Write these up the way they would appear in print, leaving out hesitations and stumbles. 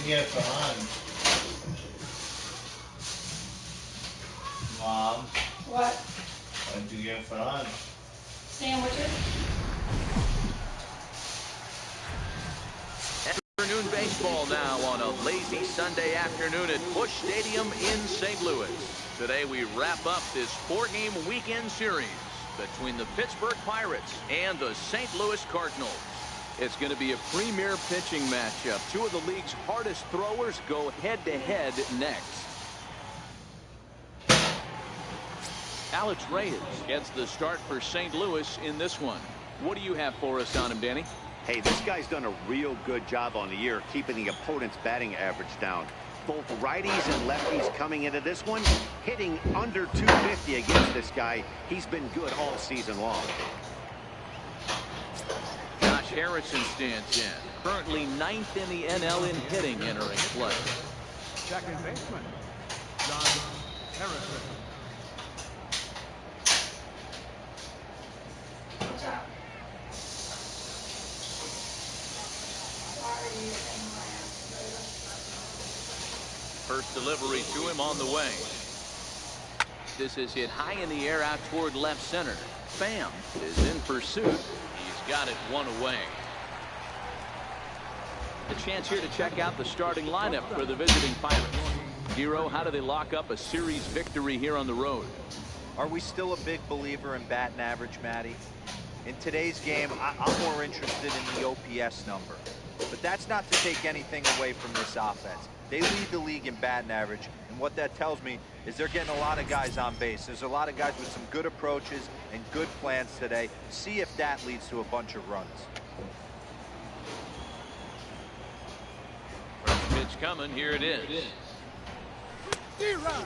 get for lunch? Mom? What? What did you get for lunch? Sandwiches. Afternoon baseball now on a lazy Sunday afternoon at Busch Stadium in St. Louis. Today we wrap up this 4-game weekend series between the Pittsburgh Pirates and the St. Louis Cardinals. It's going to be a premier pitching matchup. Two of the league's hardest throwers go head-to-head next. Alex Reyes gets the start for St. Louis in this one. What do you have for us on him, Danny? Hey, this guy's done a real good job on the year keeping the opponent's batting average down. Both righties and lefties coming into this one, hitting under 250 against this guy. He's been good all season long. Josh Harrison stands in. Currently 9th in the NL in hitting entering play. Second baseman, Josh Harrison. What's up? Why are you in my First delivery to him on the way. This is hit high in the air out toward left center. Pham is in pursuit. He's got it one away. A chance here to check out the starting lineup for the visiting Pirates. Hero, how do they lock up a series victory here on the road? Are we still a big believer in batting average, Matty? In today's game, I'm more interested in the OPS number. But that's not to take anything away from this offense. They lead the league in batting average, and what that tells me is they're getting a lot of guys on base. There's a lot of guys with some good approaches and good plans today. See if that leads to a bunch of runs. First pitch coming. Here it is.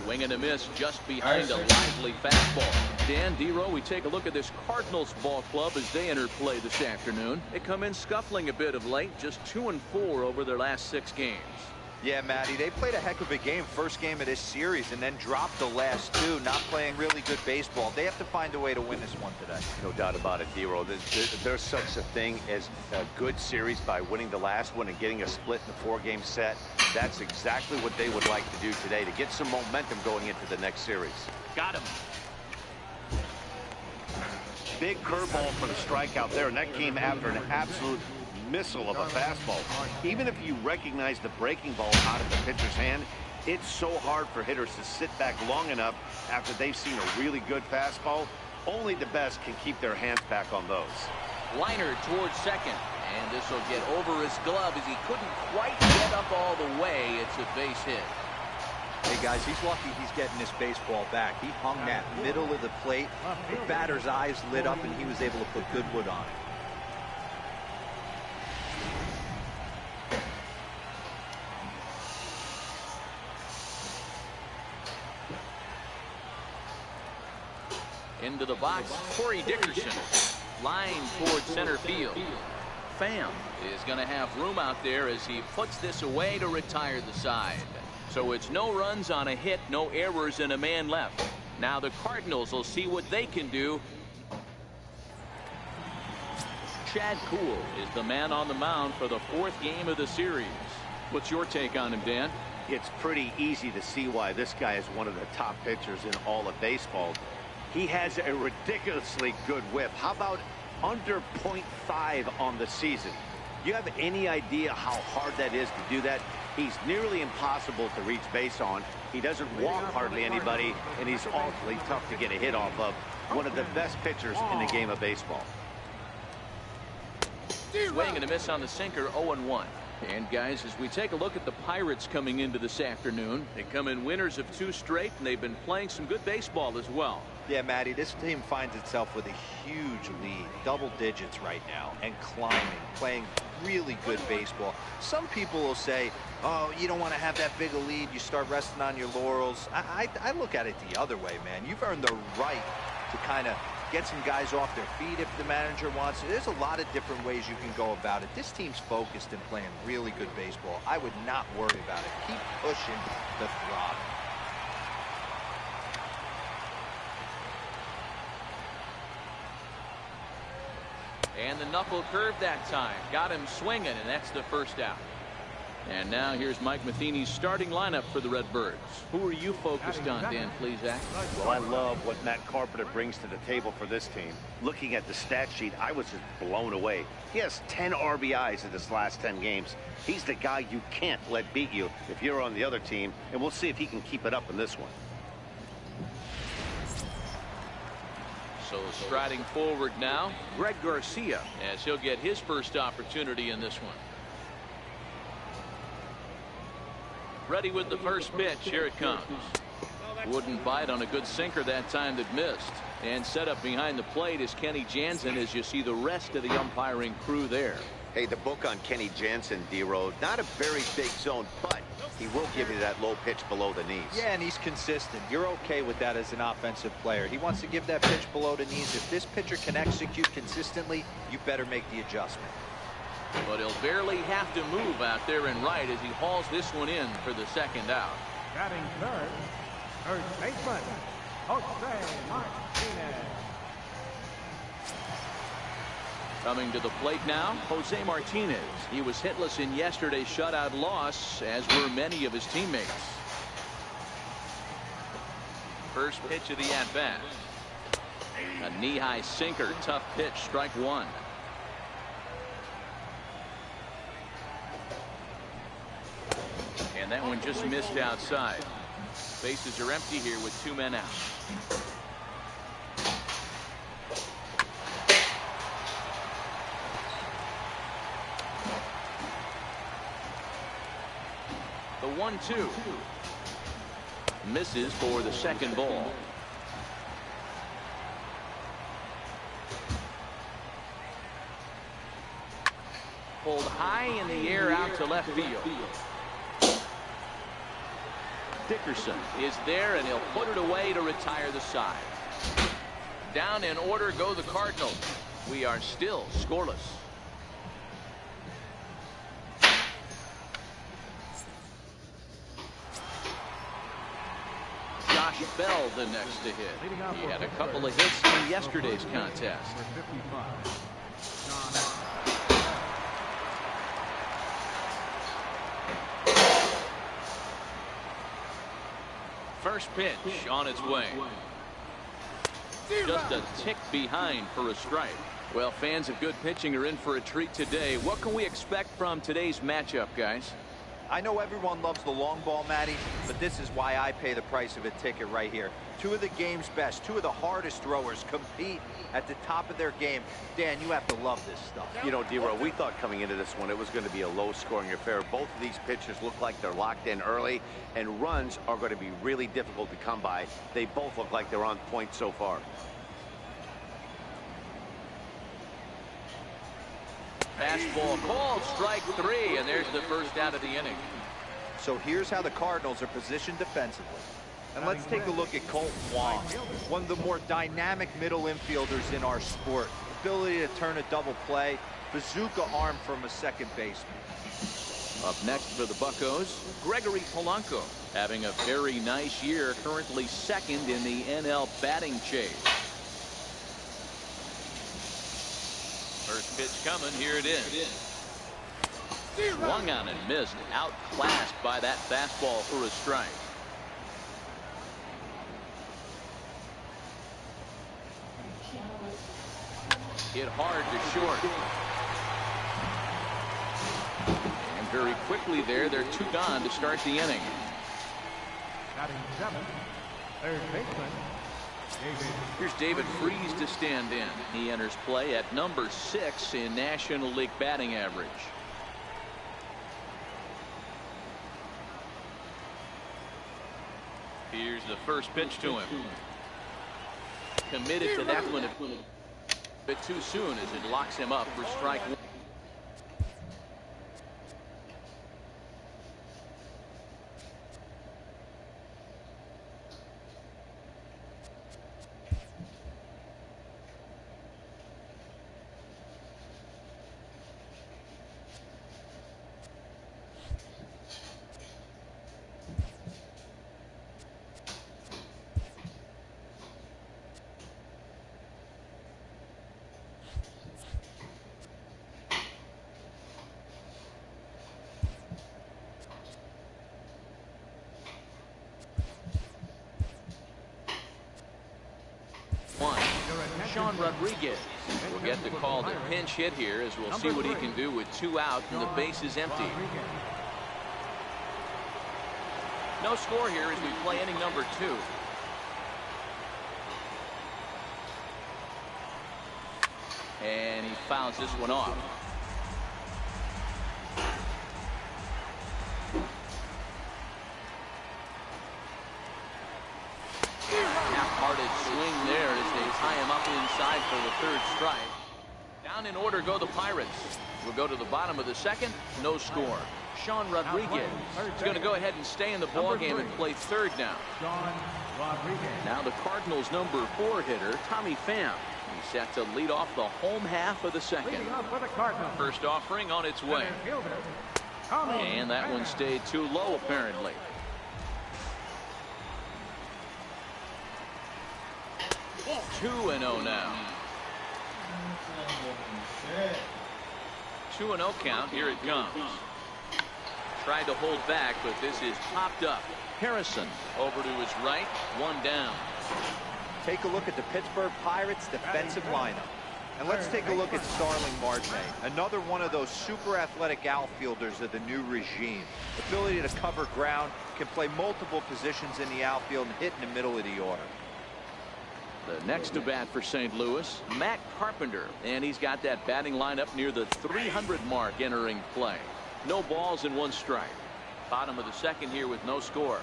Swing and a miss just behind a lively fastball. Dan, D-Row, we take a look at this Cardinals ball club as they enter play this afternoon. They come in scuffling a bit of late, just 2-4 over their last 6 games. Yeah, Matty, they played a heck of a game, first game of this series, and then dropped the last 2, not playing really good baseball. They have to find a way to win this one today. No doubt about it, D-Row. There's such a thing as a good series by winning the last one and getting a split in the 4-game set. That's exactly what they would like to do today to get some momentum going into the next series. Got him. Big curveball for the strikeout there, and that came after an absolute missile of a fastball. Even if you recognize the breaking ball out of the pitcher's hand, it's so hard for hitters to sit back long enough after they've seen a really good fastball. Only the best can keep their hands back on those. Liner towards second, and this will get over his glove as he couldn't quite get up all the way. It's a base hit. Hey, guys, he's lucky he's getting this baseball back. He hung that middle of the plate. The batter's eyes lit up, and he was able to put good wood on it. Into the box, Corey Dickerson. Line towards center field. Pham is going to have room out there as he puts this away to retire the side. So it's no runs on a hit, no errors, and a man left. Now the Cardinals will see what they can do. Chad Kuhl is the man on the mound for the 4th game of the series. What's your take on him, Dan? It's pretty easy to see why this guy is one of the top pitchers in all of baseball. He has a ridiculously good whip. How about under .5 on the season? You have any idea how hard that is to do that? He's nearly impossible to reach base on. He doesn't walk hardly anybody, and he's awfully tough to get a hit off of. One of the best pitchers in the game of baseball. Swing and a miss on the sinker, 0-1. And guys, as we take a look at the Pirates coming into this afternoon, they come in winners of 2 straight, and they've been playing some good baseball as well. Yeah, Matty, this team finds itself with a huge lead, double digits right now, and climbing, playing really good baseball. Some people will say, oh, you don't want to have that big a lead, you start resting on your laurels. I look at it the other way, man. You've earned the right to kind of get some guys off their feet if the manager wants to. There's a lot of different ways you can go about it. This team's focused and playing really good baseball. I would not worry about it. Keep pushing the throttle. And the knuckle curve that time. Got him swinging, and that's the first out. And now here's Mike Matheny's starting lineup for the Redbirds. Who are you focused on, Dan Plesac? Well, I love what Matt Carpenter brings to the table for this team. Looking at the stat sheet, I was just blown away. He has 10 RBIs in his last 10 games. He's the guy you can't let beat you if you're on the other team, and we'll see if he can keep it up in this one. So striding forward now, Greg Garcia, as he'll get his first opportunity in this one. Ready with the first pitch. Here it comes. Wouldn't bite on a good sinker that time that missed. And set up behind the plate is Kenny Jansen as you see the rest of the umpiring crew there. Hey, the book on Kenny Jansen, D-Road, not a very big zone, but he will give you that low pitch below the knees. Yeah, and he's consistent. You're okay with that as an offensive player. He wants to give that pitch below the knees. If this pitcher can execute consistently, you better make the adjustment. But he'll barely have to move out there in right as he hauls this one in for the second out. Batting third, first baseman, Jose Martinez. Coming to the plate now, Jose Martinez. He was hitless in yesterday's shutout loss, as were many of his teammates. First pitch of the at-bat. A knee-high sinker, tough pitch, strike one. And that one just missed outside. Bases are empty here with 2 men out. The 1-2 misses for the second ball. Pulled high in the air out to left field. Dickerson is there, and he'll put it away to retire the side. Down in order go the Cardinals. We are still scoreless. Josh Bell the next to hit. He had a couple of hits in yesterday's contest. First pitch on its way. Just a tick behind for a strike. Well, fans of good pitching are in for a treat today. What can we expect from today's matchup, guys? I know everyone loves the long ball, Matty, but this is why I pay the price of a ticket right here. Two of the game's best, two of the hardest throwers compete at the top of their game. Dan, you have to love this stuff. You know, D-Row, we thought coming into this one it was going to be a low-scoring affair. Both of these pitchers look like they're locked in early, and runs are going to be really difficult to come by. They both look like they're on point so far. Fastball called, strike three, and there's the first out of the inning. So here's how the Cardinals are positioned defensively. And let's take a look at Colton Wong, one of the more dynamic middle infielders in our sport. Ability to turn a double play, bazooka arm from a second baseman. Up next for the Buccos, Gregory Polanco, having a very nice year, currently second in the NL batting chase. First pitch coming, here it is. Swung on and missed, outclassed by that fastball for a strike. Hit hard to short. And very quickly there, they're 2 gone to start the inning. Batting seventh, third baseman, David. Here's David Freese to stand in. He enters play at number 6 in National League batting average. Here's the first pitch to him. Committed to that one a bit too soon as it locks him up for strike one. Sean Rodriguez will get the call to pinch hit here, as we'll see what he can do with 2 out and the base is empty. No score here as we play inning number 2. And he fouls this one off. Half-hearted swing there as they tie him up inside for the 3rd strike. Down in order go the Pirates. We'll go to the bottom of the 2nd. No score. Sean Rodriguez is going to go ahead and stay in the ballgame and play 3rd now. Now the Cardinals' number 4 hitter, Tommy Pham. He's set to lead off the home half of the 2nd. First offering on its way. And that one stayed too low apparently. Two and 0 now. 2-0 count. Here it comes. Tried to hold back, but this is popped up. Harrison over to his right. 1 down. Take a look at the Pittsburgh Pirates defensive lineup. And let's take a look at Starling Marte, another one of those super athletic outfielders of the new regime. Ability to cover ground, can play multiple positions in the outfield and hit in the middle of the order. The next to bat for St. Louis, Matt Carpenter, and he's got that batting lineup near the 300 mark entering play. No balls and 1 strike. Bottom of the 2nd here with no score.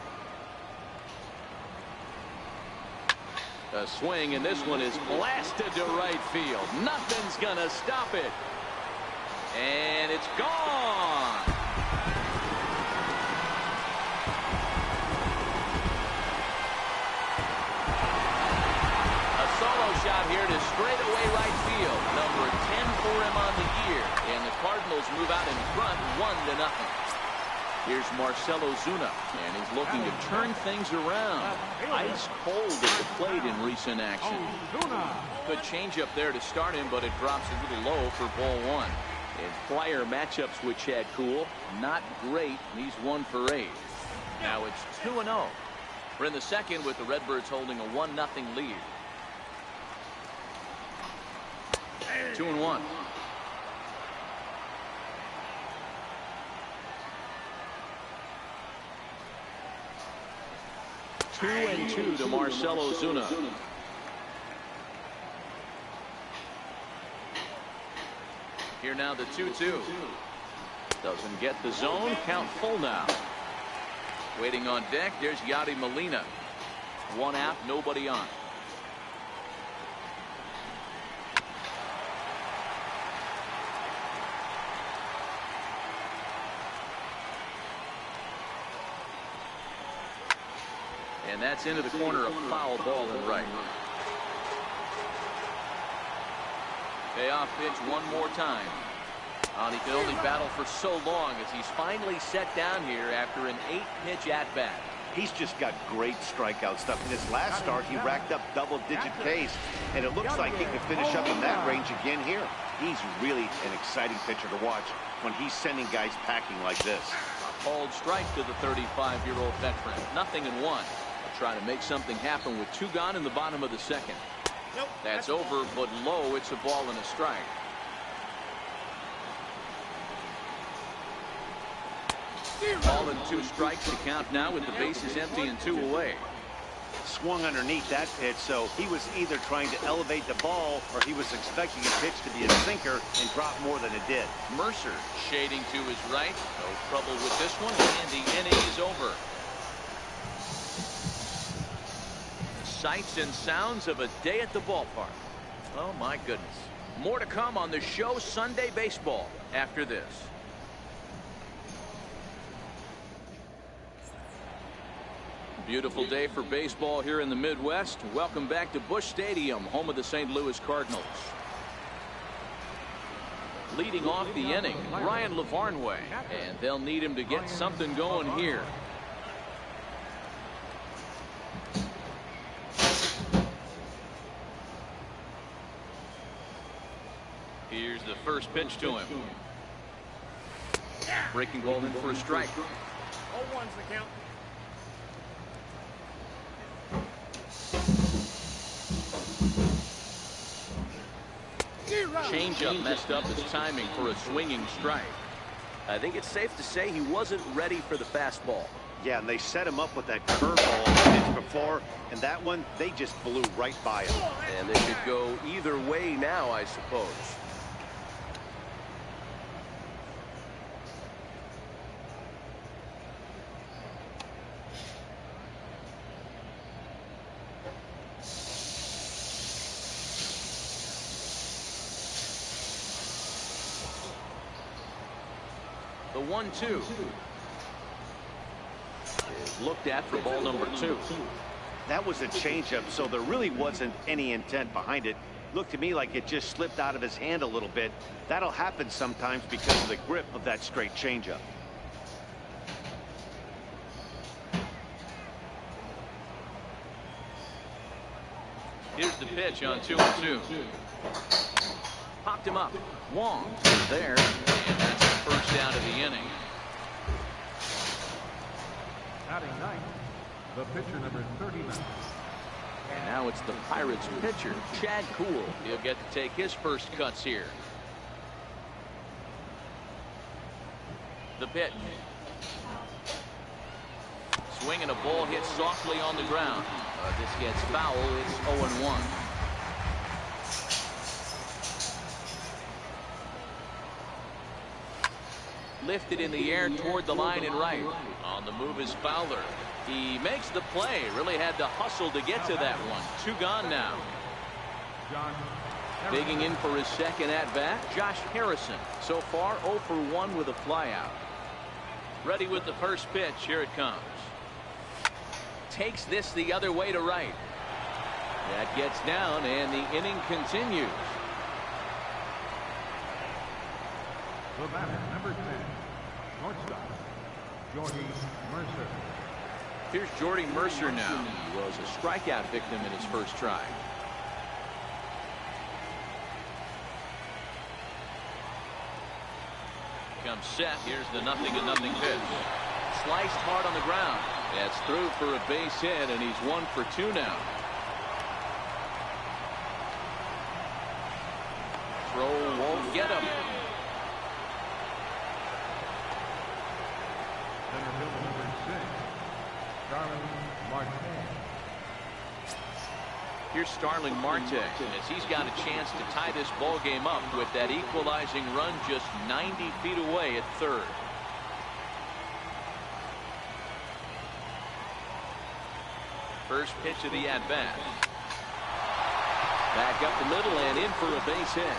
A swing, and this one is blasted to right field. Nothing's gonna stop it. And it's gone. A solo shot here to straightaway right field. Number 10 for him on the year. And the Cardinals move out in front 1-0. Here's Marcell Ozuna, and he's looking to turn things around. Ice cold at the plate in recent action. Good changeup there to start him, but it drops a little low for ball 1. In prior matchups with Chad Kuhl, not great. He's 1 for 8. Now it's 2-0. We're in the 2nd with the Redbirds holding a 1-0 lead. 2-1. 2-2 to Marcell Ozuna. Here now the 2-2. Doesn't get the zone. Count full now. Waiting on deck. There's Yadi Molina. 1 out, nobody on. And that's into the corner, a foul ball and right. Payoff pitch one more time. He can only battle for so long as he's finally set down here after an 8-pitch at-bat. He's just got great strikeout stuff. In his last start, he racked up double-digit Ks, and it looks like he can finish up in that range again here. He's really an exciting pitcher to watch when he's sending guys packing like this. Called strike to the 35-year-old veteran. 0-1. Trying to make something happen with 2 gone in the bottom of the 2nd. That's over, but low. It's a ball and a strike. Ball and 2 strikes to count now with the bases empty and 2 away. Swung underneath that pitch, so he was either trying to elevate the ball or he was expecting a pitch to be a sinker and drop more than it did. Mercer shading to his right. No trouble with this one, and the inning is over. Sights and sounds of a day at the ballpark. Oh my goodness. More to come on the show Sunday Baseball after this. Beautiful day for baseball here in the Midwest. Welcome back to Busch Stadium, home of the St. Louis Cardinals. Leading off the inning, Ryan Lavarnway, and they'll need him to get something going here. Here's the first pitch to him. Breaking ball in for a strike. 0-1's the count. Changeup messed up his timing for a swinging strike. I think it's safe to say he wasn't ready for the fastball. Yeah, and they set him up with that curveball minutes before, and that one, they just blew right by him. And this could go either way now, I suppose. The 1-2 is looked at for ball number 2. That was a changeup, so there really wasn't any intent behind it. Looked to me like it just slipped out of his hand a little bit. That'll happen sometimes because of the grip of that straight changeup. Here's the pitch on 2-2. Popped him up. Wong is there, and that's the first out of the inning. Batting ninth, the pitcher number 39. And now it's the Pirates pitcher, Chad Kuhl. He'll get to take his first cuts here. The pitch. Swinging a ball hit softly on the ground. This gets foul. It's 0-1. Lifted in the air toward the line and right. On the move is Fowler. He makes the play. Really had to hustle to get to that one. 2 gone now. Digging in for his second at bat, Josh Harrison. So far 0 for 1 with a flyout. Ready with the first pitch. Here it comes. Takes this the other way to right. That gets down and the inning continues. The batter, number 10, shortstop, Jordy Mercer. Here's Jordy Mercer now. He was a strikeout victim in his first try. Comes set. Here's the 0-0 pitch. Sliced hard on the ground. That's through for a base hit, and he's 1 for 2 now. Throw won't get him. Center fielder number 6, Starling Marte. Here's Starling Marte as he's got a chance to tie this ball game up with that equalizing run just 90 feet away at third. First pitch of the at-bat. Back up the middle and in for a base hit.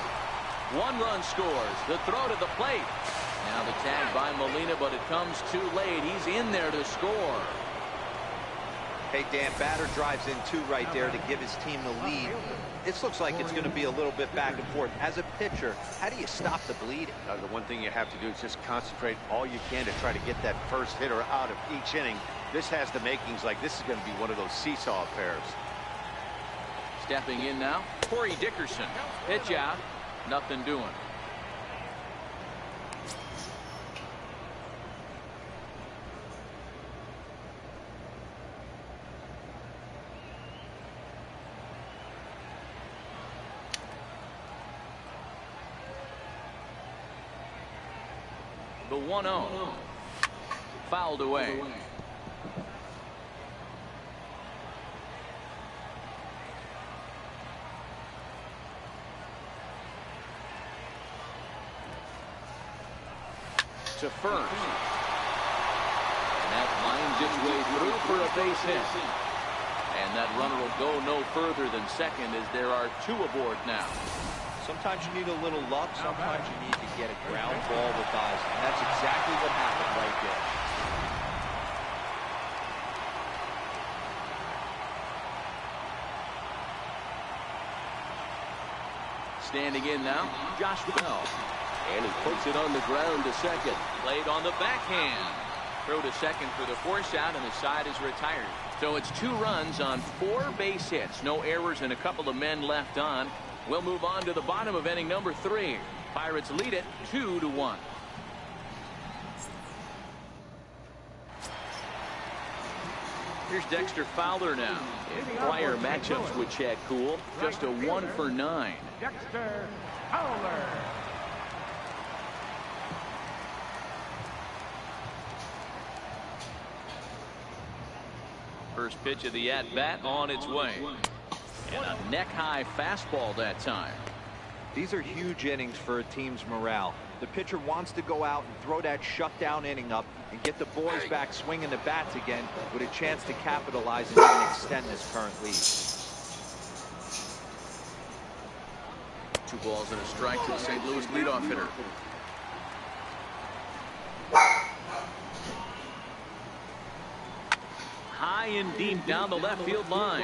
1 run scores. The throw to the plate. Now the tag by Molina, but it comes too late. He's in there to score. Hey, Dan, batter drives in 2 right there to give his team the lead. This looks like it's going to be a little bit back and forth. As a pitcher, how do you stop the bleeding? The one thing you have to do is just concentrate all you can to try to get that first hitter out of each inning. This has the makings like this is going to be one of those seesaw affairs. Stepping in now, Corey Dickerson. Pitch out. Nothing doing. The 1-0. Fouled away. To first. And that finds its way through for a base hit. And that runner will go no further than second as there are 2 aboard now. Sometimes you need a little luck. Sometimes you need to get a ground ball with eyes. And that's exactly what happened right there. Standing in now, Josh Bell. And he puts it on the ground to second. Played on the backhand. Throw to second for the force out, and the side is retired. So it's 2 runs on 4 base hits. No errors and a couple of men left on. We'll move on to the bottom of inning number 3. Pirates lead it 2-1. Here's Dexter Fowler now. In prior matchups with Chad Kuhl, just a 1 for 9. Dexter Fowler. First pitch of the at-bat on its way. And a neck-high fastball that time. These are huge innings for a team's morale. The pitcher wants to go out and throw that shutdown inning up and get the boys back swinging the bats again with a chance to capitalize and even extend this current lead. 2 balls and a strike to the St. Louis leadoff hitter. High and deep down the left field line.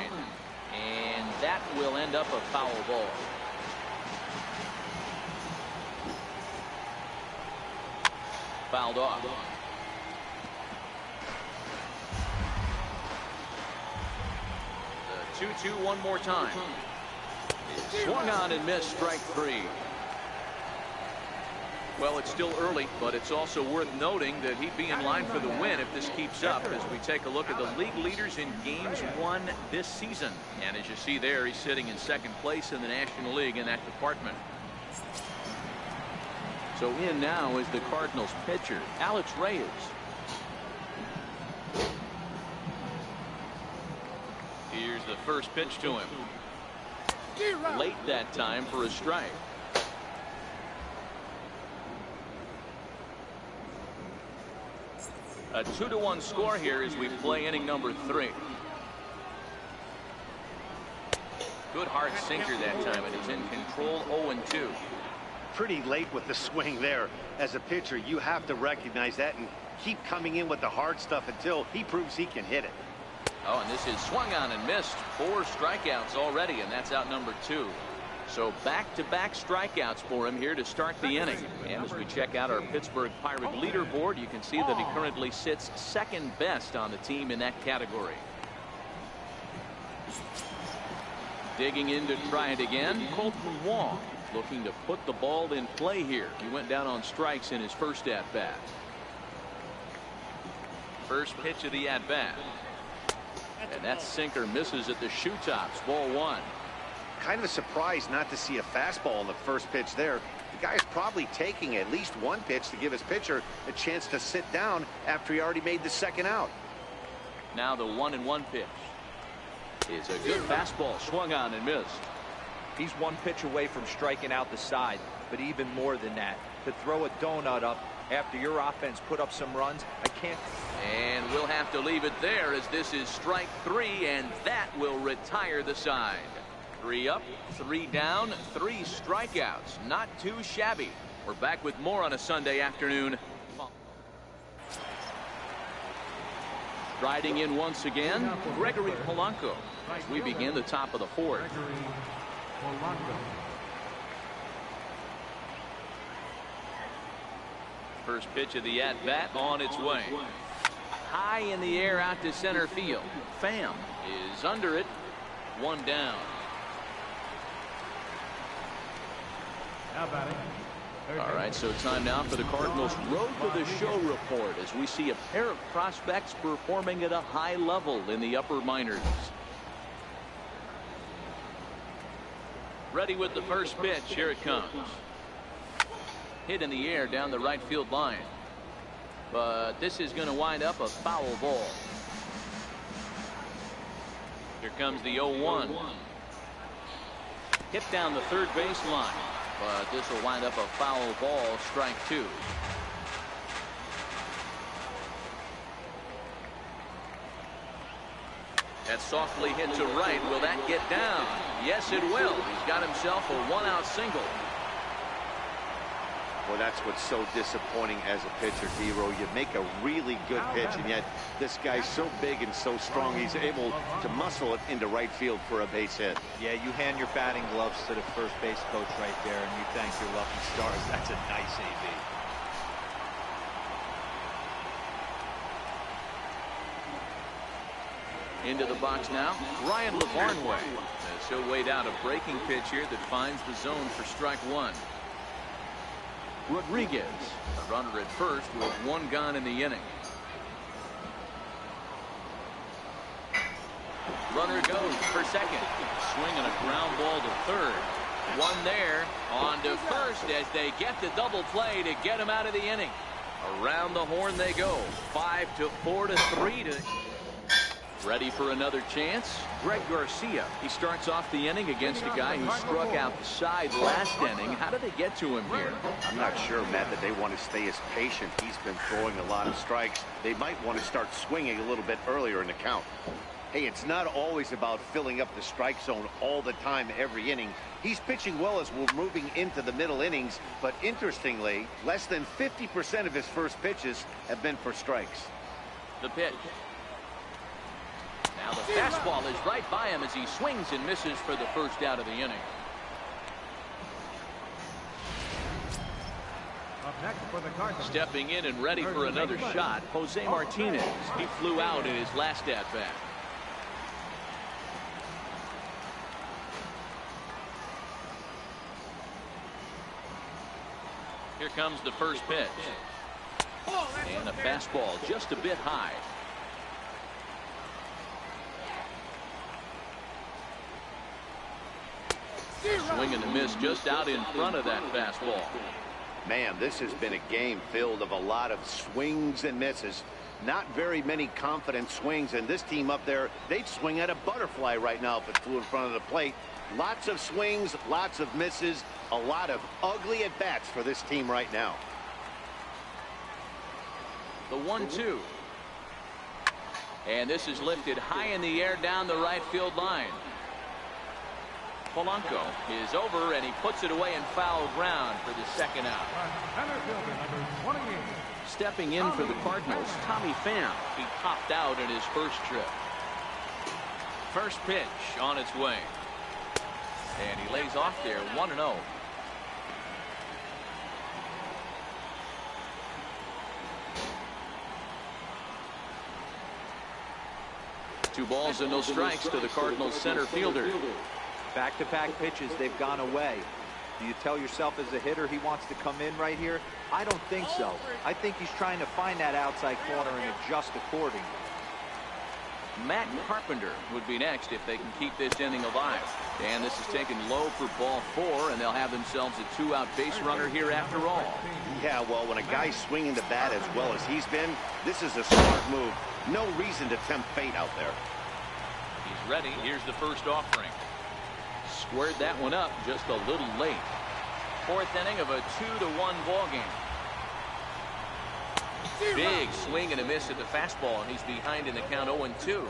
And that will end up a foul ball. Fouled off. The 2-2 one more time. Swung on and missed, strike 3. Well, it's still early, but it's also worth noting that he'd be in line for the win if this keeps up as we take a look at the league leaders in games won this season. And as you see there, he's sitting in second place in the National League in that department. So in now is the Cardinals pitcher, Alex Reyes. Here's the first pitch to him. Late that time for a strike. A 2-1 score here as we play inning number 3. Good hard sinker that time, and it's in control. 0-2. Pretty late with the swing there. As a pitcher, you have to recognize that and keep coming in with the hard stuff until he proves he can hit it. Oh, and this is swung on and missed. 4 strikeouts already, and that's out number 2. So back-to-back strikeouts for him here to start the inning. And as we check out our Pittsburgh Pirate leaderboard, you can see that he currently sits second best on the team in that category. Digging in to try it again, Colton Wong looking to put the ball in play here. He went down on strikes in his first at-bat. First pitch of the at-bat. And that sinker misses at the shoe tops. Ball 1. Kind of surprised not to see a fastball in the first pitch there. The guy's probably taking at least one pitch to give his pitcher a chance to sit down after he already made the second out. Now the 1-1 pitch is a good fastball, swung on and missed. He's one pitch away from striking out the side, but even more than that, to throw a donut up after your offense put up some runs, I can't. And we'll have to leave it there as this is strike 3, and that will retire the side. 3 up, 3 down, 3 strikeouts. Not too shabby. We're back with more on a Sunday afternoon. Riding in once again, Gregory Polanco as we begin the top of the 4th. First pitch of the at-bat on its way. High in the air out to center field. Pham is under it. 1 down. All right, so time now for the Cardinals Road to the Show report as we see a pair of prospects performing at a high level in the upper minors. Ready with the first pitch. Here it comes. Hit in the air down the right field line. But this is going to wind up a foul ball. Here comes the 0-1. Hit down the third base line. But this will wind up a foul ball, strike 2. That softly hit to right. Will that get down? Yes, it will. He's got himself a 1-out single. Well, that's what's so disappointing as a pitcher, D-Row. You make a really good pitch, and yet this guy's so big and so strong, he's able to muscle it into right field for a base hit. Yeah, you hand your batting gloves to the first base coach right there, and you thank your lucky stars. That's a nice AB. Into the box now, Ryan LaVarnway. As he'll wait out a breaking pitch here that finds the zone for strike 1. Rodriguez, a runner at first with 1 gone in the inning. Runner goes for second. Swinging a ground ball to third. One there on to first as they get the double play to get him out of the inning. Around the horn they go. 5-4 to 3 to. Ready for another chance. Greg Garcia. He starts off the inning against a guy who struck outside last inning. How did they get to him here? I'm not sure, Matt, that they want to stay as patient. He's been throwing a lot of strikes. They might want to start swinging a little bit earlier in the count. Hey, it's not always about filling up the strike zone all the time every inning. He's pitching well as we're moving into the middle innings, but interestingly, less than 50% of his first pitches have been for strikes. The pitch. Now the fastball is right by him as he swings and misses for the first out of the inning. Up next for the Cardinals. Stepping in and ready for another shot, Jose Martinez. He flew out in his last at-bat. Here comes the first pitch. And the fastball just a bit high. Swing and a miss just out in front of that fastball. Man, this has been a game filled of a lot of swings and misses. Not very many confident swings, and this team up there, they'd swing at a butterfly right now if it flew in front of the plate. Lots of swings, lots of misses, a lot of ugly at-bats for this team right now. The 1-2. And this is lifted high in the air down the right field line. Polanco is over, and he puts it away in foul ground for the second out. Center fielder, number 28. Stepping in for the Cardinals, Tommy Pham. He popped out in his first trip. First pitch on its way. And he lays off there, 1-0. Two balls and no strikes to the Cardinals center fielder. Back-to-back pitches, they've gone away. Do you tell yourself as a hitter he wants to come in right here? I don't think so. I think he's trying to find that outside corner and adjust accordingly. Matt Carpenter would be next if they can keep this inning alive. And this is taken low for ball 4, and they'll have themselves a 2-out base runner here after all. Yeah, well, when a guy's swinging the bat as well as he's been, this is a smart move. No reason to tempt fate out there. He's ready. Here's the first offering. Squared that one up just a little late. Fourth inning of a 2-1 ball game. Big swing and a miss at the fastball, and he's behind in the count 0-2.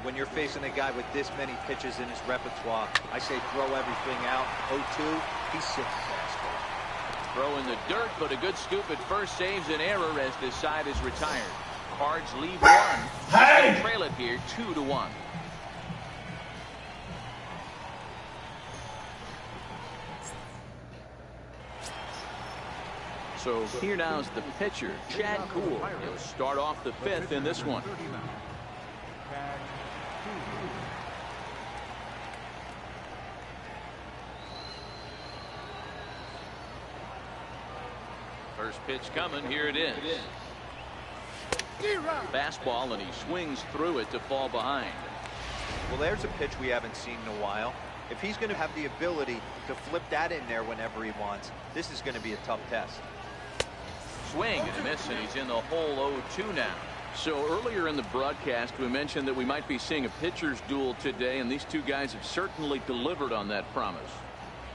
When you're facing a guy with this many pitches in his repertoire, I say throw everything out. 0-2, he's sitting fastball. Throw in the dirt, but a good scoop at first saves an error as this side is retired. Cards leave one. Hey! Trail it here 2-1. So here now's the pitcher, Chad Kuhl. He'll start off the fifth in this one. First pitch coming. Here it is. Fastball, and he swings through it to fall behind. Well, there's a pitch we haven't seen in a while. If he's going to have the ability to flip that in there whenever he wants, this is going to be a tough test. Swing and a miss, and he's in the hole 0-2 now. So earlier in the broadcast, we mentioned that we might be seeing a pitcher's duel today, and these two guys have certainly delivered on that promise.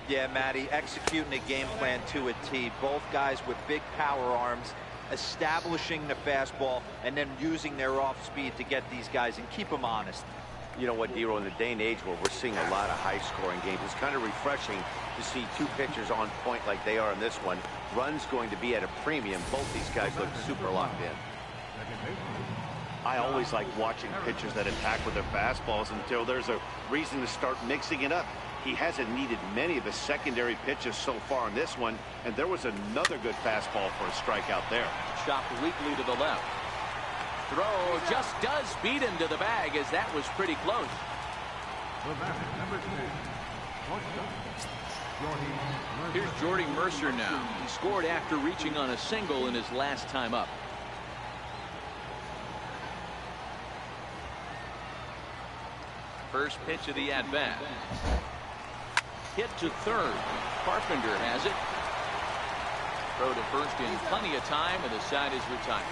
Yeah, Matty, executing a game plan to a T. Both guys with big power arms, establishing the fastball, and then using their off speed to get these guys and keep them honest. You know what, Dero, in the day and age where we're seeing a lot of high-scoring games, it's kind of refreshing to see two pitchers on point like they are in this one. Runs going to be at a premium. Both these guys look super locked in. I always like watching pitchers that attack with their fastballs until there's a reason to start mixing it up. He hasn't needed many of his secondary pitches so far in this one, and there was another good fastball for a strikeout there. Chopped weakly to the left. Throw just does beat him to the bag, as that was pretty close. Here's Jordy Mercer now. He scored after reaching on a single in his last time up. First pitch of the at-bat. Hit to third. Carpenter has it. Throw to first in plenty of time, and the side is retired.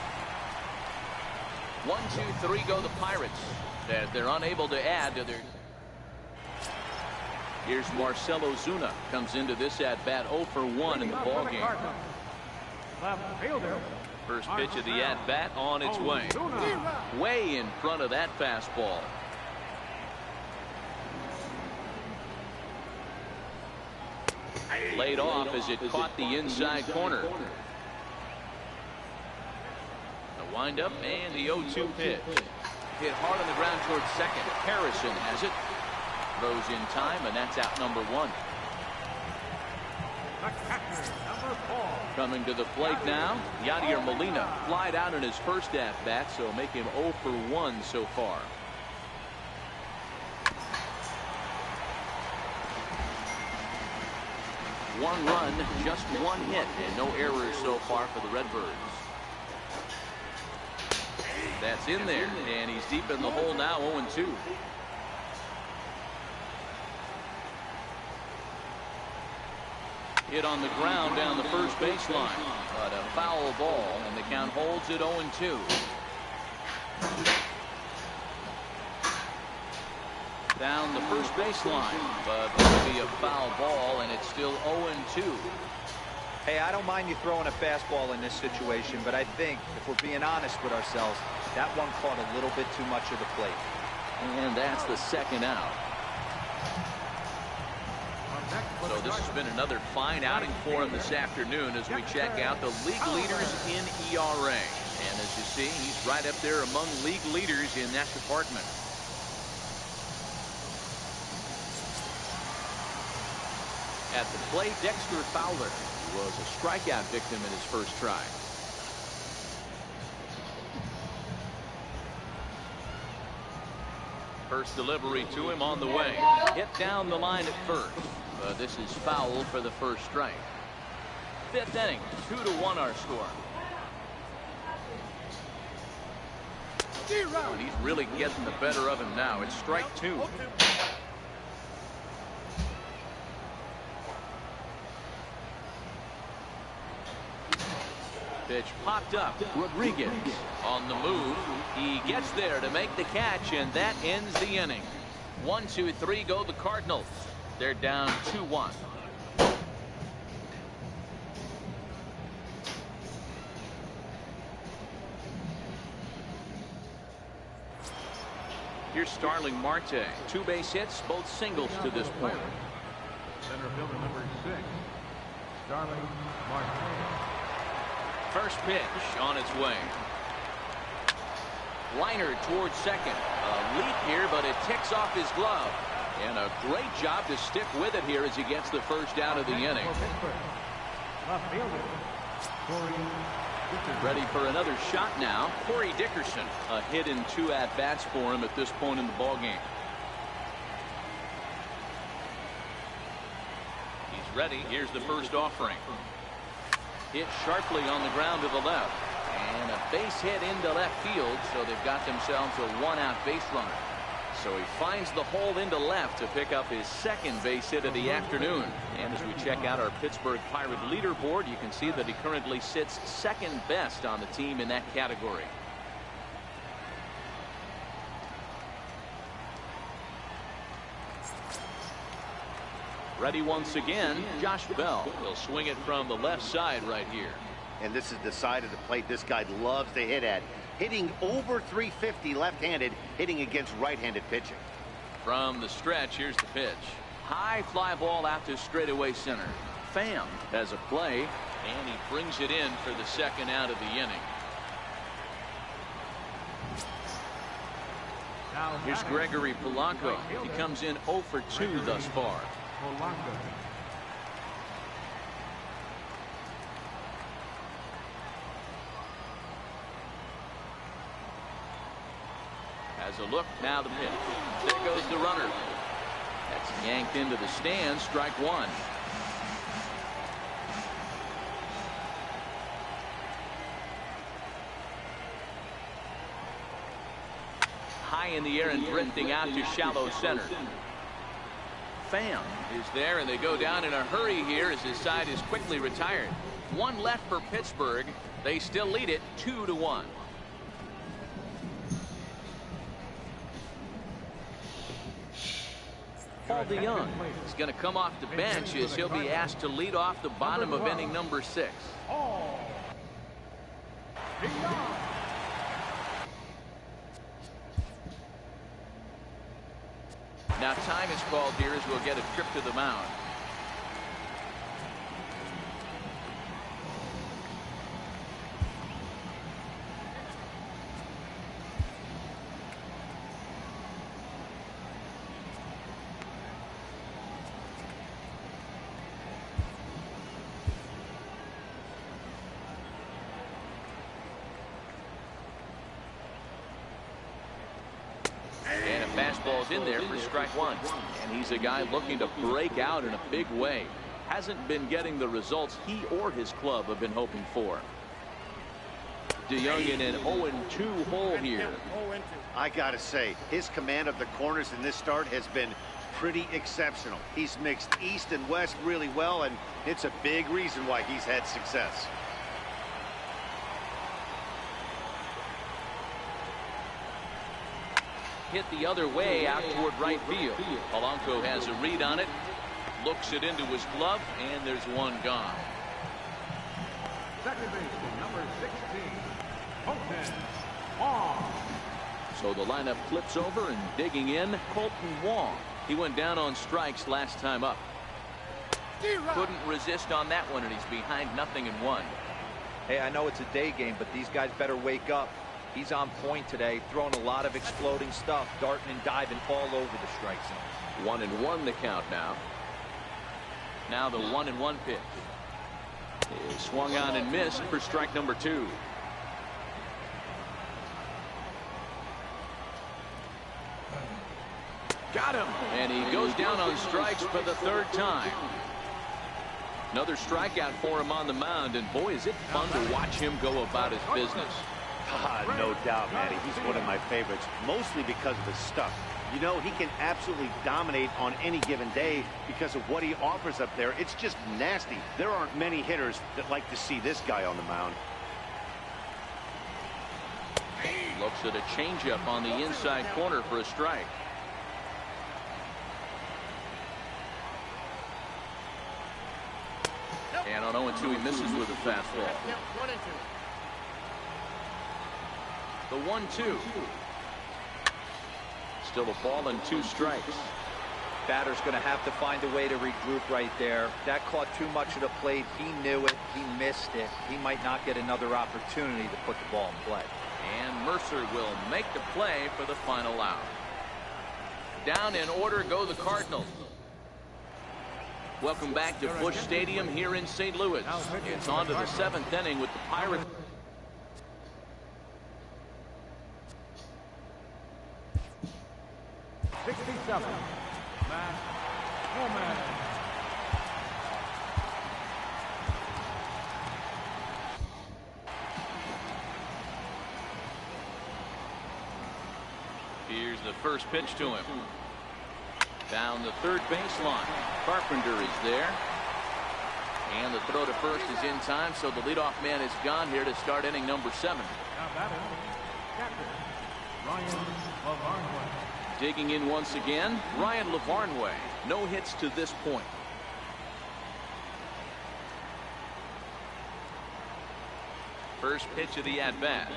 1, 2, 3 go the Pirates, as they're unable to add to their. Here's Marcell Ozuna, comes into this at-bat 0 for 1 in the ballgame. Left fielder. First pitch of the at-bat on its way. Way in front of that fastball. Laid off as it caught the inside corner. The windup and the 0-2 pitch. Hit hard on the ground towards second. Harrison has it. Throws in time, and that's out number 1. The catcher, number 4. Coming to the plate now, Yadier Molina flied out in his first at-bat, so make him 0 for 1 so far. One run, just one hit, and no errors so far for the Redbirds. That's in there, and he's deep in the hole now, 0-2. Hit on the ground down the first baseline, but a foul ball, and the count holds at 0-2. Down the first baseline, but it'll be a foul ball, and it's still 0-2. Hey, I don't mind you throwing a fastball in this situation, but I think if we're being honest with ourselves, that one caught a little bit too much of the plate. And that's the second out. So this has been another fine outing for him this afternoon as we check out the league leaders in ERA. And as you see, he's right up there among league leaders in that department. At the plate, Dexter Fowler, who was a strikeout victim in his first try. First delivery to him on the way. Hit down the line at first. This is foul for the first strike. Fifth inning, 2-1 our score. And he's really getting the better of him now. It's strike 2. Pitch popped up. Rodriguez on the move. He gets there to make the catch, and that ends the inning. 1, 2, 3 go the Cardinals. They're down 2-1. Here's Starling Marte. 2 base hits, both singles to this point. Center fielder number 6. Starling Marte. First pitch on its way. Liner towards second. A leap here, but it ticks off his glove. And a great job to stick with it here as he gets the first out of the inning. Left fielder. Ready for another shot now. Corey Dickerson. A hit in 2 at-bats for him at this point in the ballgame. He's ready. Here's the first offering. Hit sharply on the ground to the left. And a base hit into left field, so they've got themselves a 1-out base runner. So he finds the hole into left to pick up his second base hit of the afternoon. And as we check out our Pittsburgh Pirate leaderboard, you can see that he currently sits second best on the team in that category. Ready once again, Josh Bell will swing it from the left side right here. And this is the side of the plate this guy loves to hit at. Hitting over 350 left-handed, hitting against right-handed pitching. From the stretch, here's the pitch. High fly ball out to straightaway center. Pham has a play, and he brings it in for the second out of the inning. Here's Gregory Polanco. He comes in 0 for 2 thus far. Polanco. Has a look, now the pitch. There goes the runner. That's yanked into the stands, strike 1. high in the air and drifting out to shallow center. Pham is there, and they go down in a hurry here as his side is quickly retired. One left for Pittsburgh. They still lead it 2-1. Paul DeYoung is going to come off the bench as he'll be asked to lead off the bottom of inning number 6. Now time is called here as we'll get a trip to the mound. And a fastball's in there for strike one. And he's a guy looking to break out in a big way. Hasn't been getting the results he or his club have been hoping for. DeYoung in an 0-2 hole here. I gotta say, his command of the corners in this start has been pretty exceptional. He's mixed east and west really well, and it's a big reason why he's had success. Hit the other way out toward right field. Polanco has a read on it, looks it into his glove, and there's one gone. Second baseman, number 16, Colton Wong. So the lineup flips over, and digging in, Colton Wong. He went down on strikes last time up. Couldn't resist on that one, and he's behind 0-1. Hey, I know it's a day game, but these guys better wake up. He's on point today, throwing a lot of exploding stuff, darting and diving all over the strike zone. 1-1 the count now. Now the 1-1 pitch is swung on and missed for strike number 2. Got him, and he goes down on strikes for the 3rd time. Another strikeout for him on the mound, and boy, is it fun to watch him go about his business. No doubt, Matty. He's one of my favorites, mostly because of his stuff. You know, he can absolutely dominate on any given day because of what he offers up there. It's just nasty. There aren't many hitters that like to see this guy on the mound. Looks at a changeup on the inside corner for a strike. And on 0-2, he misses with a fastball. The 1-2. Still a ball and 2 strikes. Batter's going to have to find a way to regroup right there. That caught too much of the plate. He knew it. He missed it. He might not get another opportunity to put the ball in play. And Mercer will make the play for the final out. Down in order go the Cardinals. Welcome back to Busch Stadium here in St. Louis. It's on to the 7th inning with the Pirates. Matt Coleman. Here's the first pitch to him. Down the 3rd baseline. Carpenter is there. And the throw to first is in time, so the leadoff man is gone here to start inning number 7. Now batting, captain Ryan LaVarnway. Digging in once again, Ryan LaVarnway. No hits to this point. First pitch of the at-bat.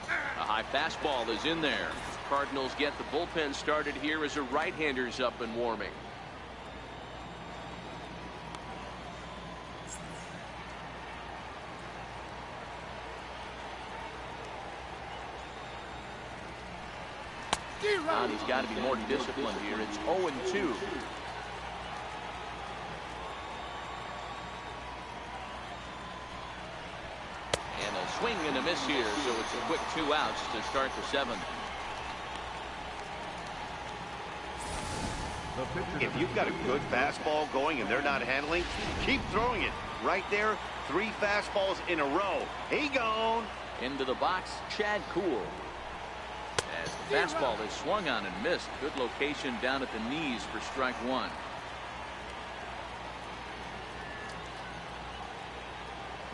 A high fastball is in there. Cardinals get the bullpen started here as a right-hander's up and warming. And he's got to be more disciplined here. It's 0-2. And a swing and a miss here, so it's a quick 2 outs to start the 7th. If you've got a good fastball going and they're not handling, keep throwing it. Right there, 3 fastballs in a row. He gone. Into the box, Chad Kuhl. As the fastball is swung on and missed. Good location down at the knees for strike one.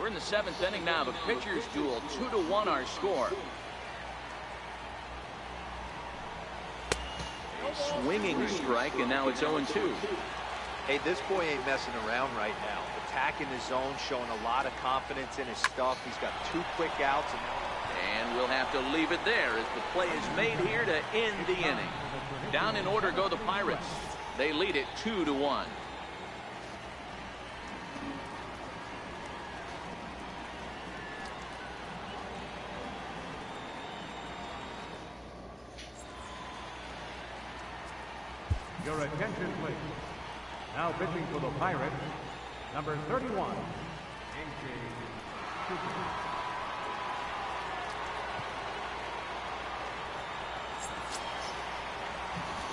We're in the 7th inning now. The pitchers duel, 2-1 our score. A swinging strike, and now it's 0-2. Hey, this boy ain't messing around right now. Attacking his zone, showing a lot of confidence in his stuff. He's got 2 quick outs. And we'll have to leave it there as the play is made here to end the inning. Down in order go the Pirates. They lead it 2-1. Your attention, please. Now pitching for the Pirates, number 31,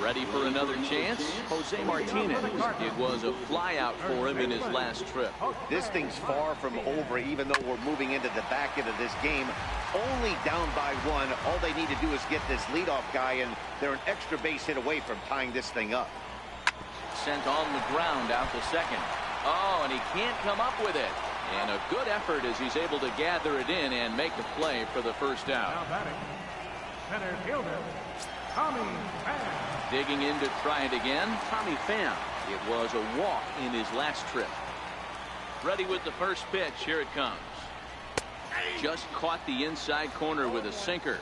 Ready for another chance? Jose Martinez. It was a flyout for him in his last trip. This thing's far from over, even though we're moving into the back end of this game. Only down by 1. All they need to do is get this leadoff guy, and they're an extra base hit away from tying this thing up. Sent on the ground out to second. Oh, and he can't come up with it. And a good effort as he's able to gather it in and make the play for the first out. Now batting, center fielder, Tommy Pham. Digging in to try it again, Tommy Pham. It was a walk in his last trip. Ready with the first pitch. Here it comes. Just caught the inside corner with a sinker.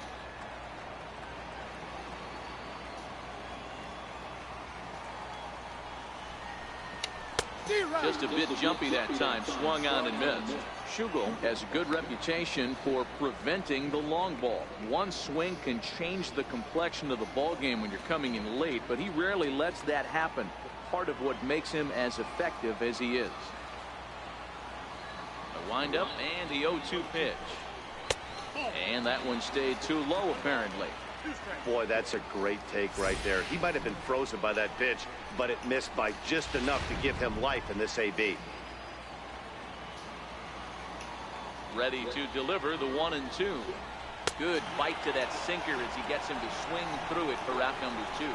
Just a bit jumpy that time. Swung on and missed. Schugel has a good reputation for preventing the long ball. One swing can change the complexion of the ball game when you're coming in late, but he rarely lets that happen. Part of what makes him as effective as he is. A windup and the 0-2 pitch. And that one stayed too low apparently. Boy, that's a great take right there. He might have been frozen by that pitch, but it missed by just enough to give him life in this AB. Ready to deliver the 1-2. Good bite to that sinker as he gets him to swing through it for out number 2.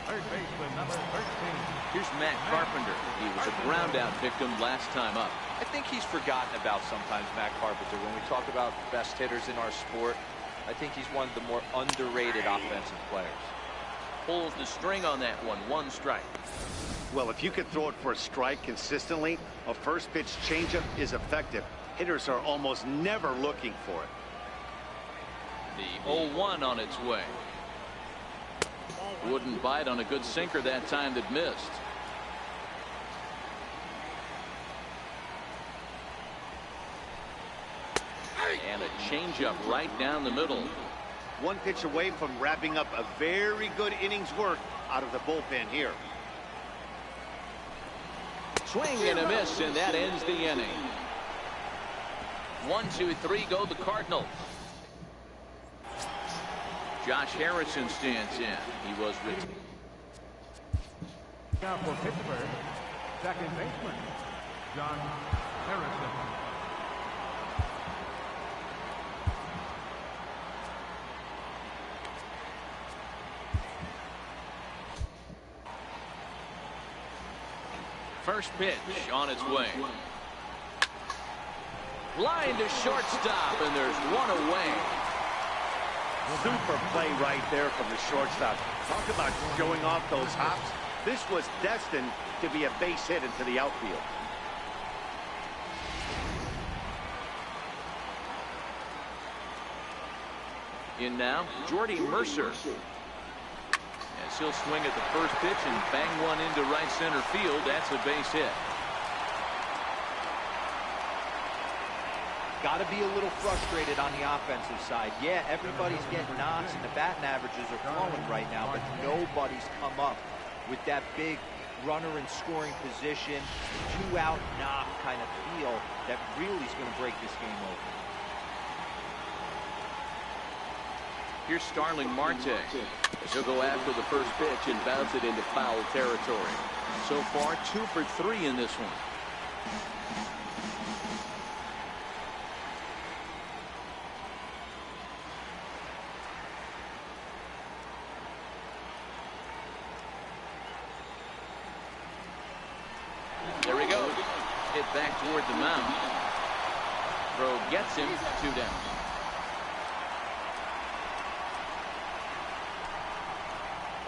Third baseman, number 13. Here's Matt Carpenter. He was a ground out victim last time up. I think he's forgotten about sometimes, Matt Carpenter. When we talk about best hitters in our sport, I think he's one of the more underrated offensive players. Pulls the string on that one. 1 strike. Well, if you could throw it for a strike consistently, a first pitch changeup is effective. Hitters are almost never looking for it. The 0-1 on its way. Wouldn't bite on a good sinker that time that missed. And a changeup right down the middle. One pitch away from wrapping up a very good innings work out of the bullpen here. Swing and a miss, and that ends the inning. 1, 2, 3 go the Cardinals. Josh Harrison stands in. He was with. Now for Pittsburgh, second baseman, John Harrison. First pitch on its way. Line to shortstop, and there's one away. Super play right there from the shortstop. Talk about showing off those hops. This was destined to be a base hit into the outfield. In now, Jordy Mercer. As he'll swing at the first pitch and bang one into right center field. That's a base hit. Got to be a little frustrated on the offensive side. Yeah, everybody's getting knocks and the batting averages are flowing right now, but nobody's come up with that big runner in scoring position, 2-out knock kind of feel that really is going to break this game open. Here's Starling Marte. He'll go after the first pitch and bounce it into foul territory. So far, 2 for 3 in this one. hit back toward the mound. Throw gets him 2 down.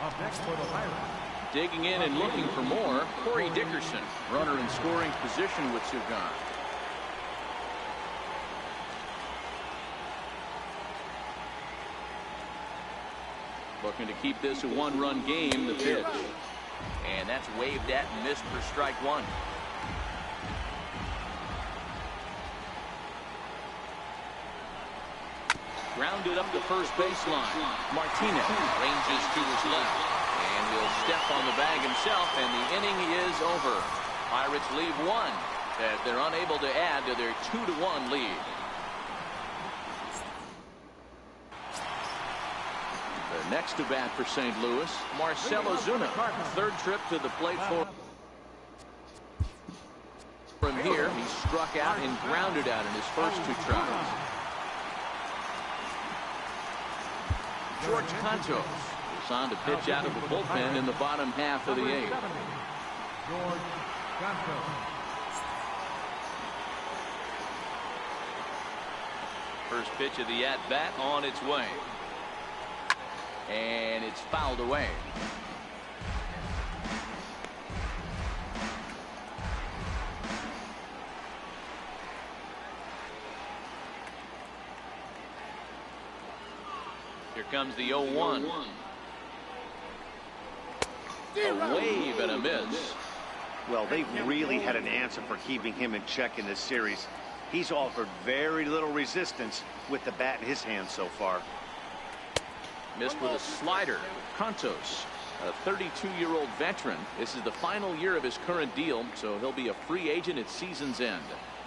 Up next for the Pirates. Digging in and looking for more, Corey Dickerson, runner in scoring position with 2 gone. Looking to keep this a 1-run game, the pitch. And that's waved at and missed for strike 1. Grounded up the first baseline. Martinez ranges to his left. And he'll step on the bag himself, and the inning is over. Pirates leave 1 as they're unable to add to their 2-1 lead. The next to bat for St. Louis, Marcell Ozuna. 3rd trip to the plate for him here. He struck out and grounded out in his first 2 tries. George Cantos is on to pitch out of the bullpen in the bottom half of the 8th. George Cantos. First pitch of the at-bat on its way. And it's fouled away. Here comes the 0-1. A wave and a miss. Well, they've really had an answer for keeping him in check in this series. He's offered very little resistance with the bat in his hand so far. Missed with a slider. Cantos, a 32-year-old veteran. This is the final year of his current deal, so he'll be a free agent at season's end.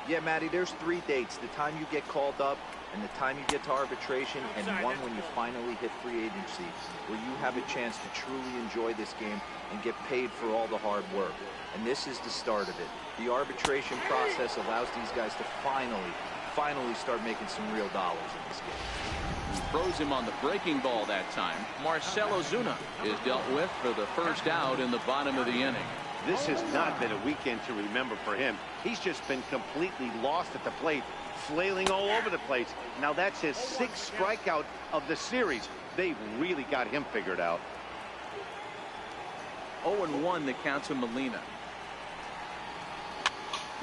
Yeah, Matty, there's 3 dates. The time you get called up, and the time you get to arbitration, and one when you finally hit free agency, where you have a chance to truly enjoy this game and get paid for all the hard work. And this is the start of it. The arbitration process allows these guys to finally start making some real dollars in this game. Throws him on the breaking ball that time. Marcell Ozuna is dealt with for the first out in the bottom of the inning. This has not been a weekend to remember for him. He's just been completely lost at the plate, flailing all over the place. Now that's his 6th strikeout of the series. They've really got him figured out. 0-1 the count to Molina.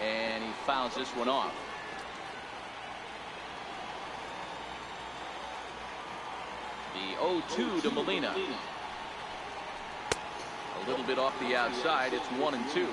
And he fouls this one off. The 0-2 to Molina. A little bit off the outside. It's 1-2.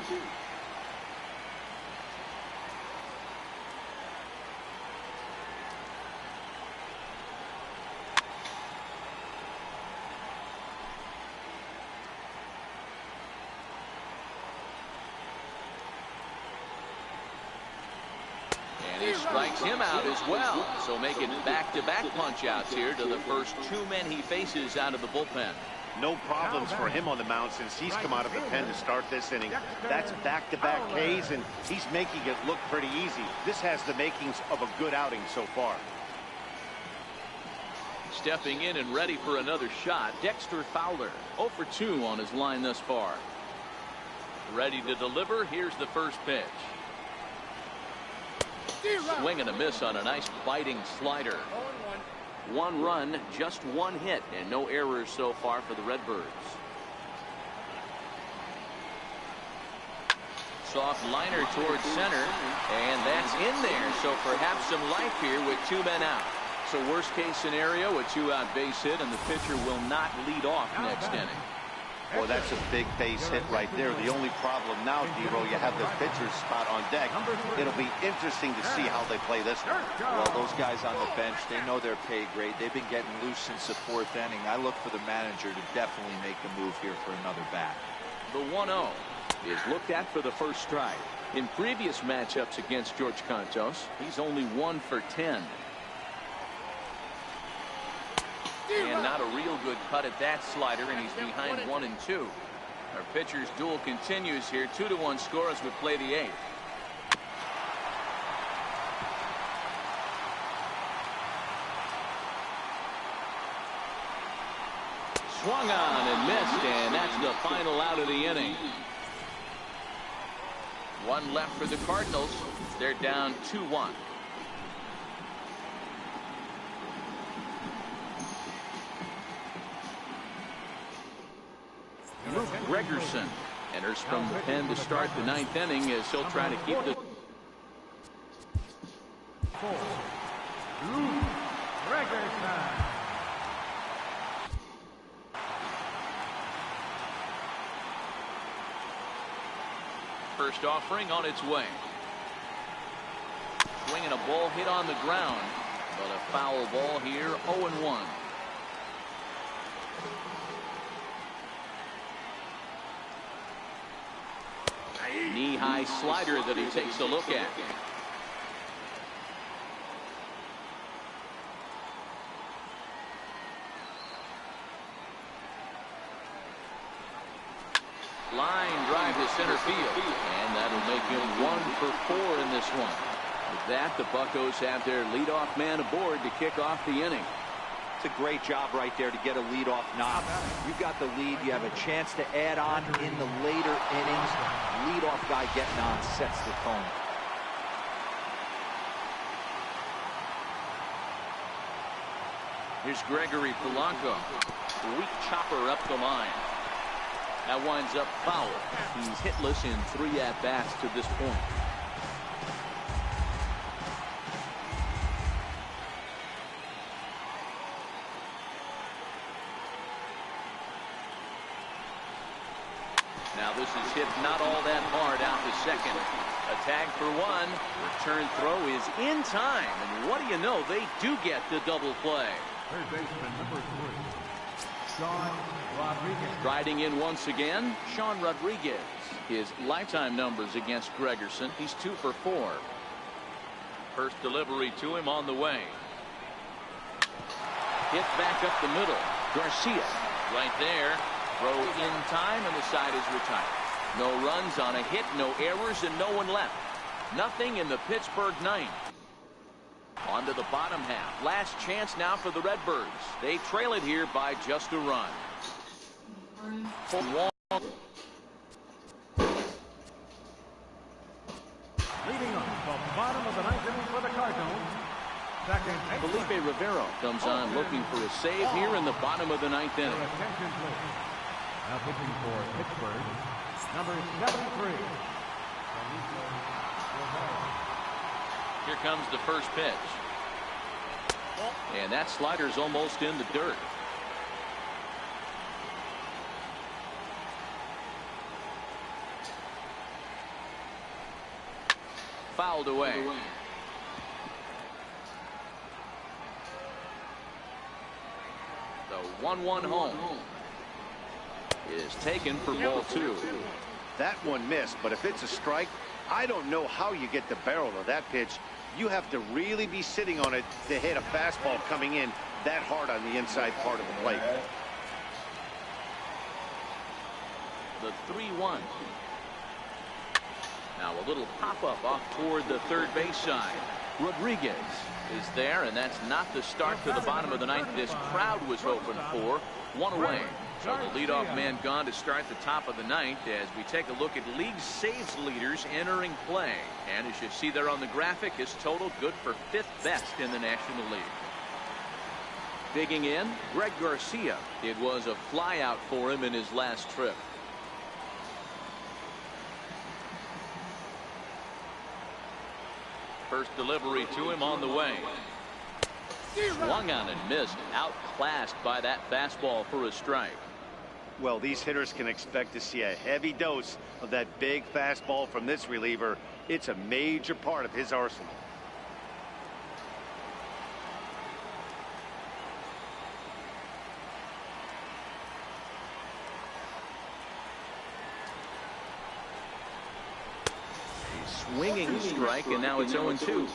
And he strikes him out as well. So make it back-to-back punch-outs here to the first 2 men he faces out of the bullpen. No problems for him on the mound since he's come out of the pen to start this inning. That's back-to-back Ks, and he's making it look pretty easy. This has the makings of a good outing so far. Stepping in and ready for another shot, Dexter Fowler. 0 for 2 on his line thus far. Ready to deliver. Here's the first pitch. Swing and a miss on a nice biting slider. 1 run, just 1 hit, and no errors so far for the Redbirds. Soft liner towards center, and that's in there. So perhaps some life here with 2 men out. So worst case scenario, a 2-out base hit, and the pitcher will not lead off next inning. Well, that's a big base hit right there. The only problem now, Dero, you have the pitcher's spot on deck. It'll be interesting to see how they play this one. Well, those guys on the bench, they know their pay grade. They've been getting loose since the 4th inning. I look for the manager to definitely make the move here for another bat. The 1-0 is looked at for the first strike. In previous matchups against George Cantos, he's only 1 for 10. And not a real good cut at that slider, and he's behind 1-2. Our pitcher's duel continues here. 2-1 score as we play the 8th. Swung on and missed, and that's the final out of the inning. One left for the Cardinals. They're down 2-1. Luke Gregerson enters from the pen to start the 9th inning as he'll try to keep the. Luke Gregerson. First offering on its way. Swinging a ball hit on the ground, but a foul ball here. 0-1. Knee-high slider that he takes a look at. Line drive to center field, and that'll make him 1 for 4 in this one. With that, the Buccos have their leadoff man aboard to kick off the inning. It's a great job right there to get a leadoff knock. You've got the lead. You have a chance to add on in the later innings. Leadoff guy getting on sets the tone. Here's Gregory Polanco. Weak chopper up the line. That winds up foul. He's hitless in 3 at-bats to this point. Now this is hit not all that hard out to second. A tag for 1. Return throw is in time. And what do you know? They do get the double play. Third baseman number 3, Sean Rodriguez. Riding in once again, Sean Rodriguez. His lifetime numbers against Gregerson. He's 2 for 4. First delivery to him on the way. Hit back up the middle. Garcia right there. Throw in time, and the side is retired. No runs on a hit, no errors, and no one left. Nothing in the Pittsburgh 9th. On to the bottom half. Last chance now for the Redbirds. They trail it here by just a run. Leading off the bottom of the 9th inning for the Cardinals. Second baseman. Felipe Rivero comes on looking for a save here in the bottom of the 9th inning. Attention, please. Now pitching for Pittsburgh, number 73. Here comes the first pitch. And that slider's almost in the dirt. Fouled away. The 1-1 home is taken for ball 2. That one missed, but if it's a strike, I don't know how you get the barrel of that pitch. You have to really be sitting on it to hit a fastball coming in that hard on the inside part of the plate. The 3-1. Now a little pop-up off toward the third base side. Rodriguez is there, and that's not the start to the bottom of the 9th this crowd was hoping for. 1 away. So the leadoff man gone to start the top of the 9th as we take a look at league saves leaders entering play. And as you see there on the graphic, his total good for 5th best in the National League. Digging in, Greg Garcia. It was a flyout for him in his last trip. First delivery to him on the way. Swung on and missed. Outclassed by that fastball for a strike. Well, these hitters can expect to see a heavy dose of that big fastball from this reliever. It's a major part of his arsenal. Swinging strike, and now it's 0-2.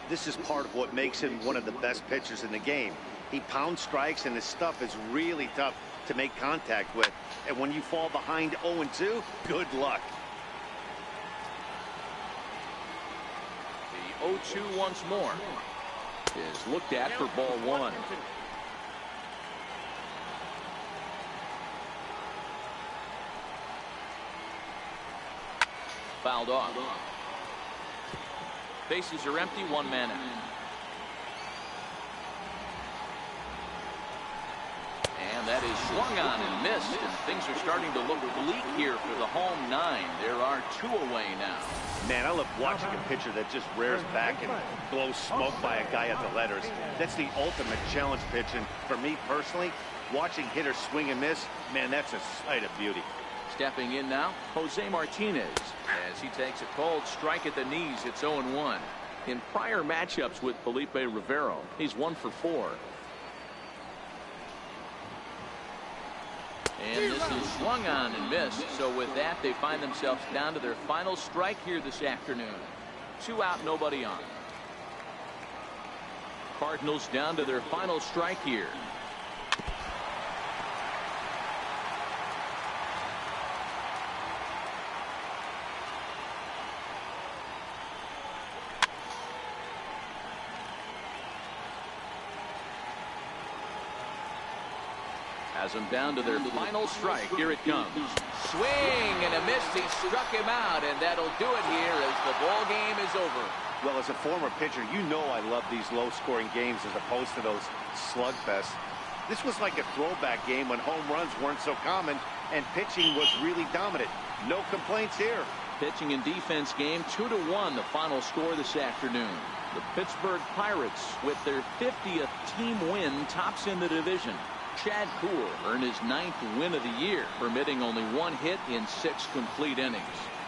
This is part of what makes him one of the best pitchers in the game. He pounds strikes, and his stuff is really tough to make contact with. And when you fall behind 0-2, good luck. The 0-2 once more is looked at for ball 1. fouled off. Bases are empty, one man out. And that is swung on and missed, and things are starting to look bleak here for the home nine. There are 2 away now. Man, I love watching a pitcher that just rears back and blows smoke by a guy at the letters. That's the ultimate challenge pitch, and for me personally, watching hitters swing and miss, man, that's a sight of beauty. Stepping in now, Jose Martinez, as he takes a cold strike at the knees. It's 0-1. In prior matchups with Felipe Rivero, he's 1 for 4. And this is swung on and missed. So with that, they find themselves down to their final strike here this afternoon. 2 out, nobody on. Cardinals down to their final strike here. Has them down to their final strike. Here it comes. Swing and a miss. He struck him out, and that'll do it here as the ball game is over. Well, as a former pitcher, you know I love these low-scoring games as opposed to those slugfests. This was like a throwback game when home runs weren't so common and pitching was really dominant. No complaints here. Pitching and defense game 2-1, the final score this afternoon. The Pittsburgh Pirates, with their 50th team win, tops in the division. Chad Kuhl earned his 9th win of the year, permitting only 1 hit in 6 complete innings.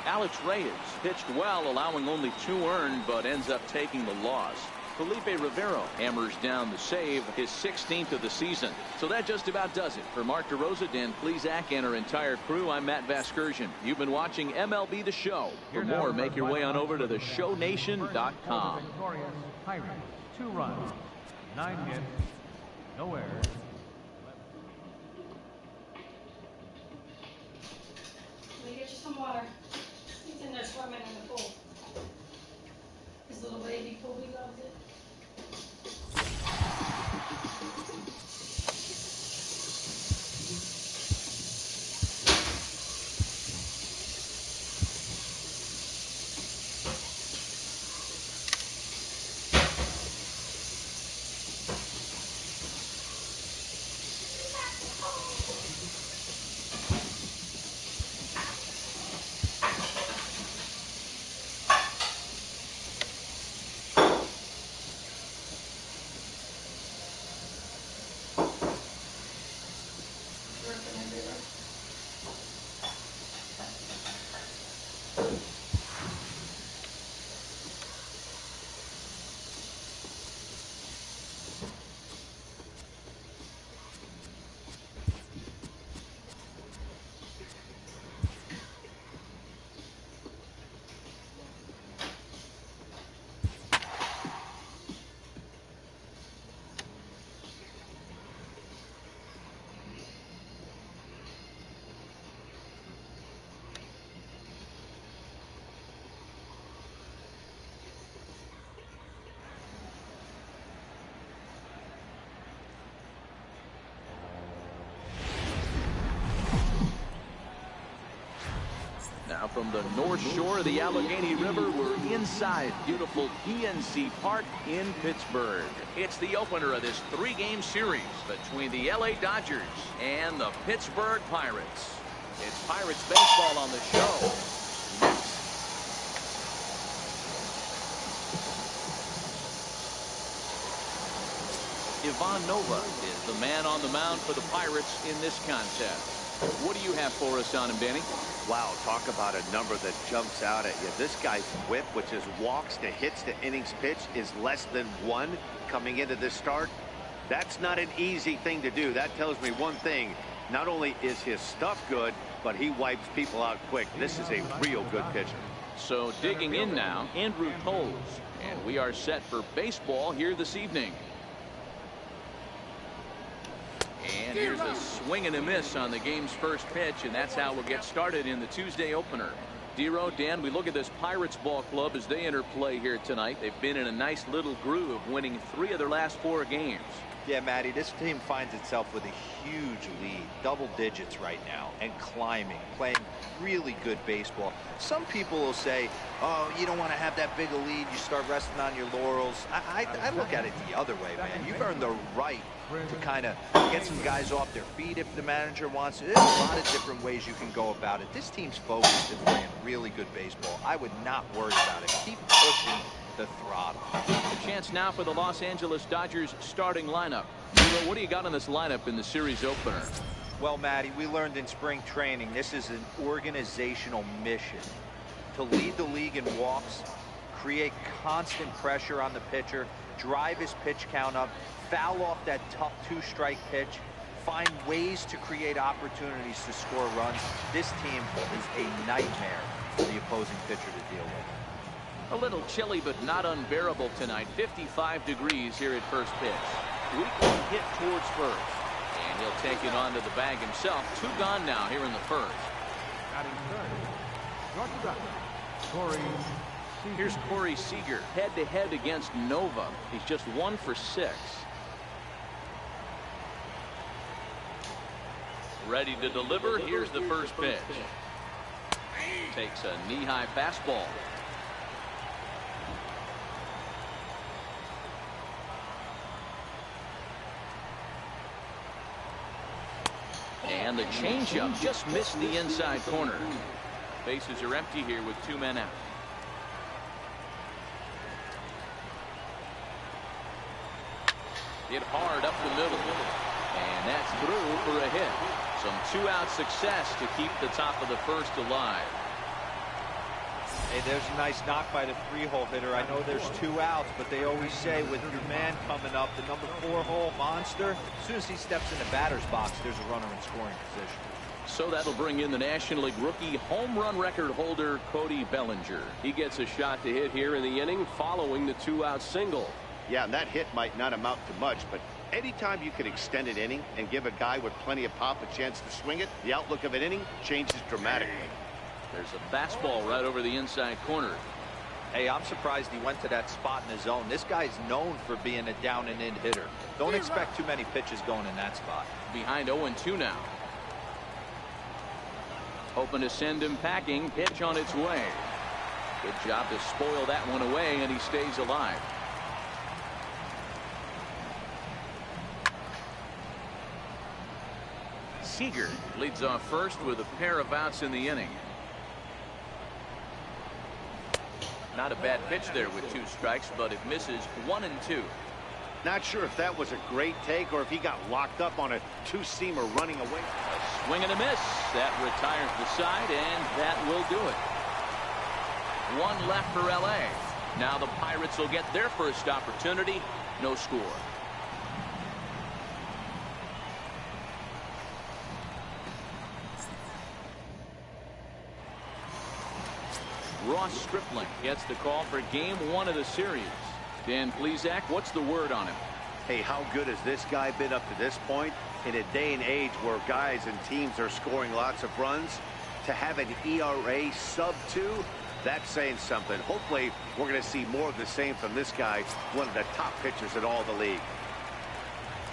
Alex Reyes pitched well, allowing only 2 earned, but ends up taking the loss. Felipe Rivero hammers down the save, his 16th of the season. So that just about does it. For Mark DeRosa, Dan Plesac, and our entire crew, I'm Matt Vasgersian. You've been watching MLB The Show. For more, make your way on over to theshownation.com. Victorious Pirates, 2 runs, 9 hits, no errors. Let me get you some water. He's in there swimming in the pool. His little baby pool, he loves it. Now from the north shore of the Allegheny River, we're inside beautiful PNC Park in Pittsburgh. It's the opener of this 3-game series between the LA Dodgers and the Pittsburgh Pirates. It's Pirates baseball on the show next. Ivan Nova is the man on the mound for the Pirates in this contest. What do you have for us on him, Danny? Wow, talk about a number that jumps out at you. This guy's whip, which is walks to hits to innings pitched, is less than 1 coming into this start. That's not an easy thing to do. That tells me one thing. Not only is his stuff good, but he wipes people out quick. This is a real good pitcher. So digging in now, Andrew Toles. And we are set for baseball here this evening. And here's a swing and a miss on the game's first pitch, and that's how we'll get started in the Tuesday opener. Dero, Dan, we look at this Pirates ball club as they enter play here tonight. They've been in a nice little groove, winning 3 of their last 4 games. Yeah, Matty, this team finds itself with a huge lead, double digits right now, and climbing, playing really good baseball. Some people will say, oh, you don't want to have that big a lead, you start resting on your laurels. I look at it the other way, man. You've earned the right to kind of get some guys off their feet if the manager wants to. There's a lot of different ways you can go about it. This team's focused and playing really good baseball. I would not worry about it. Keep pushing the throttle. A chance now for the Los Angeles Dodgers starting lineup. Dero, what do you got on this lineup in the series opener? Well, Matty, we learned in spring training this is an organizational mission to lead the league in walks, create constant pressure on the pitcher, drive his pitch count up, foul off that tough 2-strike pitch, find ways to create opportunities to score runs. This team is a nightmare for the opposing pitcher to deal with. A little chilly but not unbearable tonight. 55 degrees here at first pitch. Weekly hit towards first. And he'll take it onto the bag himself. 2 gone now here in the first. Batting third, shortstop, Corey. Here's Corey Seager head-to-head against Nova. He's just 1 for 6. Ready to deliver. Here's the first pitch. Takes a knee-high fastball. And the changeup just missed the inside corner. Bases are empty here with 2 men out. Hit hard up the middle. And that's through for a hit. Some 2-out success to keep the top of the first alive. Hey, there's a nice knock by the 3-hole hitter. I know there's 2 outs, but they always say with your man coming up, the number 4-hole monster, as soon as he steps in the batter's box, there's a runner in scoring position. So that'll bring in the National League rookie home run record holder Cody Bellinger. He gets a shot to hit here in the inning following the 2-out single. Yeah, and that hit might not amount to much, but anytime you can extend an inning and give a guy with plenty of pop a chance to swing it, the outlook of an inning changes dramatically. There's a fastball right over the inside corner. Hey, I'm surprised he went to that spot in his zone. This guy's known for being a down-and-in hitter. Don't expect too many pitches going in that spot. Behind 0-2 now. Hoping to send him packing. Pitch on its way. Good job to spoil that one away, and he stays alive. Seager leads off first with a pair of outs in the inning. Not a bad pitch there with 2 strikes, but it misses 1 and 2. Not sure if that was a great take or if he got locked up on a 2-seamer running away. A swing and a miss. That retires the side, and that will do it. 1 left for LA. Now the Pirates will get their first opportunity. No score. Ross Stripling gets the call for game 1 of the series. Dan Plesac, what's the word on him? Hey, how good has this guy been up to this point? In a day and age where guys and teams are scoring lots of runs, to have an ERA sub-2, that's saying something. Hopefully, we're going to see more of the same from this guy, one of the top pitchers in all the league.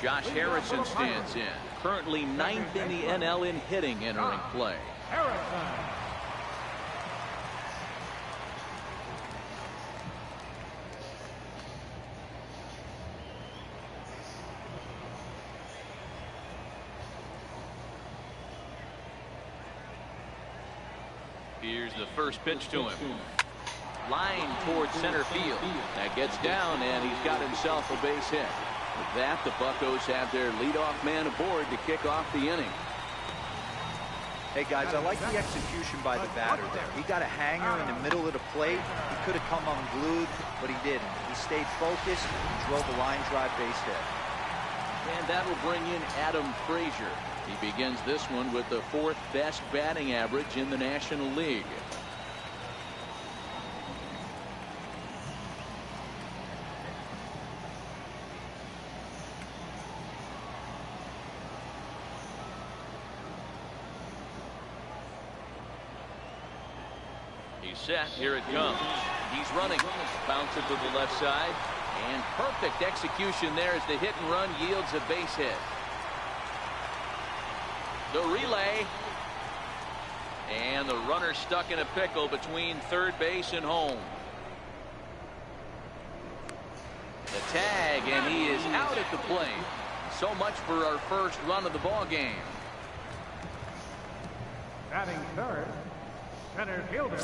Josh Harrison stands in. Currently 9th in the NL in hitting entering play. Harrison. Here's the first pitch to him. Line towards center field. That gets down, and he's got himself a base hit. With that, the Buccos have their leadoff man aboard to kick off the inning. Hey, guys, I like the execution by the batter there. He got a hanger in the middle of the plate. He could have come unglued, but he didn't. He stayed focused and drove a line drive base hit. And that will bring in Adam Frazier. He begins this one with the 4th best batting average in the National League. He's set. Here it comes. He's running. Bounce it to the left side. And perfect execution there as the hit and run yields a base hit. The relay. And the runner stuck in a pickle between third base and home. The tag, and he is out at the plate. So much for our first run of the ball game. Batting third, center fielder,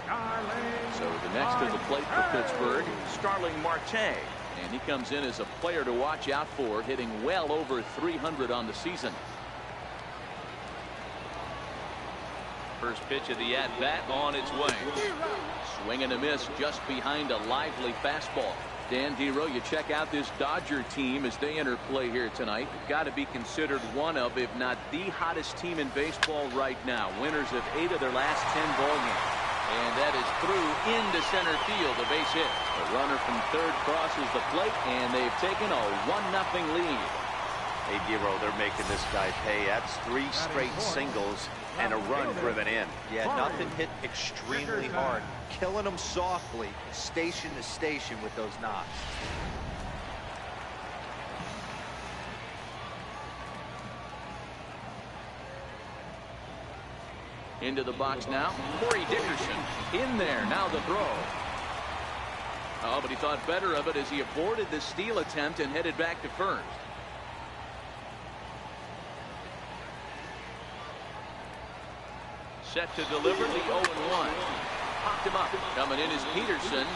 Starling. So the next to the plate for Pittsburgh, Starling Marte. And he comes in as a player to watch out for, hitting well over 300 on the season. First pitch of the at-bat on its way. Swing and a miss just behind a lively fastball. Dan Dero, you check out this Dodger team as they enter play here tonight. Got to be considered one of, if not the hottest team in baseball right now. Winners of 8 of their last 10 ball games. And that is through into center field, a base hit. The runner from third crosses the plate, and they've taken a 1-0 lead. Hey, Dero, they're making this guy pay. That's 3 straight singles and a run driven in. Yeah, nothing hit extremely hard. Killing them softly, station to station with those knocks. Into the box now. Corey Dickerson in there. Now the throw. Oh, but he thought better of it as he aborted the steal attempt and headed back to first. Set to deliver the 0-1. Popped him up. Coming in is Peterson,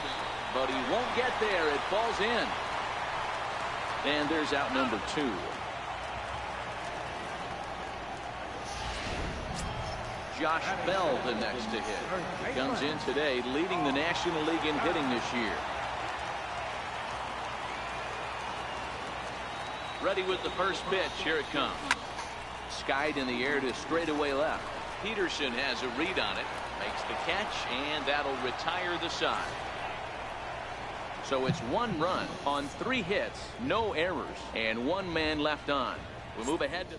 but he won't get there. It falls in. And there's out number 2. Josh Bell the next to hit. He comes in today leading the National League in hitting this year. Ready with the first pitch. Here it comes. Skied in the air to straightaway left. Peterson has a read on it. Makes the catch, and that'll retire the side. So it's 1 run on 3 hits, no errors, and 1 man left on. We move ahead to...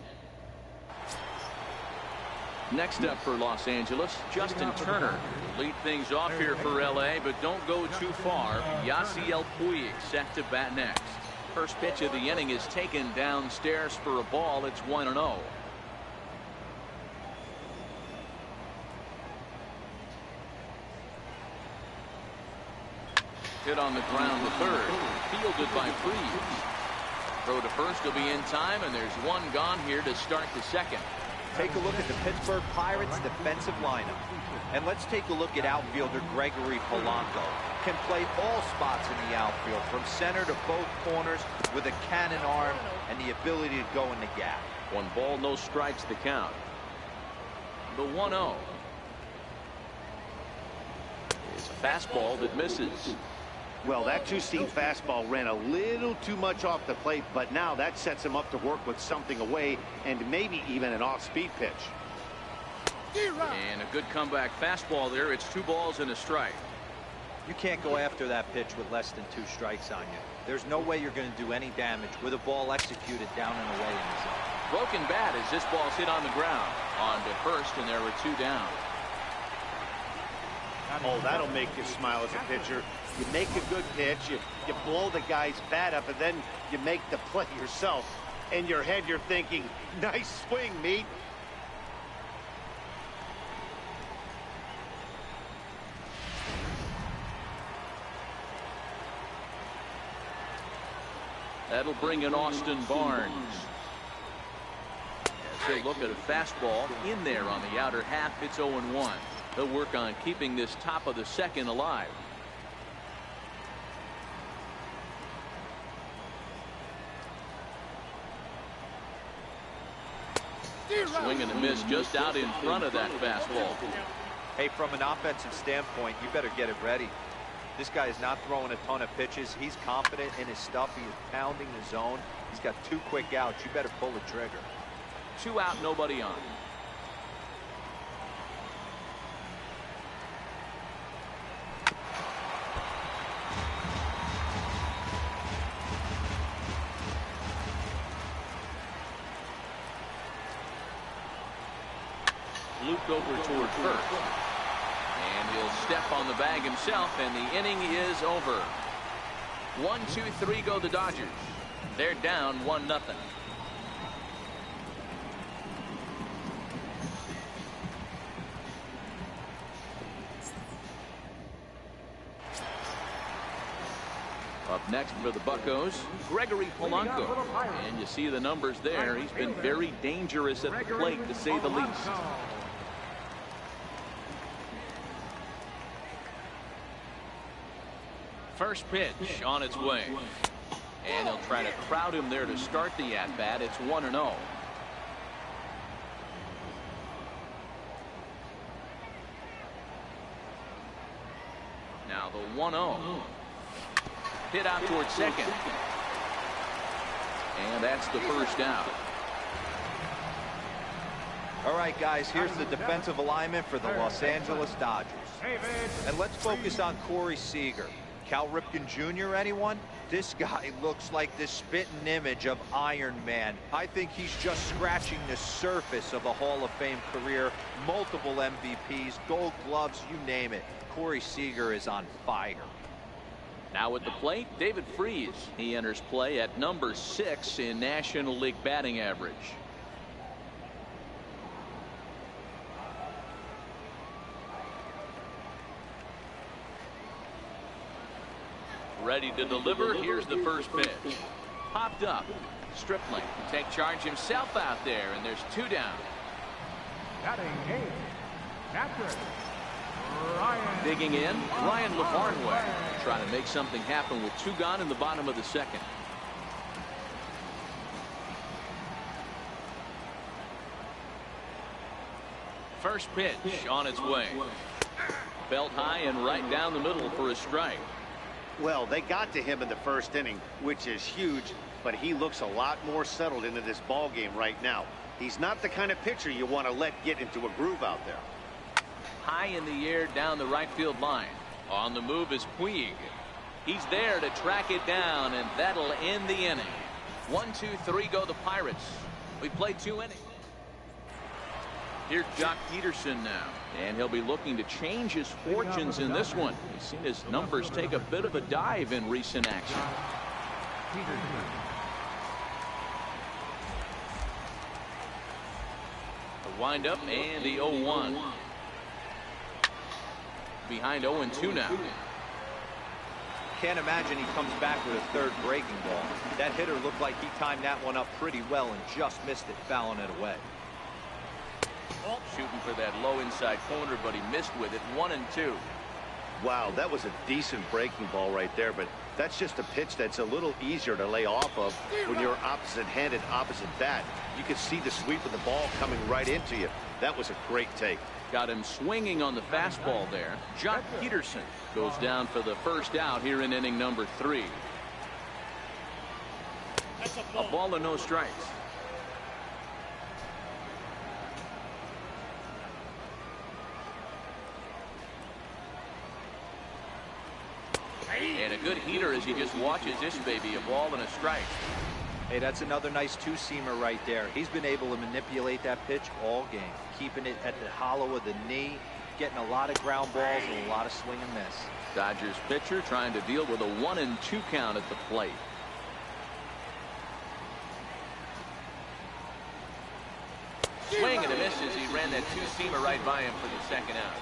Next up for Los Angeles, Justin Turner. Lead things off here for LA, but don't go too far. Yasiel Puig set to bat next. First pitch of the inning is taken downstairs for a ball. It's 1-0. Hit on the ground to third. Fielded by Freeze. Throw to first will be in time, and there's 1 gone here to start the second. Take a look at the Pittsburgh Pirates defensive lineup. And let's take a look at outfielder Gregory Polanco. Can play all spots in the outfield, from center to both corners, with a cannon arm and the ability to go in the gap. 1 ball, no strikes the count. The 1-0. It's a fastball that misses. Well, that 2-seam fastball ran a little too much off the plate, but now that sets him up to work with something away and maybe even an off-speed pitch. And a good comeback fastball there. It's 2 balls and a strike. You can't go after that pitch with less than 2 strikes on you. There's no way you're going to do any damage with a ball executed down and away in the zone. Broken bat as this ball's hit on the ground. On to first, and there were 2 down. Oh, that'll make you smile as a pitcher. You make a good pitch, you blow the guy's bat up, and then you make the play yourself. In your head, you're thinking, nice swing, meat. That'll bring in Austin Barnes. As they look at a fastball in there on the outer half, it's 0-1. They'll work on keeping this top of the second alive. Swing and a miss just out in front of that fastball. Hey, from an offensive standpoint, you better get it ready. This guy is not throwing a ton of pitches. He's confident in his stuff. He is pounding the zone. He's got 2 quick outs. You better pull the trigger. 2 out, nobody on. Looped over toward first. And he'll step on the bag himself, and the inning is over. 1-2-3 go the Dodgers. They're down 1-0. Up next for the Buccos, Gregory Polanco. And you see the numbers there. He's been very dangerous at the plate, to say the least. First pitch on its way. And he'll try to crowd him there to start the at-bat. It's 1-0. Now the 1-0. Hit out towards second. And that's the first out. All right, guys, here's the defensive alignment for the Los Angeles Dodgers. And let's focus on Corey Seager. Cal Ripken Jr., anyone? This guy looks like the spitting image of Iron Man. I think he's just scratching the surface of a Hall of Fame career. Multiple MVPs, Gold Gloves, you name it. Corey Seager is on fire. Now at the plate, David Freese. He enters play at number 6 in National League batting average. Ready to deliver. Here's the first pitch. Popped up. Stripling take charge himself out there, and there's 2 down. Batting 8, captain Ryan. Digging in, Ryan LaVarnway, trying to make something happen with 2 gone in the bottom of the second. First pitch on its way. Belt high and right down the middle for a strike. Well, they got to him in the first inning, which is huge, but he looks a lot more settled into this ball game right now. He's not the kind of pitcher you want to let get into a groove out there. High in the air down the right field line. On the move is Puig. He's there to track it down, and that'll end the inning. 1-2-3 go the Pirates. We played 2 innings. Here's Jock Peterson now, and he'll be looking to change his fortunes in this one. He's seen his numbers take a bit of a dive in recent action. The windup and the 0-1. Behind 0-2 now. Can't imagine he comes back with a third breaking ball. That hitter looked like he timed that one up pretty well and just missed it, fouling it away. Shooting for that low inside corner, but he missed with it. 1-2. Wow, that was a decent breaking ball right there, but that's just a pitch that's a little easier to lay off of when you're opposite-handed, opposite bat. You can see the sweep of the ball coming right into you. That was a great take. Got him swinging on the fastball there. Jock Peterson goes down for the first out here in inning number 3. A ball and no strikes. And a good heater as he just watches this baby. A ball and a strike. Hey, that's another nice 2-seamer right there. He's been able to manipulate that pitch all game, keeping it at the hollow of the knee, getting a lot of ground balls and a lot of swing and miss. Dodgers pitcher trying to deal with a 1-2 count at the plate. Swing and a miss as he ran that 2-seamer right by him for the second out.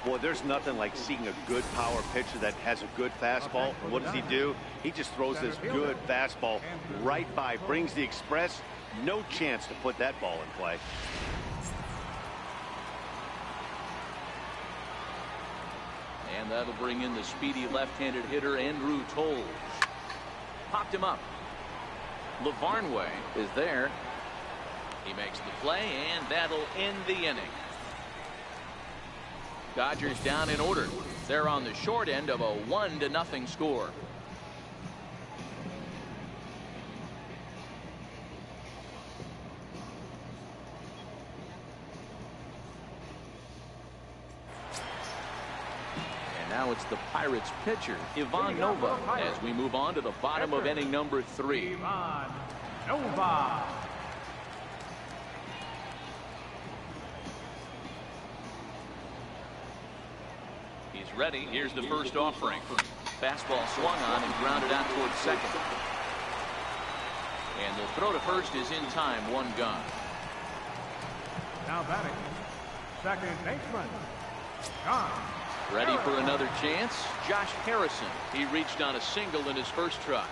Boy, there's nothing like seeing a good power pitcher that has a good fastball. And what does he do? He just throws this good fastball right by, brings the express. No chance to put that ball in play. And that'll bring in the speedy left-handed hitter Andrew Toles. Popped him up. LaVarnway is there. He makes the play, and that'll end the inning. Dodgers down in order. They're on the short end of a 1-0 score. And now it's the Pirates pitcher, Ivan Nova, as we move on to the bottom of inning number 3. Ivan Nova. Ready, here's the first offering. Fastball swung on and grounded out towards second. And the throw to first is in time, one gone. Now batting, second baseman, John. Ready for another chance, Josh Harrison. He reached on a single in his first try.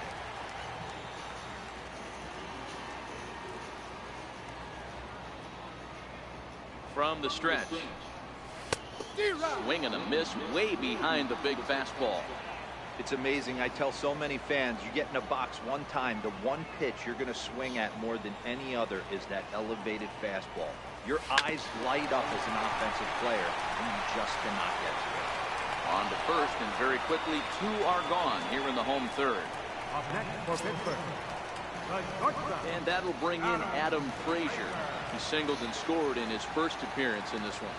From the stretch. Swing and a miss way behind the big fastball. It's amazing. I tell so many fans, you get in a box one time, the one pitch you're going to swing at more than any other is that elevated fastball. Your eyes light up as an offensive player, and you just cannot get to it. On to first, and very quickly, two are gone here in the home third. Up next for Pittsburgh, the shortstop. And that'll bring in Adam Frazier. He singled and scored in his first appearance in this one.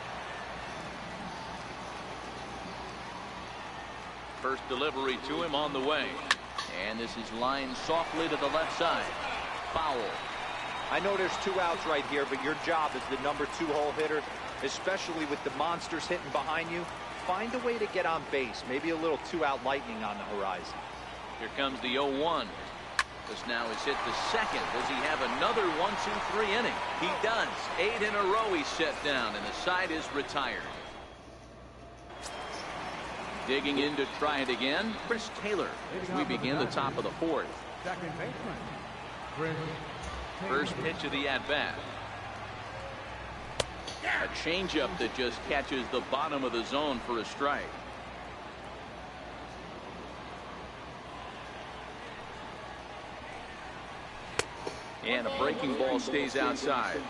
First delivery to him on the way. And this is lined softly to the left side. Foul. I know there's 2 outs right here, but your job as the number 2 hole hitter, especially with the monsters hitting behind you, find a way to get on base. Maybe a little 2-out lightning on the horizon. Here comes the 0-1. This now is hit to second. Does he have another 1-2-3 inning? He does. 8 in a row he's set down, and the side is retired. Digging in to try it again, Chris Taylor. We begin the top of the fourth. Second baseman, Chris First pitch of the at-bat. A changeup that just catches the bottom of the zone for a strike. And a breaking ball stays outside.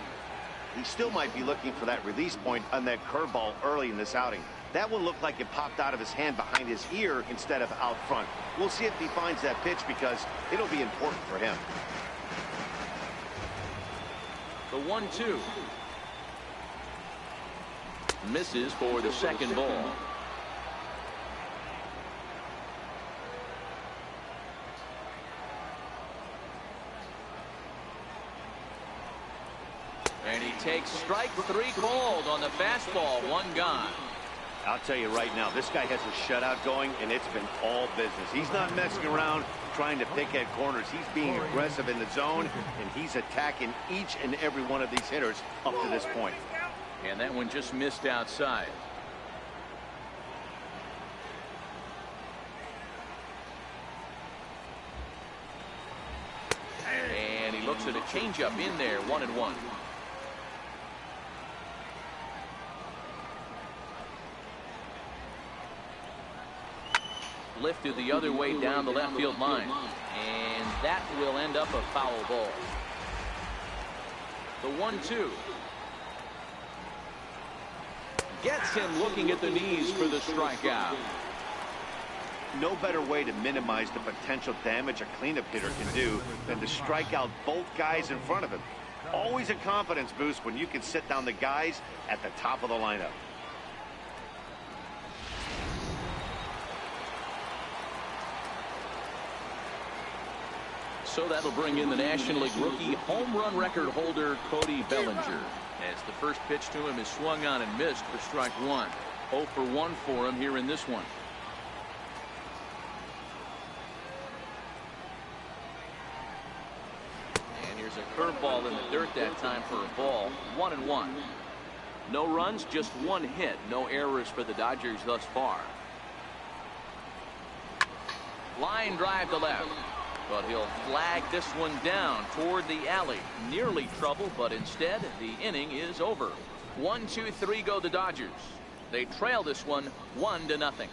He still might be looking for that release point on that curveball early in this outing. That one looked like it popped out of his hand behind his ear instead of out front. We'll see if he finds that pitch because it'll be important for him. The 1-2. Misses for the second ball. And he takes strike 3 called on the fastball. 1 gone. I'll tell you right now, this guy has a shutout going, and it's been all business. He's not messing around trying to pick at corners. He's being aggressive in the zone, and he's attacking each and every one of these hitters up to this point. And that one just missed outside. And he looks at a changeup in there, 1-1. Lifted the other way down the left field line. And that will end up a foul ball. The 1-2. Gets him looking at the knees for the strikeout. No better way to minimize the potential damage a cleanup hitter can do than to strike out both guys in front of him. Always a confidence boost when you can sit down the guys at the top of the lineup. So that'll bring in the National League rookie home run record holder Cody Bellinger. As the first pitch to him is swung on and missed for strike 1. 0 for 1 for him here in this one. And here's a curveball in the dirt that time for a ball. 1-1. No runs, just 1 hit. No errors for the Dodgers thus far. Line drive to left. But he'll flag this one down toward the alley. Nearly trouble, but instead the inning is over. 1-2-3 go the Dodgers. They trail this one 1-0.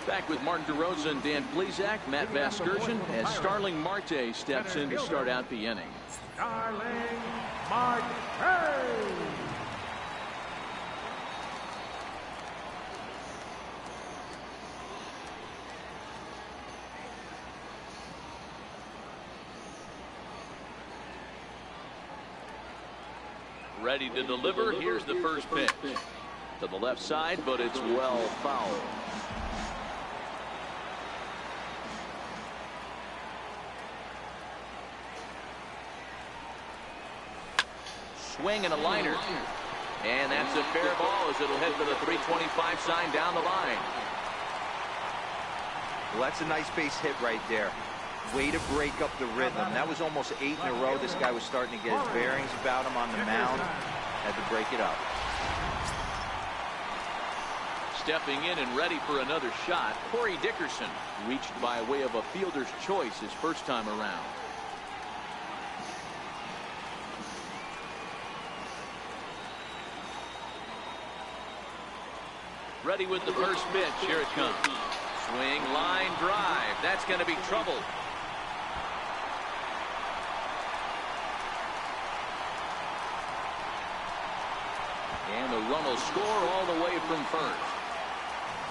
Back with Martin DeRosa and Dan Plesac, Matt Vasgersian, as Starling Marte steps in to start out the inning. Starling Marte. Ready to deliver. Here's the first pitch. To the left side, but it's well fouled. Swing and a liner. And that's a fair ball as it'll head for the 325 sign down the line. Well, that's a nice base hit right there. Way to break up the rhythm. That was almost 8 in a row. This guy was starting to get his bearings about him on the mound. Had to break it up. Stepping in and ready for another shot, Corey Dickerson reached by way of a fielder's choice his first time around. Ready with the first pitch. Here it comes. Swing, line, drive. That's going to be trouble. And the run will score all the way from first.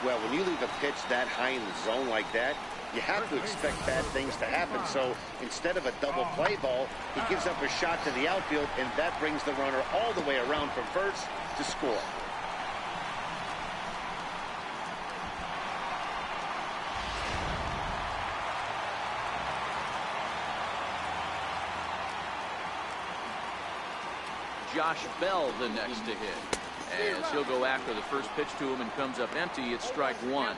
Well, when you leave a pitch that high in the zone like that, you have to expect bad things to happen. So instead of a double play ball, he gives up a shot to the outfield, and that brings the runner all the way around from first to score. Josh Bell the next to hit. As he'll go after the first pitch to him and comes up empty, it's strike one.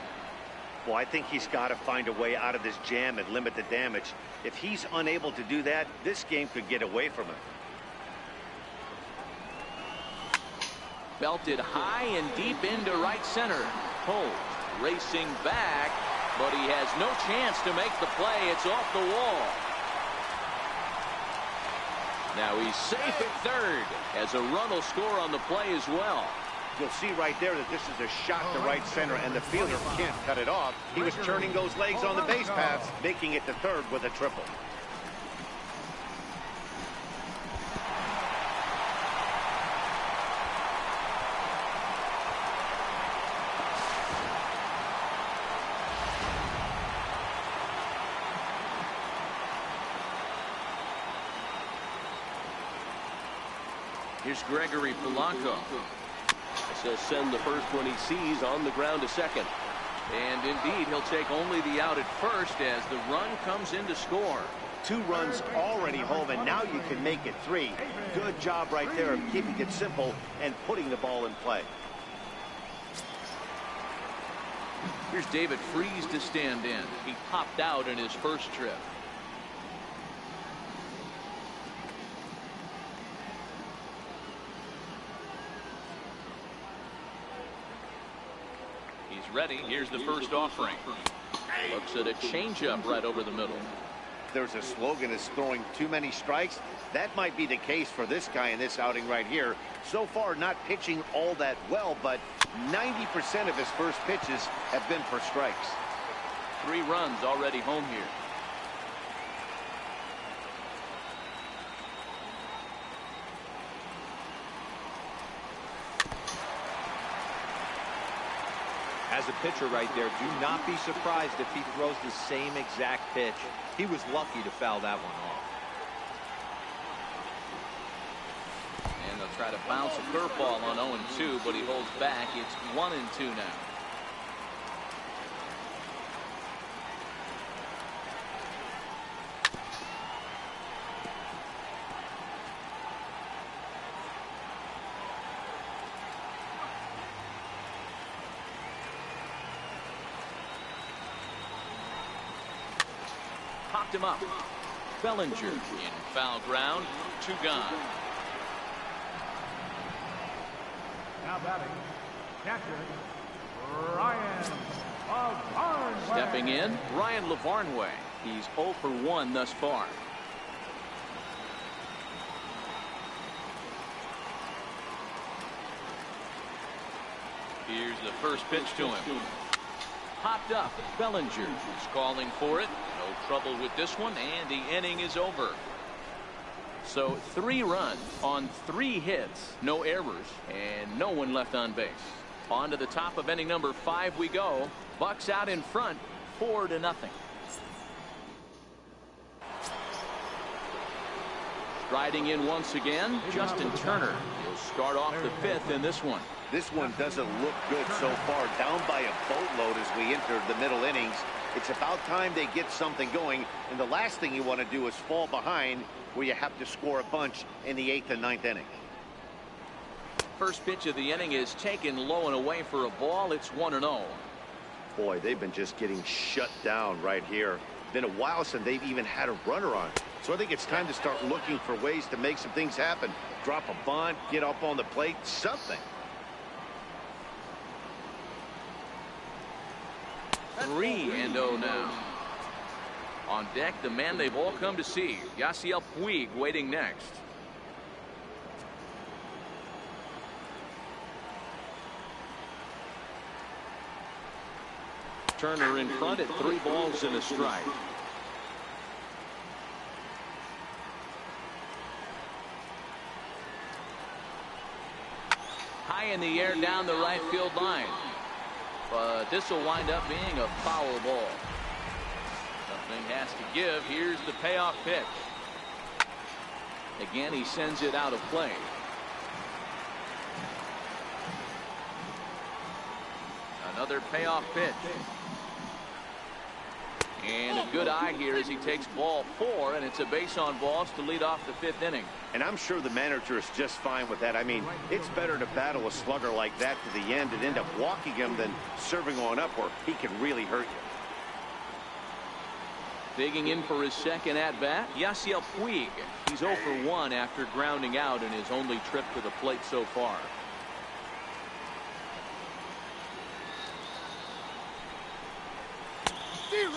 Well, I think he's got to find a way out of this jam and limit the damage. If he's unable to do that, this game could get away from him. Belted high and deep into right center. Pulled, racing back, but he has no chance to make the play. It's off the wall. Now he's safe at third as a run will score on the play as well. You'll see right there that this is a shot to right center, and the fielder can't cut it off. He was turning those legs on the base paths, making it to third with a triple. Here's Gregory Polanco. He'll send the first one he sees on the ground to second. And indeed, he'll take only the out at first as the run comes in to score. 2 runs already home, and now you can make it 3. Good job right there of keeping it simple and putting the ball in play. Here's David Freese to stand in. He popped out in his first trip. He's ready. Here's the first offering. Looks at a changeup right over the middle. There's a slogan is throwing too many strikes. That might be the case for this guy in this outing right here. So far, not pitching all that well, but 90% of his first pitches have been for strikes. 3 runs already home here. As a pitcher right there, do not be surprised if he throws the same exact pitch. He was lucky to foul that one off. And they'll try to bounce a curveball on 0-2, but he holds back. It's 1-2 now. Popped him up. Bellinger in foul ground. 2 gone. Now batting, catcher, Ryan Lavarnway. Stepping in, Ryan Lavarnway. He's 0 for 1 thus far. Here's the first pitch to him. Popped up. Bellinger is calling for it. No trouble with this one, and the inning is over. So 3 runs on 3 hits, no errors, and no one left on base. On to the top of inning number 5 we go. Bucks out in front, 4-0. Striding in once again, Justin Turner. He'll start off the 5th in this one. This one doesn't look good so far. Down by a boatload as we enter the middle innings. It's about time they get something going, and the last thing you want to do is fall behind where you have to score a bunch in the 8th and 9th inning. First pitch of the inning is taken low and away for a ball. It's 1-0. Boy, they've been just getting shut down right here. Been a while since they've even had a runner on. So I think it's time to start looking for ways to make some things happen. Drop a bunt, get up on the plate, something. 3-0 now. On deck, the man they've all come to see, Yasiel Puig, waiting next. Turner in front at 3 balls and a strike. High in the air down the right field line. But this will wind up being a foul ball. Something has to give. Here's the payoff pitch. Again, he sends it out of play. Another payoff pitch. And a good eye here as he takes ball 4, and it's a base on balls to lead off the 5th inning. And I'm sure the manager is just fine with that. I mean, it's better to battle a slugger like that to the end and end up walking him than serving on up where he can really hurt you. Digging in for his second at-bat, Yasiel Puig. He's 0 for 1 after grounding out in his only trip to the plate so far.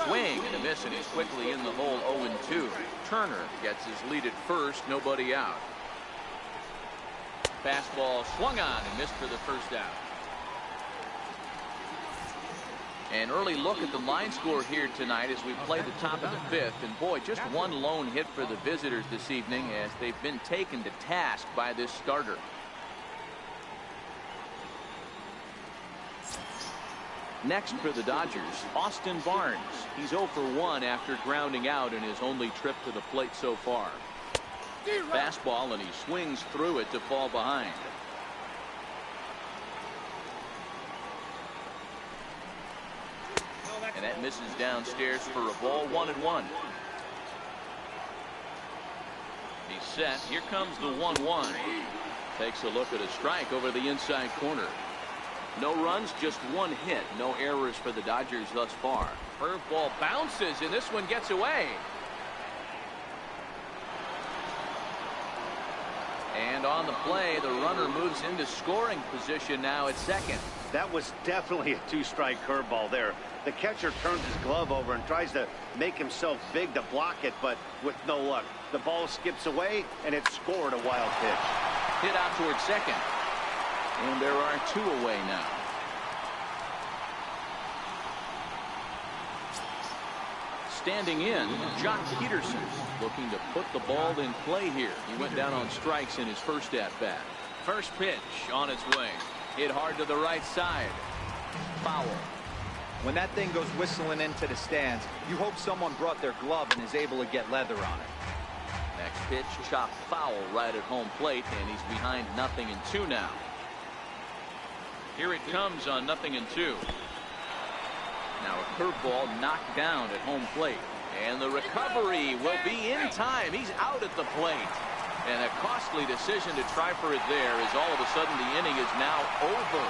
Swing and a miss, and he's quickly in the hole. 0-2. Turner gets his lead at first, nobody out. Fastball swung on and missed for the first out. An early look at the line score here tonight as we play the top of the 5th, and boy, just one lone hit for the visitors this evening as they've been taken to task by this starter. Next for the Dodgers, Austin Barnes. He's 0 for 1 after grounding out in his only trip to the plate so far. Fastball, and he swings through it to fall behind. And that misses downstairs for a ball. 1-1. He's set. Here comes the 1-1. Takes a look at a strike over the inside corner. No runs, just 1 hit. No errors for the Dodgers thus far. Curveball bounces, and this one gets away. And on the play, the runner moves into scoring position now at second. That was definitely a 2-strike curveball there. The catcher turns his glove over and tries to make himself big to block it, but with no luck. The ball skips away, and it's scored a wild pitch. Hit out towards second. And there are 2 away now. Standing in, Jock Peterson looking to put the ball in play here. He went down on strikes in his first at-bat. First pitch on its way. Hit hard to the right side. Foul. When that thing goes whistling into the stands, you hope someone brought their glove and is able to get leather on it. Next pitch, chopped foul right at home plate, and he's behind 0-2 now. Here it comes on 0-2. Now a curveball knocked down at home plate. And the recovery will be in time. He's out at the plate. And a costly decision to try for it there as all of a sudden the inning is now over.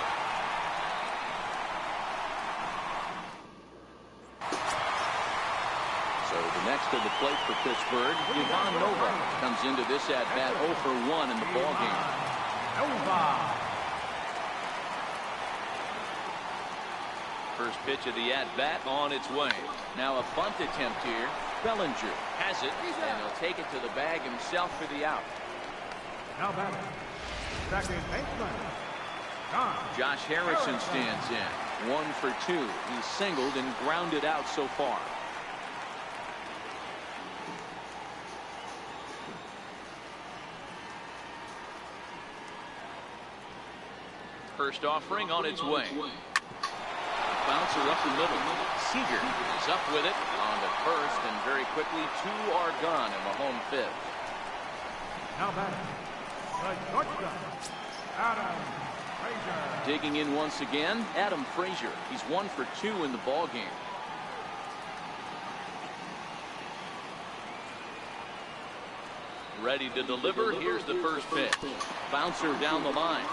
So the next to the plate for Pittsburgh, Ivan Nova comes into this at-bat 0 for 1 in the ballgame. First pitch of the at-bat on its way. Now a bunt attempt here. Bellinger has it, and he'll take it to the bag himself for the out. Now batter, second baseman, Josh Harrison stands in. 1 for 2. He's singled and grounded out so far. First offering on its way. Bouncer up the middle. Seager is up with it on the first, and very quickly 2 are gone in the home 5th. now batter, the shortstop, Adam Frazier. Digging in once again, Adam Frazier. He's 1 for 2 in the ball game. Ready to deliver. Here's the first pitch. Bouncer down the line.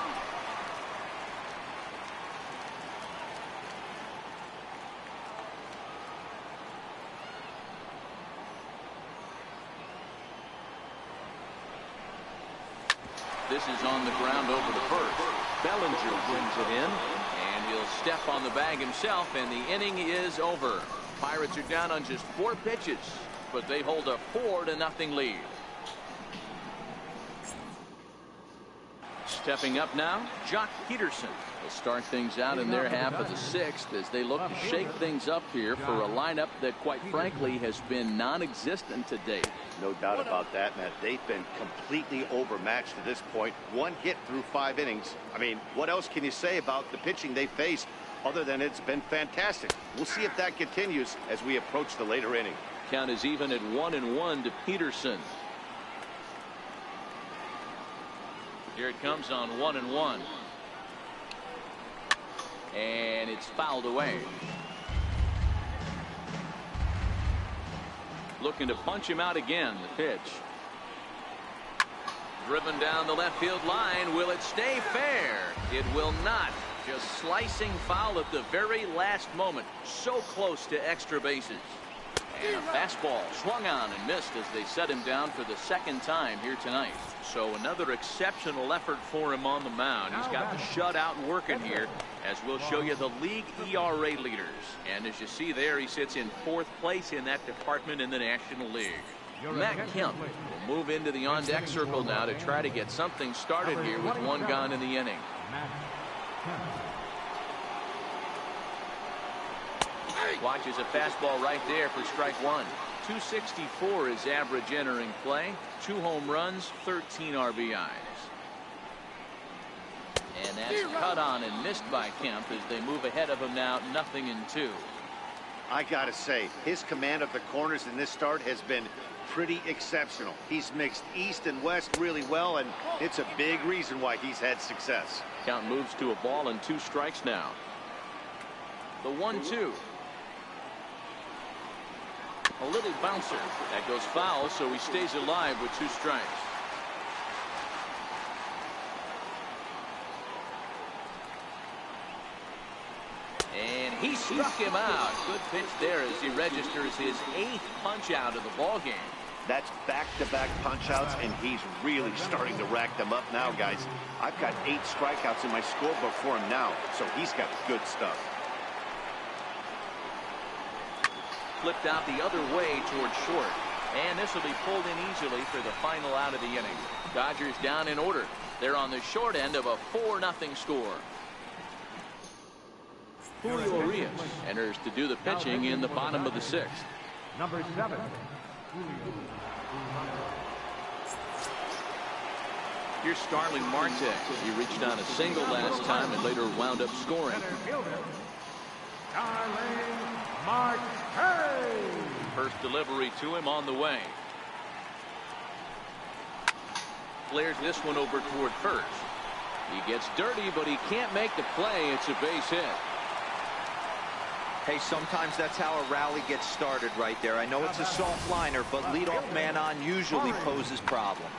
This is on the ground over the first. Bellinger brings it in. And he'll step on the bag himself, and the inning is over. Pirates are down on just 4 pitches, but they hold a 4-0 lead. Stepping up now, Jock Peterson will start things out in their half of the 6th as they look to shake things up here for a lineup that, quite frankly, has been non-existent to date. No doubt about that, Matt. They've been completely overmatched to this point. 1 hit through 5 innings. I mean, what else can you say about the pitching they faced other than it's been fantastic? We'll see if that continues as we approach the later inning. Count is even at 1-1 to Peterson. Here it comes on 1-1. And it's fouled away. Looking to punch him out again. The pitch. Driven down the left field line. Will it stay fair? It will not. Just slicing foul at the very last moment. So close to extra bases. And a fastball swung on and missed as they set him down for the 2nd time here tonight. So another exceptional effort for him on the mound. He's got the shutout working here, as we'll show you the league ERA leaders. And as you see there, he sits in 4th place in that department in the National League. Matt Kemp will move into the on-deck circle now to try to get something started here with 1 gone in the inning. Watches a fastball right there for strike 1. 264 is average entering play. 2 home runs, 13 RBIs. And that's cut on and missed by Kemp as they move ahead of him now, 0-2. I gotta say, his command of the corners in this start has been pretty exceptional. He's mixed east and west really well, and it's a big reason why he's had success. Count moves to a ball and 2 strikes now. The 1-2. A little bouncer. That goes foul, so he stays alive with 2 strikes. And he struck him out. Good pitch there as he registers his 8th punch out of the ball game. That's back-to-back punch-outs, and he's really starting to rack them up now, guys. I've got 8 strikeouts in my scorebook for him now, so he's got good stuff. Flipped out the other way towards short. And this will be pulled in easily for the final out of the inning. Dodgers down in order. They're on the short end of a 4-0 score. Julio Urias enters to do the pitching in the bottom of the 6th. Number 7. Here's Starling Marte. He reached on a single last time and later wound up scoring. First delivery to him on the way. Flares this one over toward first. He gets dirty, but he can't make the play. It's a base hit. Hey, sometimes that's how a rally gets started right there. I know it's a soft liner, but leadoff man on usually poses problems.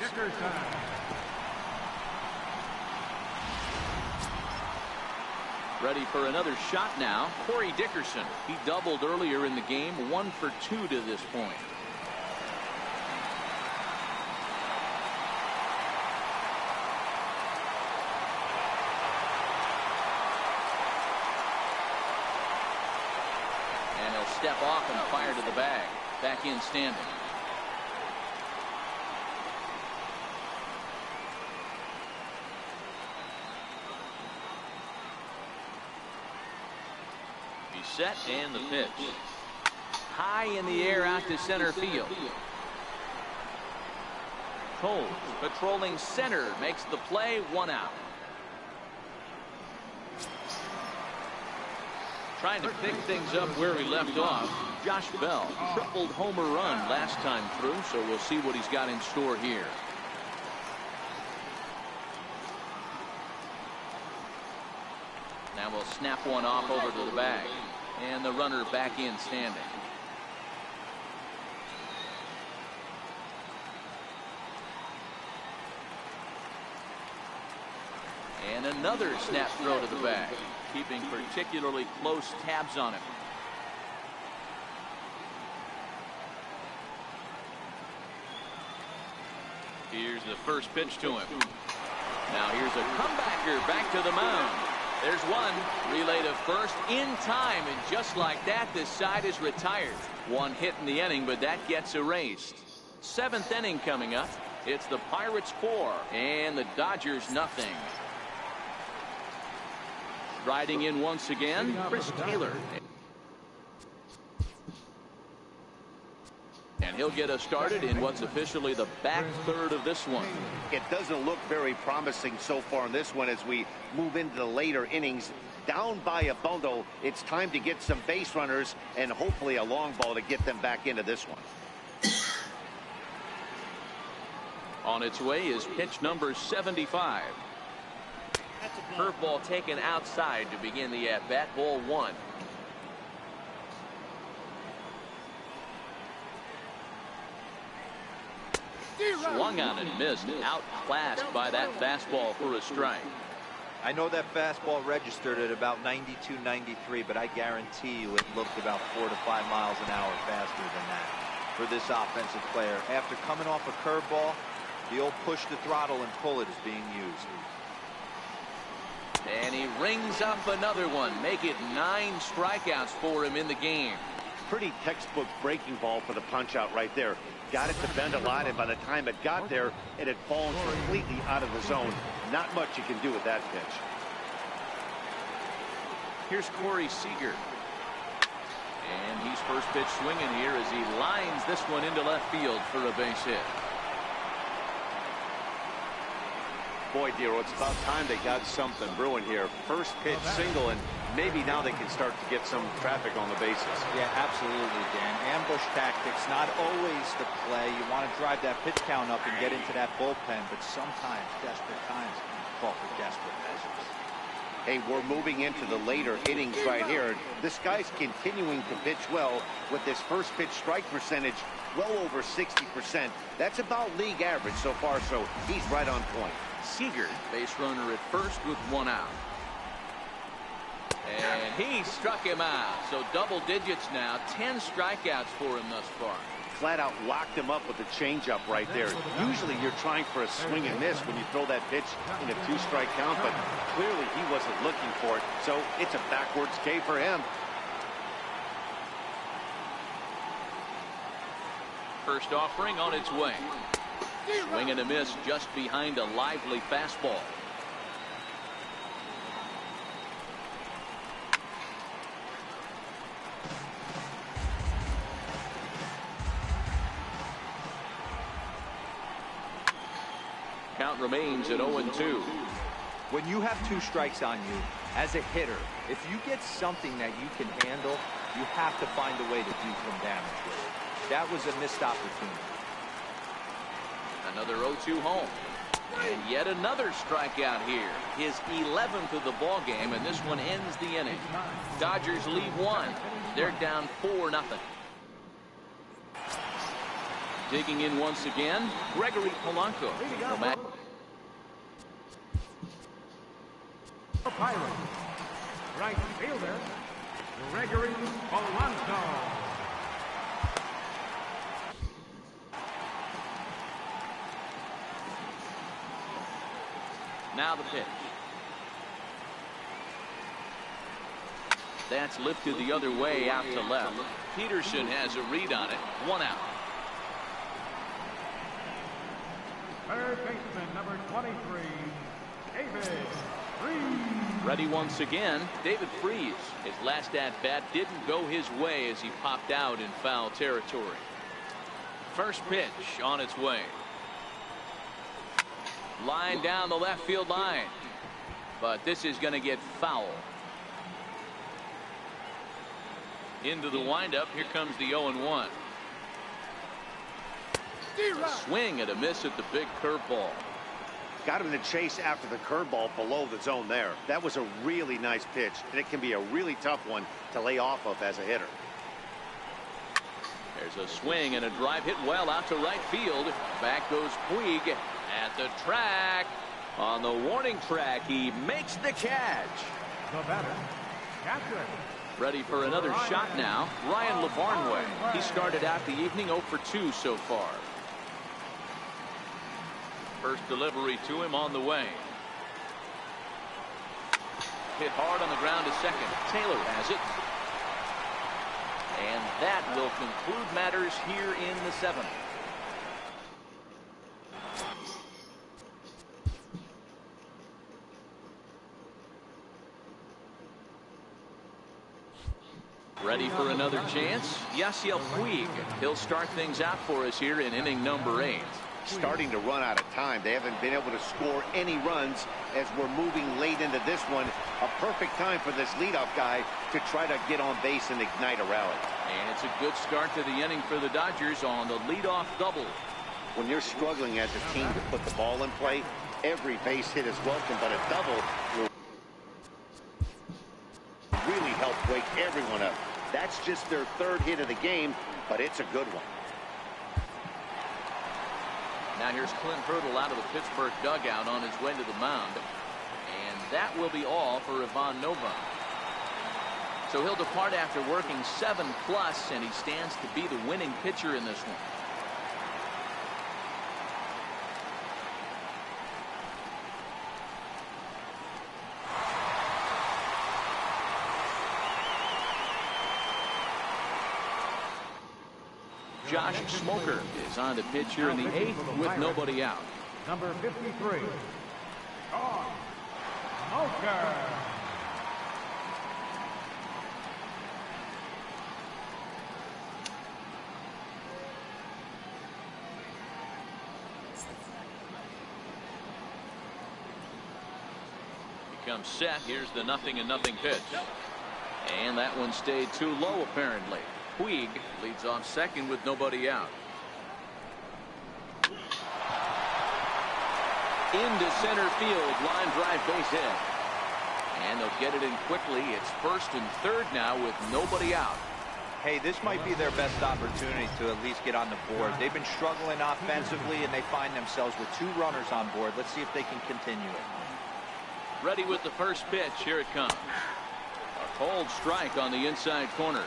Ready for another shot now. Corey Dickerson. He doubled earlier in the game. 1 for 2 to this point. And he'll step off and fire to the bag. Back in standing. Set and the pitch. High in the air out to center field. Cole patrolling center makes the play. 1 out. Trying to pick things up where he left off. Josh Bell tripled homer run last time through, so we'll see what he's got in store here. Now we'll snap one off over to the bag. And the runner back in standing. And another snap throw to the bag, keeping particularly close tabs on him. Here's the first pitch to him. Now here's a comebacker back to the mound. There's one. Relay to first in time, and just like that, this side is retired. One hit in the inning, but that gets erased. 7th inning coming up. It's the Pirates 4 and the Dodgers nothing. Riding in once again, Chris Taylor. And he'll get us started in what's officially the back third of this one. It doesn't look very promising so far in this one as we move into the later innings. Down by a bundle, it's time to get some base runners and hopefully a long ball to get them back into this one. On its way is pitch number 75. Curveball taken outside to begin the at-bat. Ball 1. Swung on and missed. Outclassed by that fastball for a strike. I know that fastball registered at about 92, 93, but I guarantee you it looked about 4 to 5 miles an hour faster than that for this offensive player. After coming off a curveball, the old push the throttle and pull it is being used. And he rings up another one. Make it 9 strikeouts for him in the game. Pretty textbook breaking ball for the punch out right there. Got it to bend a lot, and by the time it got there, it had fallen completely out of the zone. Not much you can do with that pitch. Here's Corey Seager. And he's first pitch swinging here as he lines this one into left field for a base hit. Boy, Dero, it's about time they got something brewing here. First pitch single, and maybe now they can start to get some traffic on the bases. Yeah, absolutely, Dan. Ambush tactics, not always the play. You want to drive that pitch count up and get into that bullpen, but sometimes desperate times call for desperate measures. Hey, we're moving into the later innings right here. This guy's continuing to pitch well with this first pitch strike percentage well over 60%. That's about league average so far, so he's right on point. Seager, base runner at first with 1 out. And he struck him out. So double digits now. 10 strikeouts for him thus far. Flat out locked him up with a changeup right there. Usually you're trying for a swing and miss when you throw that pitch in a 2-strike count, but clearly he wasn't looking for it. So it's a backwards K for him. First offering on its way. Swing and a miss just behind a lively fastball. Count remains at 0-2. When you have 2 strikes on you, as a hitter, if you get something that you can handle, you have to find a way to do some damage with it. That was a missed opportunity. Another 0-2 home. And yet another strikeout here. His 11th of the ball game, and this one ends the inning. Dodgers lead 1. They're down 4-0. Digging in once again, Gregory Polanco. The Pirates, right fielder, Gregory Polanco. Now the pitch. That's lifted the other way out to left. Peterson has a read on it. 1 out. Third baseman, number 23, David Freese. Ready once again, David Freese. His last at-bat didn't go his way as he popped out in foul territory. First pitch on its way. Line down the left field line. But this is going to get foul. Into the windup. Here comes the 0-1. A swing and a miss at the big curveball. Got him to chase after the curveball below the zone there. That was a really nice pitch, and it can be a really tough one to lay off of as a hitter. There's a swing and a drive hit well out to right field. Back goes Puig at the track. On the warning track, he makes the catch. The batter, catcher. Ready for another shot now, Ryan LaVarnway. He started out the evening 0 for 2 so far. First delivery to him on the way. Hit hard on the ground to second. Taylor has it. And that will conclude matters here in the 7th. Ready for another chance? Yasiel Puig. He'll start things out for us here in inning number 8. Starting to run out of time. They haven't been able to score any runs as we're moving late into this one. A perfect time for this leadoff guy to try to get on base and ignite a rally. And it's a good start to the inning for the Dodgers on the leadoff double. When you're struggling as a team to put the ball in play, every base hit is welcome, but a double will really help wake everyone up. That's just their 3rd hit of the game, but it's a good one. Now here's Clint Hurdle out of the Pittsburgh dugout on his way to the mound. And that will be all for Ivan Nova. So he'll depart after working 7+, and he stands to be the winning pitcher in this one. Josh Smoker is on the pitch here in the 8th with nobody out. Number 53, Josh Smoker. He comes set. Here's the 0-0 pitch. And that one stayed too low apparently. Puig leads off second with nobody out. Into center field, line drive base hit. And they'll get it in quickly. It's 1st and 3rd now with nobody out. Hey, this might be their best opportunity to at least get on the board. They've been struggling offensively, and they find themselves with 2 runners on board. Let's see if they can continue it. Ready with the first pitch. Here it comes. A cold strike on the inside corner.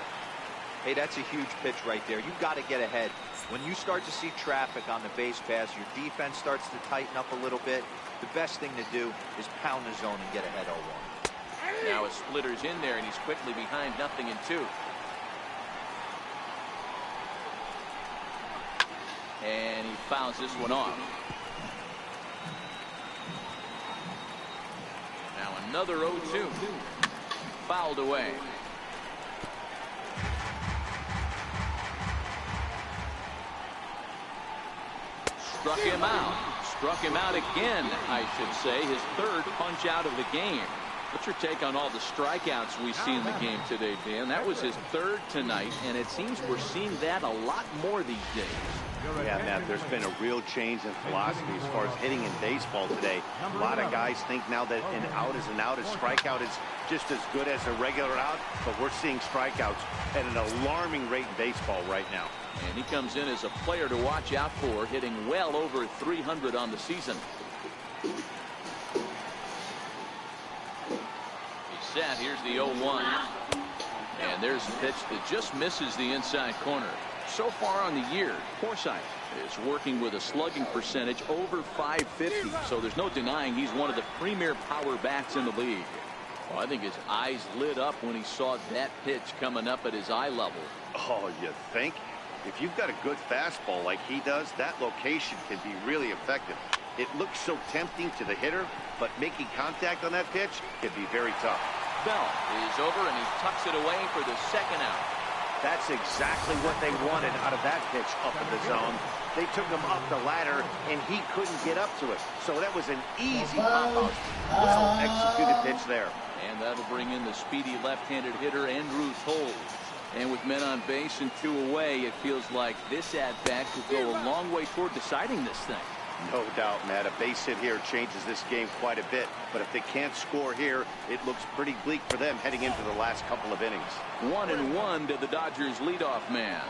Hey, that's a huge pitch right there. You've got to get ahead. When you start to see traffic on the base pass, your defense starts to tighten up a little bit. The best thing to do is pound the zone and get ahead 0-1. Now a splitter's in there, and he's quickly behind 0-2. And he fouls this one off. Now another 0-2. Fouled away. Struck him out. Struck him out again, I should say. His 3rd punch out of the game. What's your take on all the strikeouts we see in the game today, Dan? That was his 3rd tonight, and it seems we're seeing that a lot more these days. Yeah, Matt, there's been a real change in philosophy as far as hitting in baseball today. A lot of guys think now that an out is an out, a strikeout is just as good as a regular out, but we're seeing strikeouts at an alarming rate in baseball right now. And he comes in as a player to watch out for, hitting well over 300 on the season. He's set. Here's the 0-1. And there's a pitch that just misses the inside corner. So far on the year, Forsythe is working with a slugging percentage over .550, so there's no denying he's one of the premier power bats in the league. Well, I think his eyes lit up when he saw that pitch coming up at his eye level. Oh, you think? If you've got a good fastball like he does, that location can be really effective. It looks so tempting to the hitter, but making contact on that pitch can be very tough. Bell is over, and he tucks it away for the 2nd out. That's exactly what they wanted out of that pitch up in the zone. They took him up the ladder, and he couldn't get up to it. So that was an easy pop-out. Well-executed pitch there. And that'll bring in the speedy left-handed hitter, Andrew Toll. And with men on base and 2 away, it feels like this at-bat could go a long way toward deciding this thing. No doubt, Matt. A base hit here changes this game quite a bit. But if they can't score here, it looks pretty bleak for them heading into the last couple of innings. 1-1 to the Dodgers leadoff man.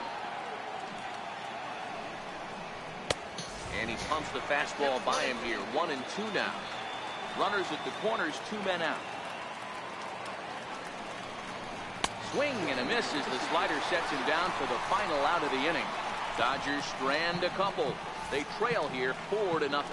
And he pumps the fastball by him here. 1-2 now. Runners at the corners, 2 men out. Swing and a miss as the slider sets him down for the final out of the inning. Dodgers strand a couple. They trail here 4-0.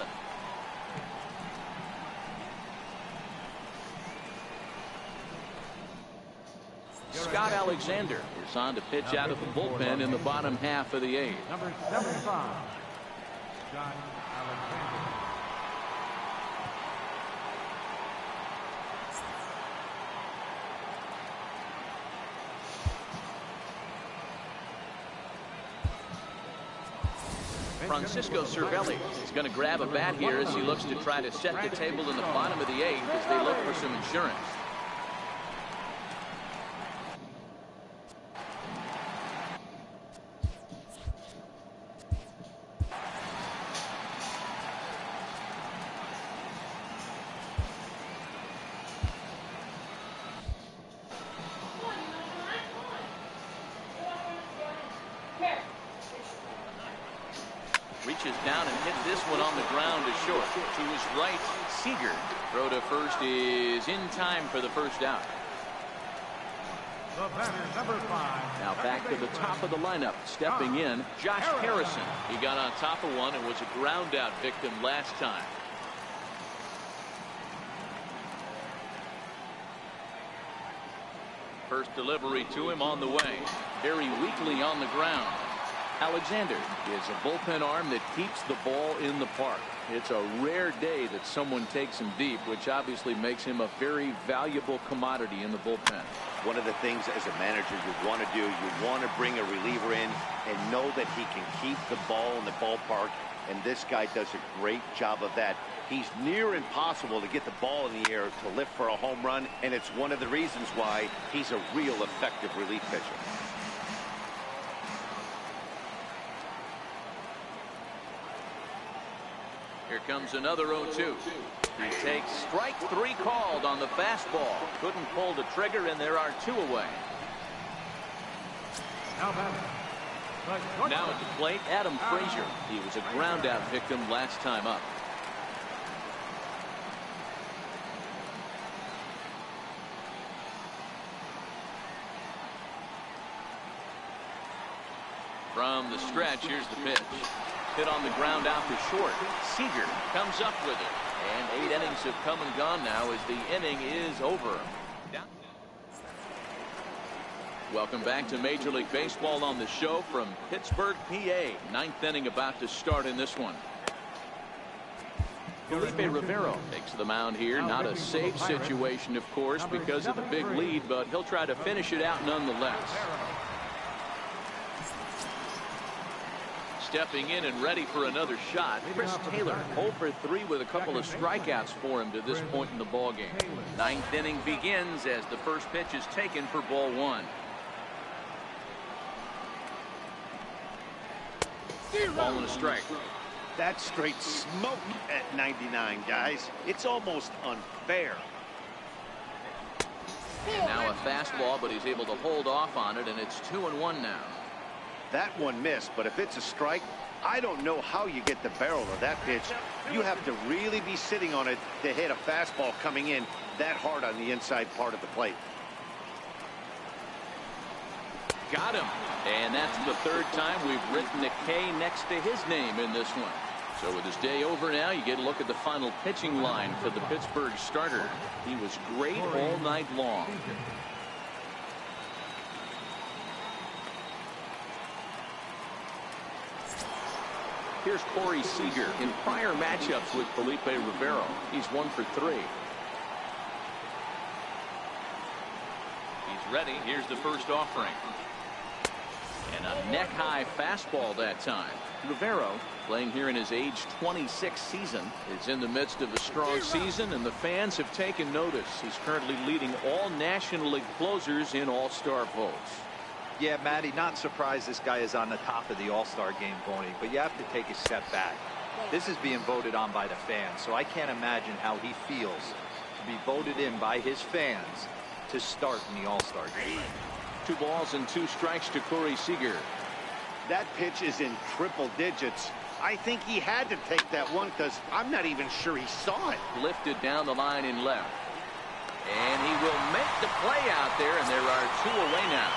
Scott Alexander is on to pitch out of the bullpen in the bottom half of the 8th. Number 75, Scott Alexander. Francisco Cervelli is going to grab a bat here as he looks to try to set the table in the bottom of the 8th as they look for some insurance. Reaches down and hits this one on the ground to short. To his right, Seager. Throw to first is in time for the first out. The batter, number 5. Now back to the top of the lineup. Stepping in, Josh Harrison. He got on top of one and was a ground out victim last time. First delivery to him on the way. Very weakly on the ground. Alexander is a bullpen arm that keeps the ball in the park. It's a rare day that someone takes him deep, which obviously makes him a very valuable commodity in the bullpen. One of the things as a manager you want to do, you want to bring a reliever in and know that he can keep the ball in the ballpark, and this guy does a great job of that. He's near impossible to get the ball in the air to lift for a home run, and it's one of the reasons why he's a real effective relief pitcher. Here comes another 0-2. He takes strike 3 called on the fastball. Couldn't pull the trigger, and there are 2 away. Now at the plate, Adam Frazier. He was a ground out victim last time up. From the stretch, here's the pitch. Hit on the ground out to short. Seager comes up with it. And 8 innings have come and gone now as the inning is over. Welcome back to Major League Baseball on the show from Pittsburgh, PA. 9th inning about to start in this one. Felipe Rivero takes the mound here. Not a safe situation, of course, because of the big lead, but he'll try to finish it out nonetheless. Stepping in and ready for another shot, Chris Taylor, 0 for 3 with a couple of strikeouts for him to this point in the ballgame. 9th inning begins as the first pitch is taken for ball 1. Ball and a strike. That's straight smoke at 99, guys. It's almost unfair. And now a fastball, but he's able to hold off on it, and it's 2-1 now. That one missed, but if it's a strike, I don't know how you get the barrel of that pitch. You have to really be sitting on it to hit a fastball coming in that hard on the inside part of the plate. Got him. And that's the 3rd time we've written a K next to his name in this one. So with his day over now, you get a look at the final pitching line for the Pittsburgh starter. He was great all night long. Here's Corey Seager in prior matchups with Felipe Rivero. He's 1 for 3. He's ready. Here's the first offering. And a neck-high fastball that time. Rivero, playing here in his age 26 season, is in the midst of a strong season, and the fans have taken notice. He's currently leading all National League closers in All-Star votes. Yeah, Matty, not surprised this guy is on the top of the All-Star game voting, but you have to take a step back. This is being voted on by the fans, so I can't imagine how he feels to be voted in by his fans to start in the All-Star game. 2 balls and 2 strikes to Corey Seager. That pitch is in triple digits. I think he had to take that one because I'm not even sure he saw it. Lifted down the line in left. And he will make the play out there, and there are 2 away now.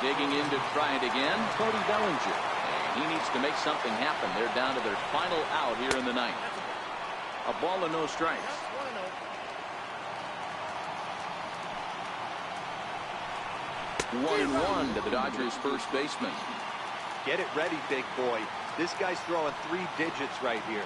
Digging in to try it again, Cody Bellinger. And he needs to make something happen. They're down to their final out here in the 9th. A ball and no strikes. 1-1 to the Dodgers first baseman. Get it ready, big boy. This guy's throwing 3 digits right here.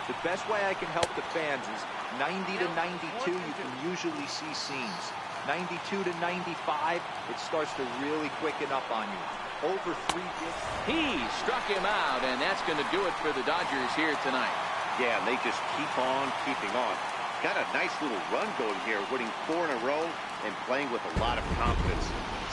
The best way I can help the fans is 90 to 92, you can usually see seams. 92 to 95, it starts to really quicken up on you. Over 3 digits. He struck him out, and that's going to do it for the Dodgers here tonight. Yeah, and they just keep on keeping on. Got a nice little run going here, winning 4 in a row and playing with a lot of confidence.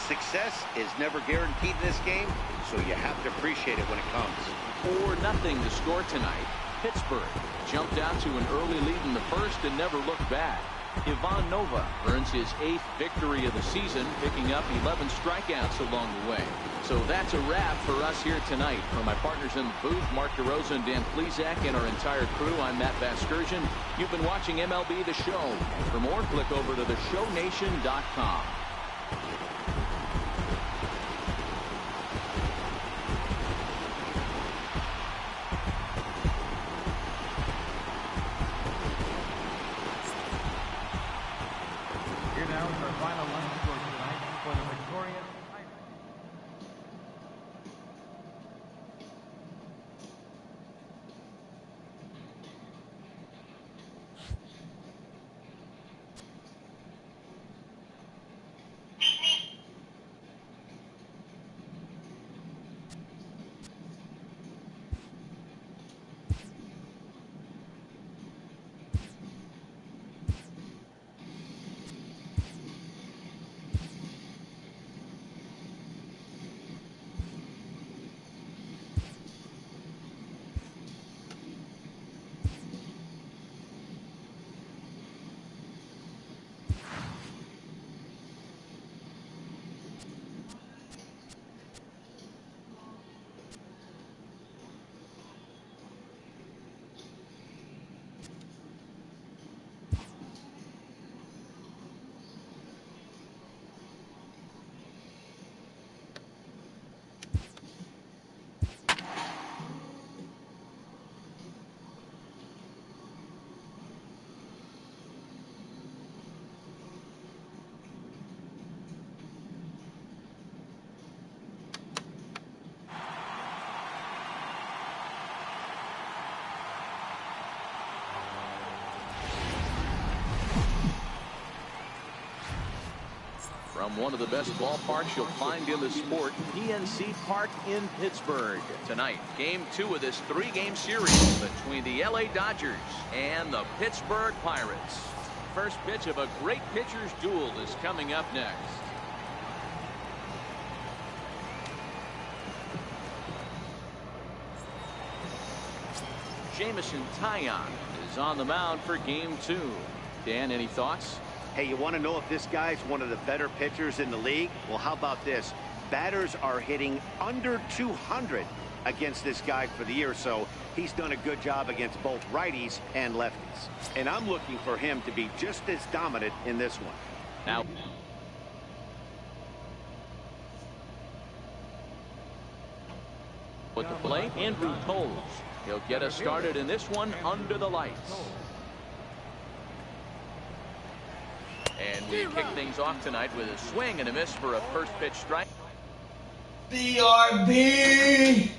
Success is never guaranteed in this game, so you have to appreciate it when it comes. 4-0 to score tonight. Pittsburgh jumped out to an early lead in the first and never looked back. Ivan Nova earns his 8th victory of the season, picking up 11 strikeouts along the way. So that's a wrap for us here tonight. For my partners in the booth, Mark DeRosa and Dan Plesac, and our entire crew, I'm Matt Vasgersian. You've been watching MLB The Show. For more, click over to theshownation.com. Here now is our final line score tonight for the victorious Pirates. From one of the best ballparks you'll find in the sport, PNC Park in Pittsburgh. Tonight, Game 2 of this 3-game series between the LA Dodgers and the Pittsburgh Pirates. First pitch of a great pitcher's duel is coming up next. Jamison Taillon is on the mound for Game 2. Dan, any thoughts? Hey, you want to know if this guy's one of the better pitchers in the league? Well, how about this? Batters are hitting under 200 against this guy for the year, so he's done a good job against both righties and lefties. And I'm looking for him to be just as dominant in this one. Now, with the plate, Andrew Toles. He'll get us started in this one under the lights. And we kick things off tonight with a swing and a miss for a first pitch strike. BRB!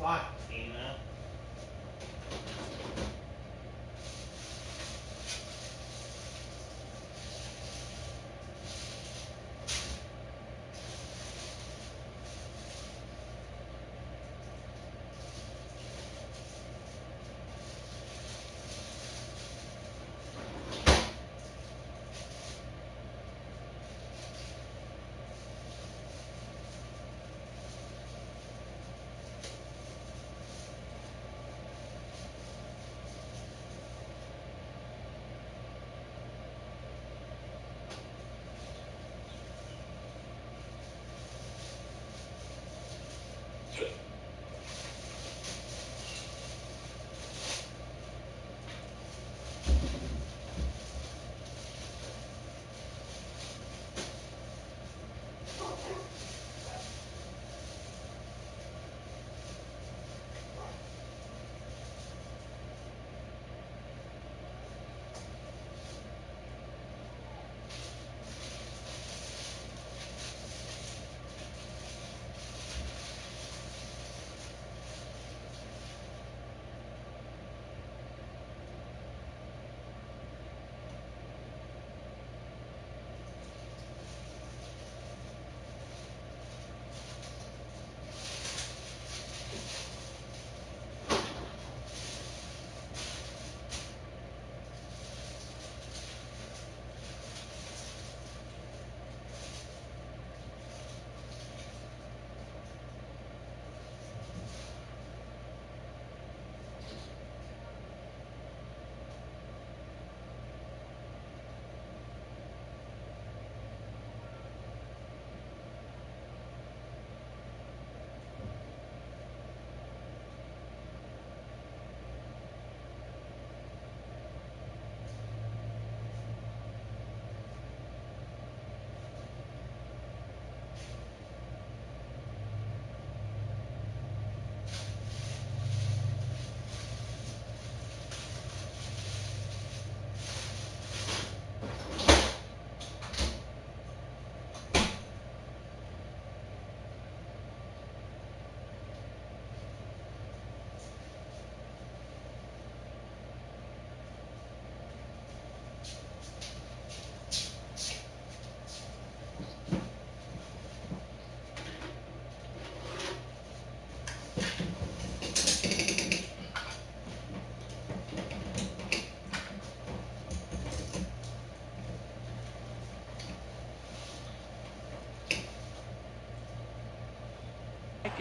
Fuck, Tina.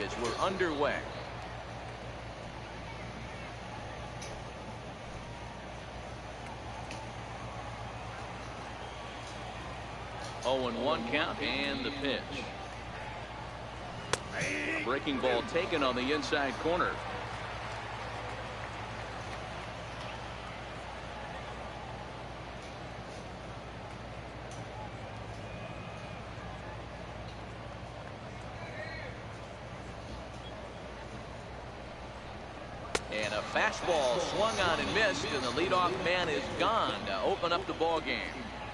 As we're underway. Oh, and 1 count and the pitch. Breaking ball taken on the inside corner. And a fastball swung on and missed, and the leadoff man is gone to open up the ball game.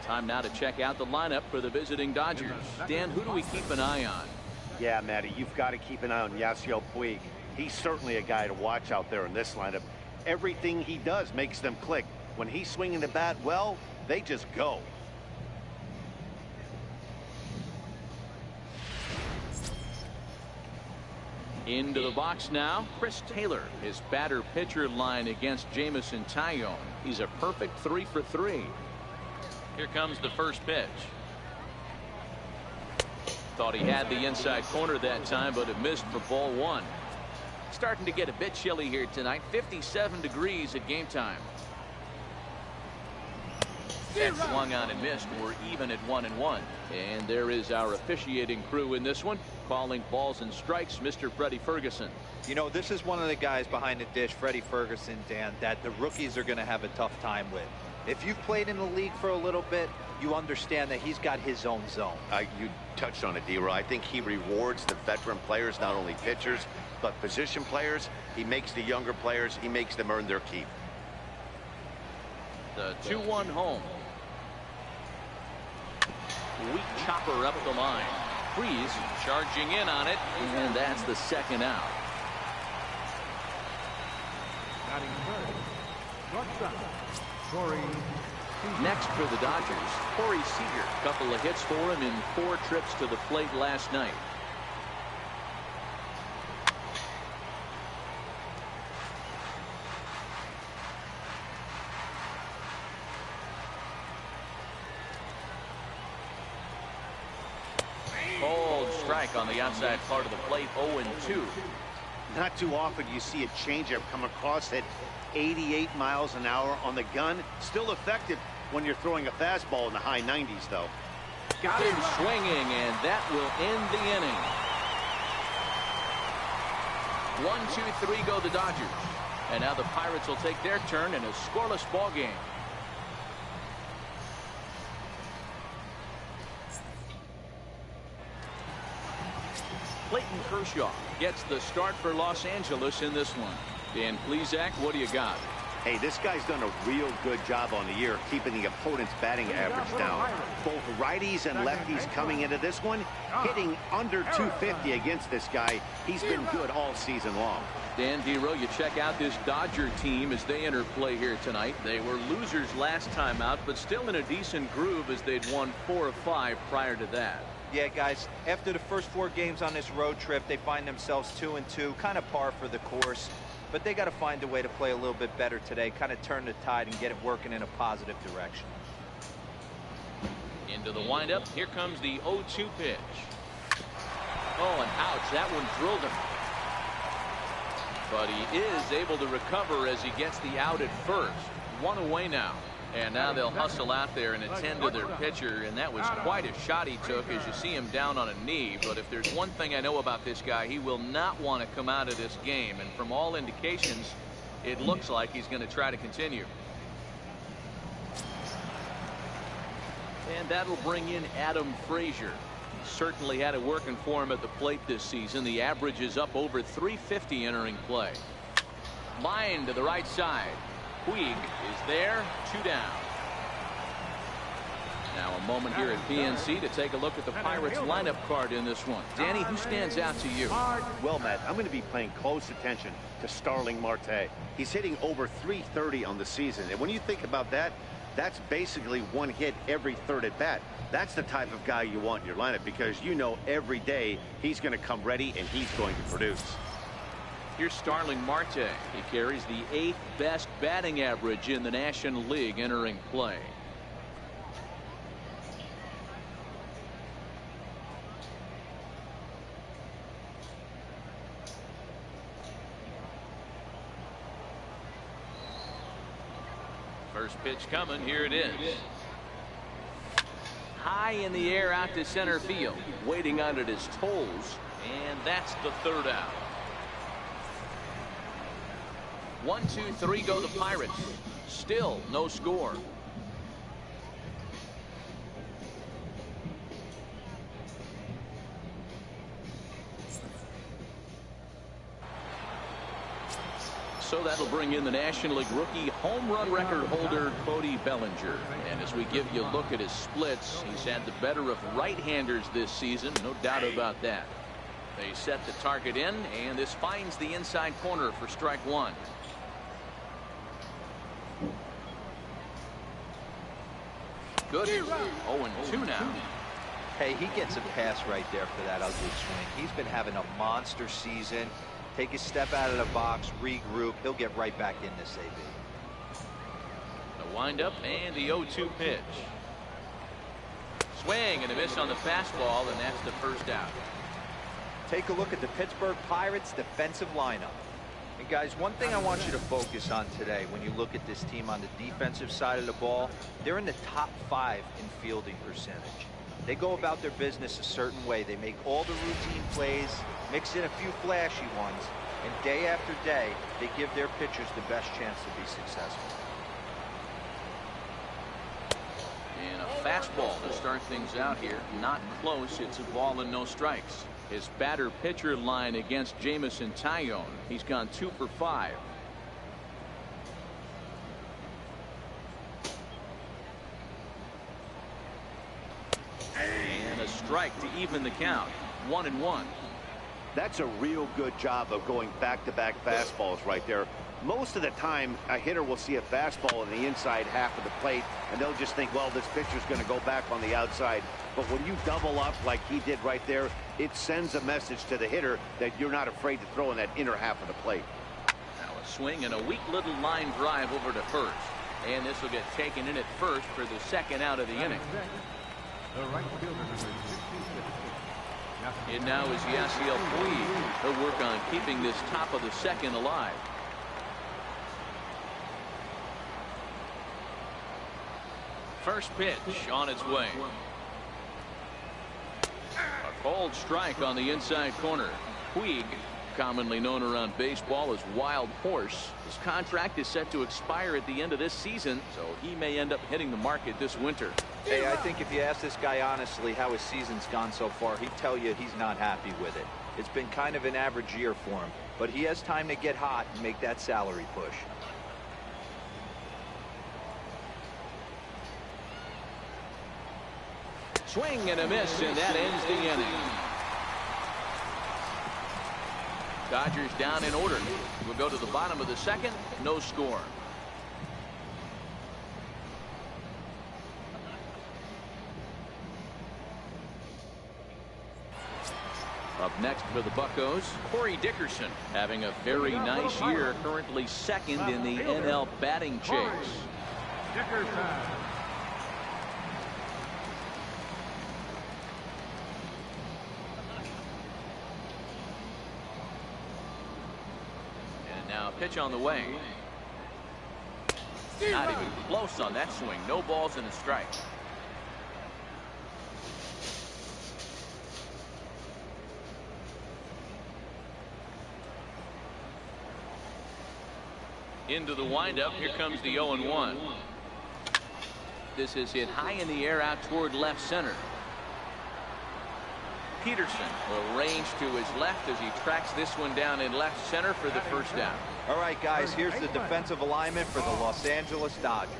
Time now to check out the lineup for the visiting Dodgers. Dan, who do we keep an eye on? Yeah, Matty, you've got to keep an eye on Yasiel Puig. He's certainly a guy to watch out there in this lineup. Everything he does makes them click. When he's swinging the bat, well, they just go. Into the box now, Chris Taylor. His batter-pitcher line against Jamison Tyone. He's a perfect 3 for 3. Here comes the first pitch. Thought he had the inside corner that time, but it missed for ball 1. Starting to get a bit chilly here tonight. 57 degrees at game time. That swung on and missed. We're even at 1-1. And there is our officiating crew in this one, calling balls and strikes, Mr. Freddie Ferguson. You know, this is one of the guys behind the dish, Freddie Ferguson, Dan, that the rookies are going to have a tough time with. If you've played in the league for a little bit, you understand that he's got his own zone. You touched on it, D-Roy. I think he rewards the veteran players, not only pitchers, but position players. He makes the younger players, he makes them earn their keep. The 2-1 home. Weak chopper up the line. Freeze charging in on it, and that's the second out. Batting third, shortstop, Corey. Next for the Dodgers, Corey Seager. Couple of hits for him in 4 trips to the plate last night. Cold strike on the outside part of the plate, 0-2. Not too often you see a changeup come across at 88 miles an hour on the gun. Still effective when you're throwing a fastball in the high 90s, though. Got him swinging, and that will end the inning. 1-2-3 go the Dodgers. And now the Pirates will take their turn in a scoreless ball game. Clayton Kershaw gets the start for Los Angeles in this one. Dan Plesac, what do you got? Hey, this guy's done a real good job on the year keeping the opponent's batting average down. Both righties and lefties coming into this one, hitting under 250 against this guy. He's been good all season long. Dan Dero, you check out this Dodger team as they enter play here tonight. They were losers last time out, but still in a decent groove as they'd won 4 of 5 prior to that. Yeah, guys, after the first 4 games on this road trip, they find themselves 2-2, kind of par for the course. But they got to find a way to play a little bit better today, kind of turn the tide and get it working in a positive direction. Into the windup. Here comes the 0-2 pitch. Oh, and ouch, that one drilled him. But he is able to recover as he gets the out at first. 1 away now. And now they'll hustle out there and attend to their pitcher, and that was quite a shot he took as you see him down on a knee. But if there's one thing I know about this guy, he will not want to come out of this game. And from all indications, it looks like he's going to try to continue. And that'll bring in Adam Frazier. He certainly had it working for him at the plate this season. The average is up over 350 entering play. Line to the right side. Puig is there, 2 down. Now a moment here at PNC to take a look at the Pirates lineup card in this one. Danny, who stands out to you? Well, Matt, I'm going to be paying close attention to Starling Marte. He's hitting over 330 on the season. And when you think about that, that's basically 1 hit every 3rd at bat. That's the type of guy you want in your lineup because you know every day he's going to come ready and he's going to produce. Here's Starling Marte. He carries the 8th best batting average in the National League entering play. First pitch coming. Here it is. High in the air out to center field. Waiting on it is Toles. And that's the 3rd out. 1-2-3 go the Pirates. Still no score. So that'll bring in the National League rookie home run record holder Cody Bellinger. And as we give you a look at his splits, he's had the better of right-handers this season, no doubt about that. They set the target in, and this finds the inside corner for strike 1. Good. 0-2 now. Hey, he gets a pass right there for that ugly swing. He's been having a monster season. Take a step out of the box, regroup. He'll get right back in this AB. The windup and the 0-2 pitch. Swing and a miss on the fastball, and that's the 1st out. Take a look at the Pittsburgh Pirates defensive lineup. And guys, one thing I want you to focus on today when you look at this team on the defensive side of the ball, they're in the top 5 in fielding percentage. They go about their business a certain way. They make all the routine plays, mix in a few flashy ones, and day after day, they give their pitchers the best chance to be successful. And a fastball to start things out here. Not close. It's a ball and no strikes. His batter-pitcher line against Jamison Tyone. He's gone 2 for 5. And a strike to even the count. 1-1. That's a real good job of going back-to-back fastballs right there. Most of the time, a hitter will see a fastball in the inside half of the plate, and they'll just think, well, this pitcher's going to go back on the outside. But when you double up like he did right there, it sends a message to the hitter that you're not afraid to throw in that inner half of the plate. Now a swing and a weak little line drive over to first. And this will get taken in at first for the second out of the inning. The right fielder, number 66. And now is Yasiel Puig. He'll work on keeping this top of the second alive. First pitch on its way. A cold strike on the inside corner. Puig, commonly known around baseball as Wild Horse. His contract is set to expire at the end of this season, so he may end up hitting the market this winter. Hey, I think if you ask this guy honestly how his season's gone so far, he'd tell you he's not happy with it. It's been kind of an average year for him, but he has time to get hot and make that salary push. Swing and a miss, and that ends the inning. Dodgers down in order. We'll go to the bottom of the second. No score. Up next for the Buccos, Corey Dickerson, having a very nice year, currently second in the NL batting chase. Dickerson. And now pitch on the way. Not even close on that swing. No balls and a strike. Into the windup. Here comes the 0-1. This is hit high in the air out toward left center. Peterson will range to his left as he tracks this one down in left center for the first down. All right, guys, here's the defensive alignment for the Los Angeles Dodgers.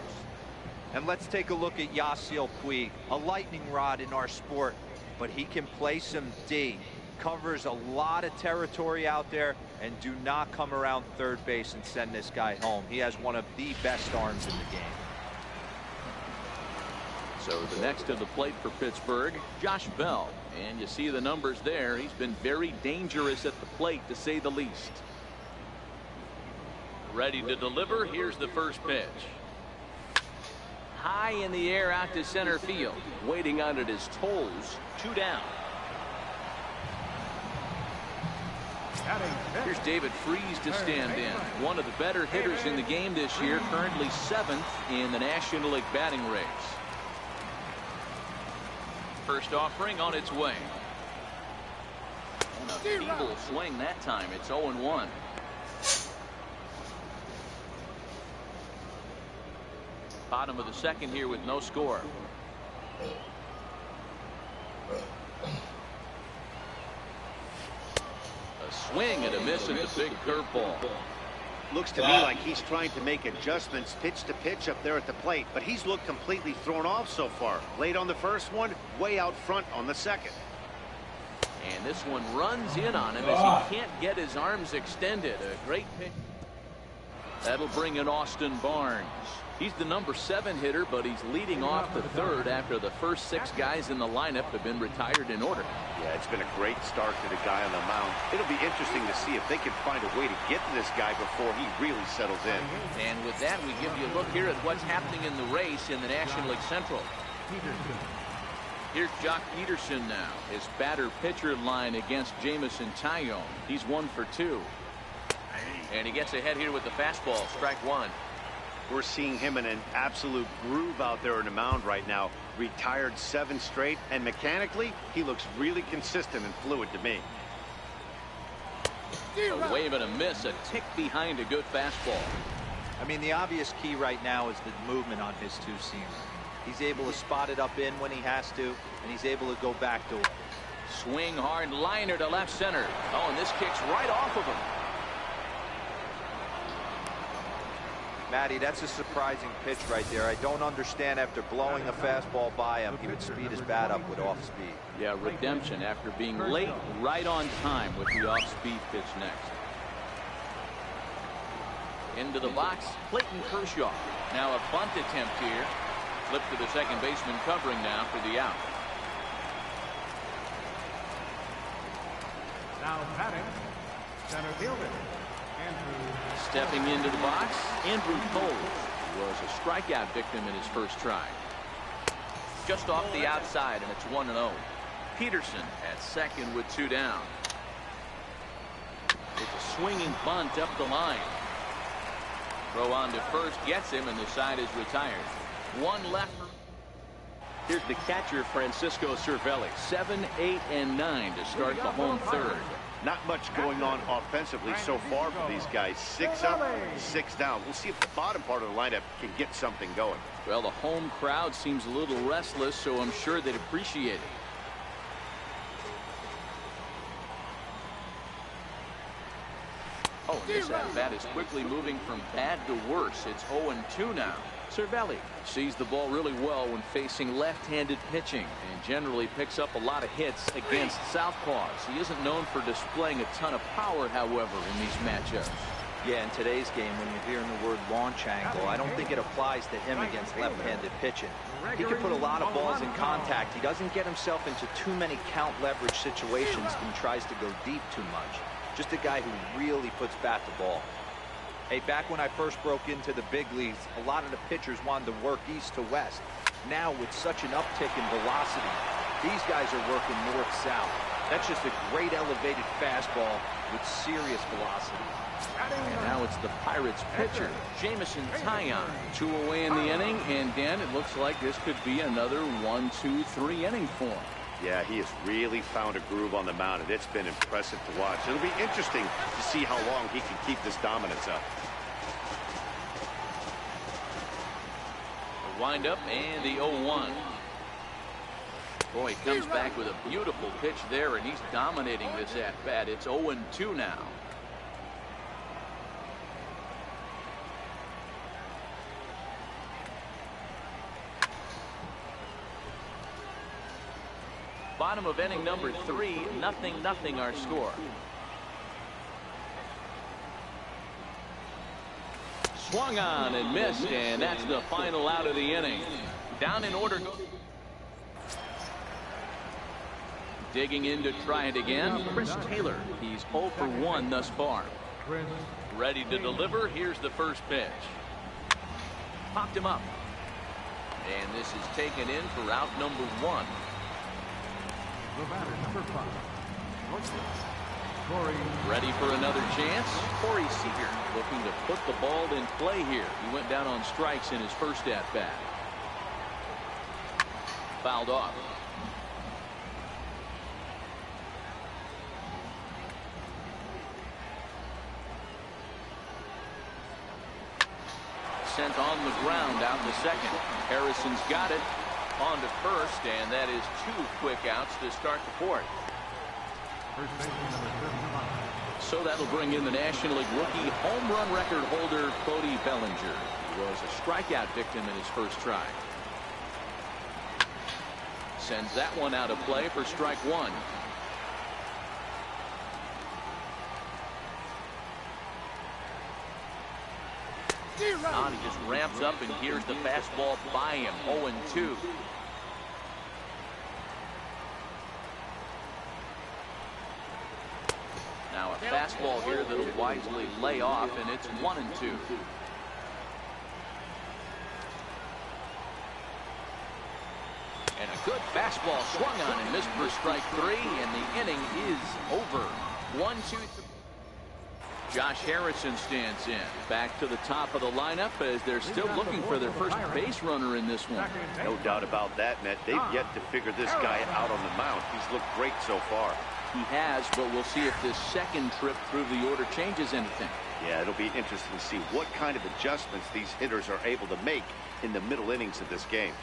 And let's take a look at Yasiel Puig, a lightning rod in our sport, but he can play some D. Covers a lot of territory out there, and do not come around third base and send this guy home. He has one of the best arms in the game. So the next to the plate for Pittsburgh, Josh Bell. And you see the numbers there. He's been very dangerous at the plate, to say the least. Ready to deliver. Here's the first pitch. High in the air out to center field. Waiting on it his toes. 2 down. Here's David Freese to stand in. One of the better hitters in the game this year, currently 7th in the National League batting race. First offering on its way. And a feeble swing that time. It's 0-1. Bottom of the second here with no score. A swing and a miss at the big curveball. Looks to me like he's trying to make adjustments pitch to pitch up there at the plate, but he's looked completely thrown off so far. Late on the first one, way out front on the second. And this one runs in on him as he can't get his arms extended. A great pick. That'll bring in Austin Barnes. He's the number 7 hitter, but he's leading off the third after the first 6 guys in the lineup have been retired in order. Yeah, it's been a great start to the guy on the mound. It'll be interesting to see if they can find a way to get to this guy before he really settles in. And with that, we give you a look here at what's happening in the race in the National League Central. Here's Jock Peterson now. His batter-pitcher line against Jamison Tyone. He's 1 for 2. And he gets ahead here with the fastball. Strike 1. We're seeing him in an absolute groove out there in the mound right now. Retired 7 straight, and mechanically, he looks really consistent and fluid to me. A wave and a miss, a tick behind a good fastball. I mean, the obvious key right now is the movement on his 2-seamer. He's able to spot it up in when he has to, and he's able to go back to it. Swing hard liner to left center. Oh, and this kicks right off of him. Matty, that's a surprising pitch right there. I don't understand after blowing a fastball by him, he would speed his bat up with off speed. Yeah, redemption after being late, right on time with the off-speed pitch next. Into the box, Clayton Kershaw. Now a bunt attempt here. Flip to the second baseman covering now for the out. Now batting, center fielder, Andrew. Stepping into the box, Andrew Cole was a strikeout victim in his first try. Just off the outside, and it's 1-0. Peterson at second with 2 down. It's a swinging bunt up the line. Throw on to first gets him, and the side is retired. One left. Here's the catcher, Francisco Cervelli. 7, 8, and 9 to start the home third. Not much going on offensively so far for these guys. 6 up, 6 down. We'll see if the bottom part of the lineup can get something going. Well, the home crowd seems a little restless, so I'm sure they'd appreciate it. Oh, this at-bat is quickly moving from bad to worse. It's 0-2 now. Cervelli sees the ball really well when facing left-handed pitching and generally picks up a lot of hits against southpaws. He isn't known for displaying a ton of power, however, in these matchups. Yeah, in today's game, when you're hearing the word launch angle, I don't think it applies to him against left-handed pitching. He can put a lot of balls in contact. He doesn't get himself into too many count leverage situations and tries to go deep too much. Just a guy who really puts bat to ball. Hey, back when I first broke into the big leagues, a lot of the pitchers wanted to work east to west. Now, with such an uptick in velocity, these guys are working north-south. That's just a great elevated fastball with serious velocity. And now it's the Pirates pitcher, Jamison Taillon. 2 away in the inning, and Dan, it looks like this could be another 1-2-3 inning for him. Yeah, he has really found a groove on the mound, and it's been impressive to watch. It'll be interesting to see how long he can keep this dominance up. The windup and the 0-1. Boy, he comes back with a beautiful pitch there, and he's dominating this at-bat. It's 0-2 now. Bottom of inning number 3, 0-0 our score. Swung on and missed, and that's the final out of the inning. Down in order. Digging in to try it again, Chris Taylor. He's 0 for 1 thus far. Ready to deliver. Here's the first pitch. Popped him up. And this is taken in for out number 1. The batter, number 5. Ready for another chance. Corey Seager looking to put the ball in play here. He went down on strikes in his first at-bat. Fouled off. Sent on the ground out to second. Harrison's got it. On to first, and that is 2 quick outs to start the 4th. First baseman, number 75. So that'll bring in the National League rookie home run record holder, Cody Bellinger. He was a strikeout victim in his first try. Sends that one out of play for strike 1. On, he just ramps up, and here's the fastball by him. 0-2. Now a fastball here that'll wisely lay off, and it's 1-2. And a good fastball swung on and missed for strike 3, and the inning is over. 1-2-3. Josh Harrison stands in. Back to the top of the lineup as they're still looking for their first base runner in this one. No doubt about that, Net. They've yet to figure this guy out on the mound. He's looked great so far. He has, but we'll see if this second trip through the order changes anything. Yeah, it'll be interesting to see what kind of adjustments these hitters are able to make in the middle innings of this game.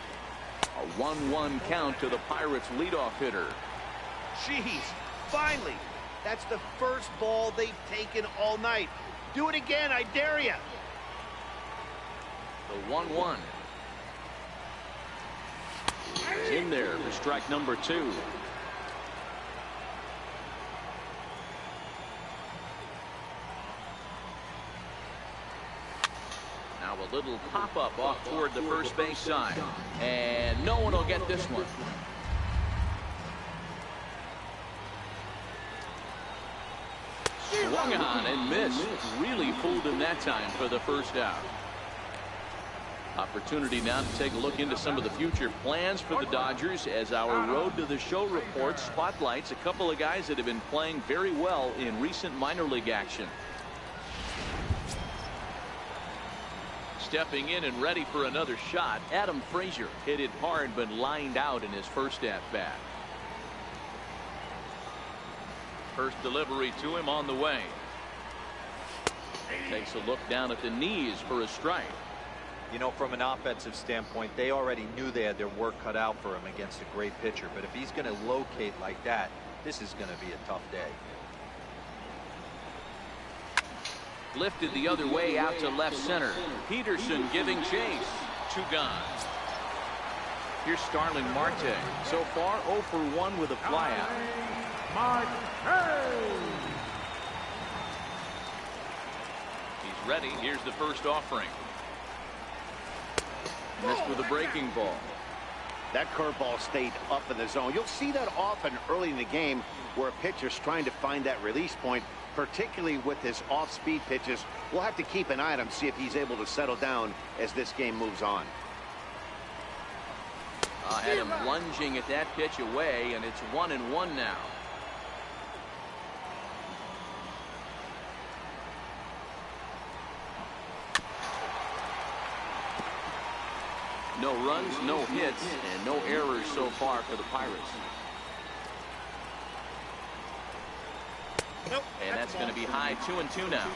A 1-1 count to the Pirates leadoff hitter. Jeez, finally. That's the first ball they've taken all night. Do it again, I dare you. The 1-1. He's in there for strike number 2. Now a little pop-up off toward the first base side. And no one will get this one. Swung on and missed. Really fooled him that time for the first out. Opportunity now to take a look into some of the future plans for the Dodgers as our Road to the Show report spotlights a couple of guys that have been playing very well in recent minor league action. Stepping in and ready for another shot, Adam Frazier hit it hard but lined out in his first at-bat. First delivery to him on the way. Takes a look down at the knees for a strike. You know, from an offensive standpoint, they already knew they had their work cut out for him against a great pitcher. But if he's going to locate like that, this is going to be a tough day. Lifted the other way out to left center. Peterson giving chase. 2 gone. Here's Starling Marte. So far 0 for 1 with a flyout. He's ready. Here's the first offering. Missed with a breaking ball. That curveball stayed up in the zone. You'll see that often early in the game where a pitcher's trying to find that release point, particularly with his off-speed pitches. We'll have to keep an eye on him, see if he's able to settle down as this game moves on. Had him lunging at that pitch away, and it's 1-1 now. No runs, no hits, and no errors so far for the Pirates. Nope, and that's going to be high 2-2 now.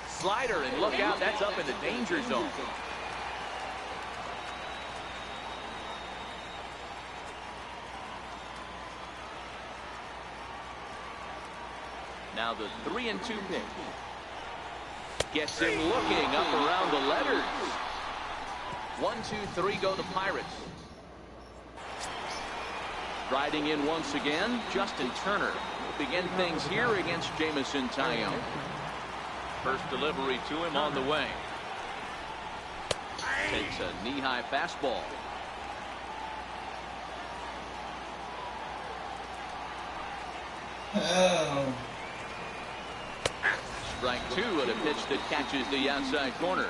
Slider, and look out, that's up in the danger zone. Now the 3-2 pitch. Gets him looking up around the letters. 1, 2, 3 go the Pirates. Riding in once again, Justin Turner will begin things here against Jamison Tyone. First delivery to him on the way. Takes a knee-high fastball. Oh. Strike 2 at a pitch that catches the outside corner.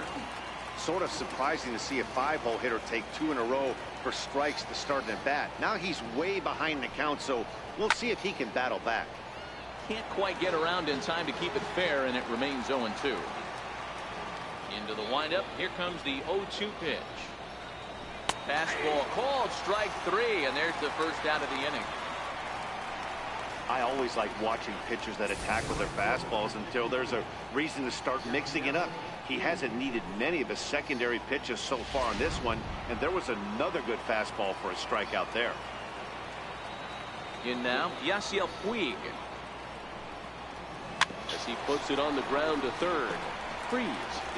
Sort of surprising to see a 5-hole hitter take 2 in a row for strikes to start an at-bat. Now he's way behind the count, so we'll see if he can battle back. Can't quite get around in time to keep it fair, and it remains 0-2. Into the windup. Here comes the 0-2 pitch. Fastball called, strike 3, and there's the first out of the inning. I always like watching pitchers that attack with their fastballs until there's a reason to start mixing it up. He hasn't needed many of his secondary pitches so far on this one, and there was another good fastball for a strikeout there. In now, Yasiel Puig. As he puts it on the ground to third. Freeze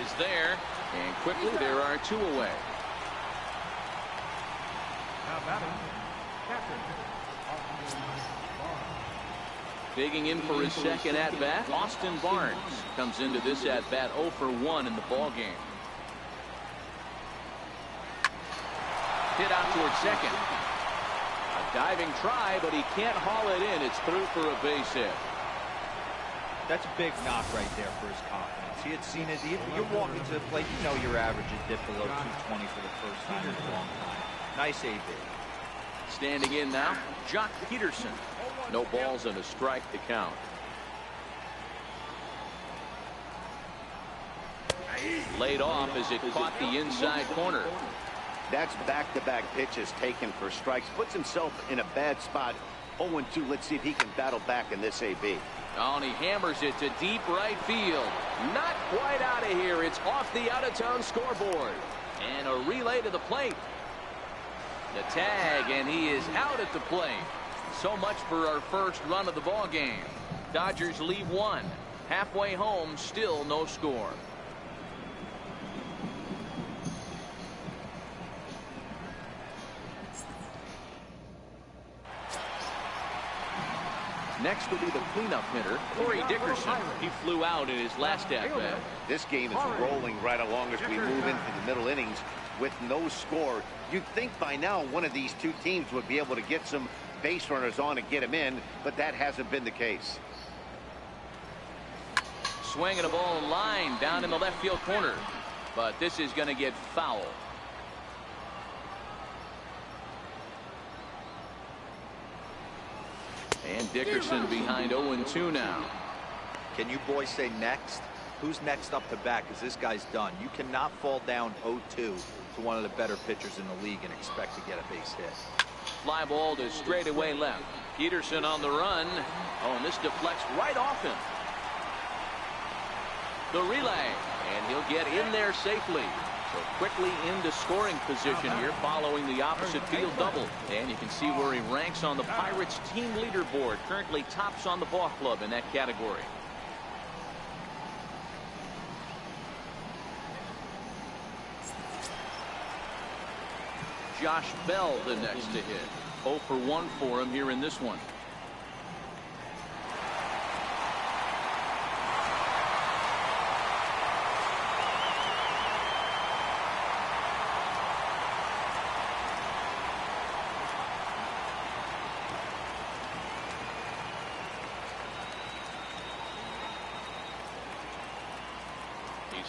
is there, and quickly there are 2 away. Now batting, captain. Digging in for his second at-bat, Austin Barnes comes into this at-bat 0 for 1 in the ballgame. Hit out towards second. A diving try, but he can't haul it in. It's through for a base hit. That's a big knock right there for his confidence. He had seen it. You're walking to the plate, you know your average is dipped below 220 for the first time in a long time. Nice AB. Standing in now, Jock Peterson. No balls and a strike to count. Laid off as it caught the inside corner. That's back-to-back pitches taken for strikes. Puts himself in a bad spot. 0-2. Let's see if he can battle back in this AB. Oh, and he hammers it to deep right field. Not quite out of here. It's off the out-of-town scoreboard. And a relay to the plate. The tag, and he is out at the plate. So much for our first run of the ball game. Dodgers lead one. Halfway home, still no score. Next will be the cleanup hitter, Corey Dickerson. He flew out in his last at-bat. This game is rolling right along as we move into the middle innings with no score. You'd think by now one of these two teams would be able to get some base runners on and get him in, but that hasn't been the case. Swinging a ball line down in the left field corner, but this is going to get foul. And Dickerson behind 0-2 now. Can you boys say next? Who's next up to bat? Because this guy's done. You cannot fall down 0-2 to one of the better pitchers in the league and expect to get a base hit. Fly ball to straightaway left. Peterson on the run. Oh, and this deflects right off him. The relay, and he'll get in there safely. So quickly into scoring position here following the opposite field double. And you can see where he ranks on the Pirates team leaderboard. Currently tops on the ball club in that category. Josh Bell the next to hit. 0 for 1 for him here in this one.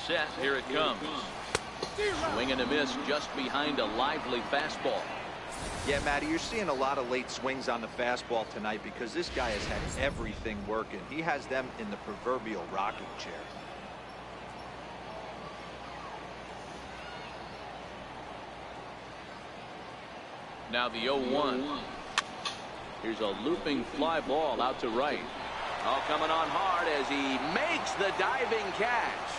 Set. Here it comes. Swing and a miss just behind a lively fastball. Yeah, Matty, you're seeing a lot of late swings on the fastball tonight because this guy has had everything working. He has them in the proverbial rocking chair. Now the 0-1. Here's a looping fly ball out to right. All coming on hard as he makes the diving catch.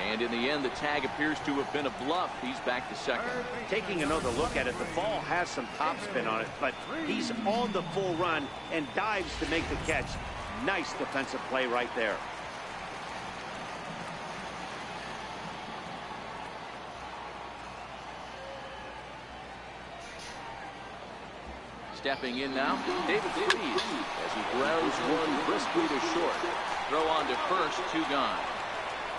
And in the end, the tag appears to have been a bluff. He's back to second. Taking another look at it, the ball has some topspin on it, but he's on the full run and dives to make the catch. Nice defensive play right there. Stepping in now, David Freese as he grounds one briskly to short. Throw on to first, 2 gone.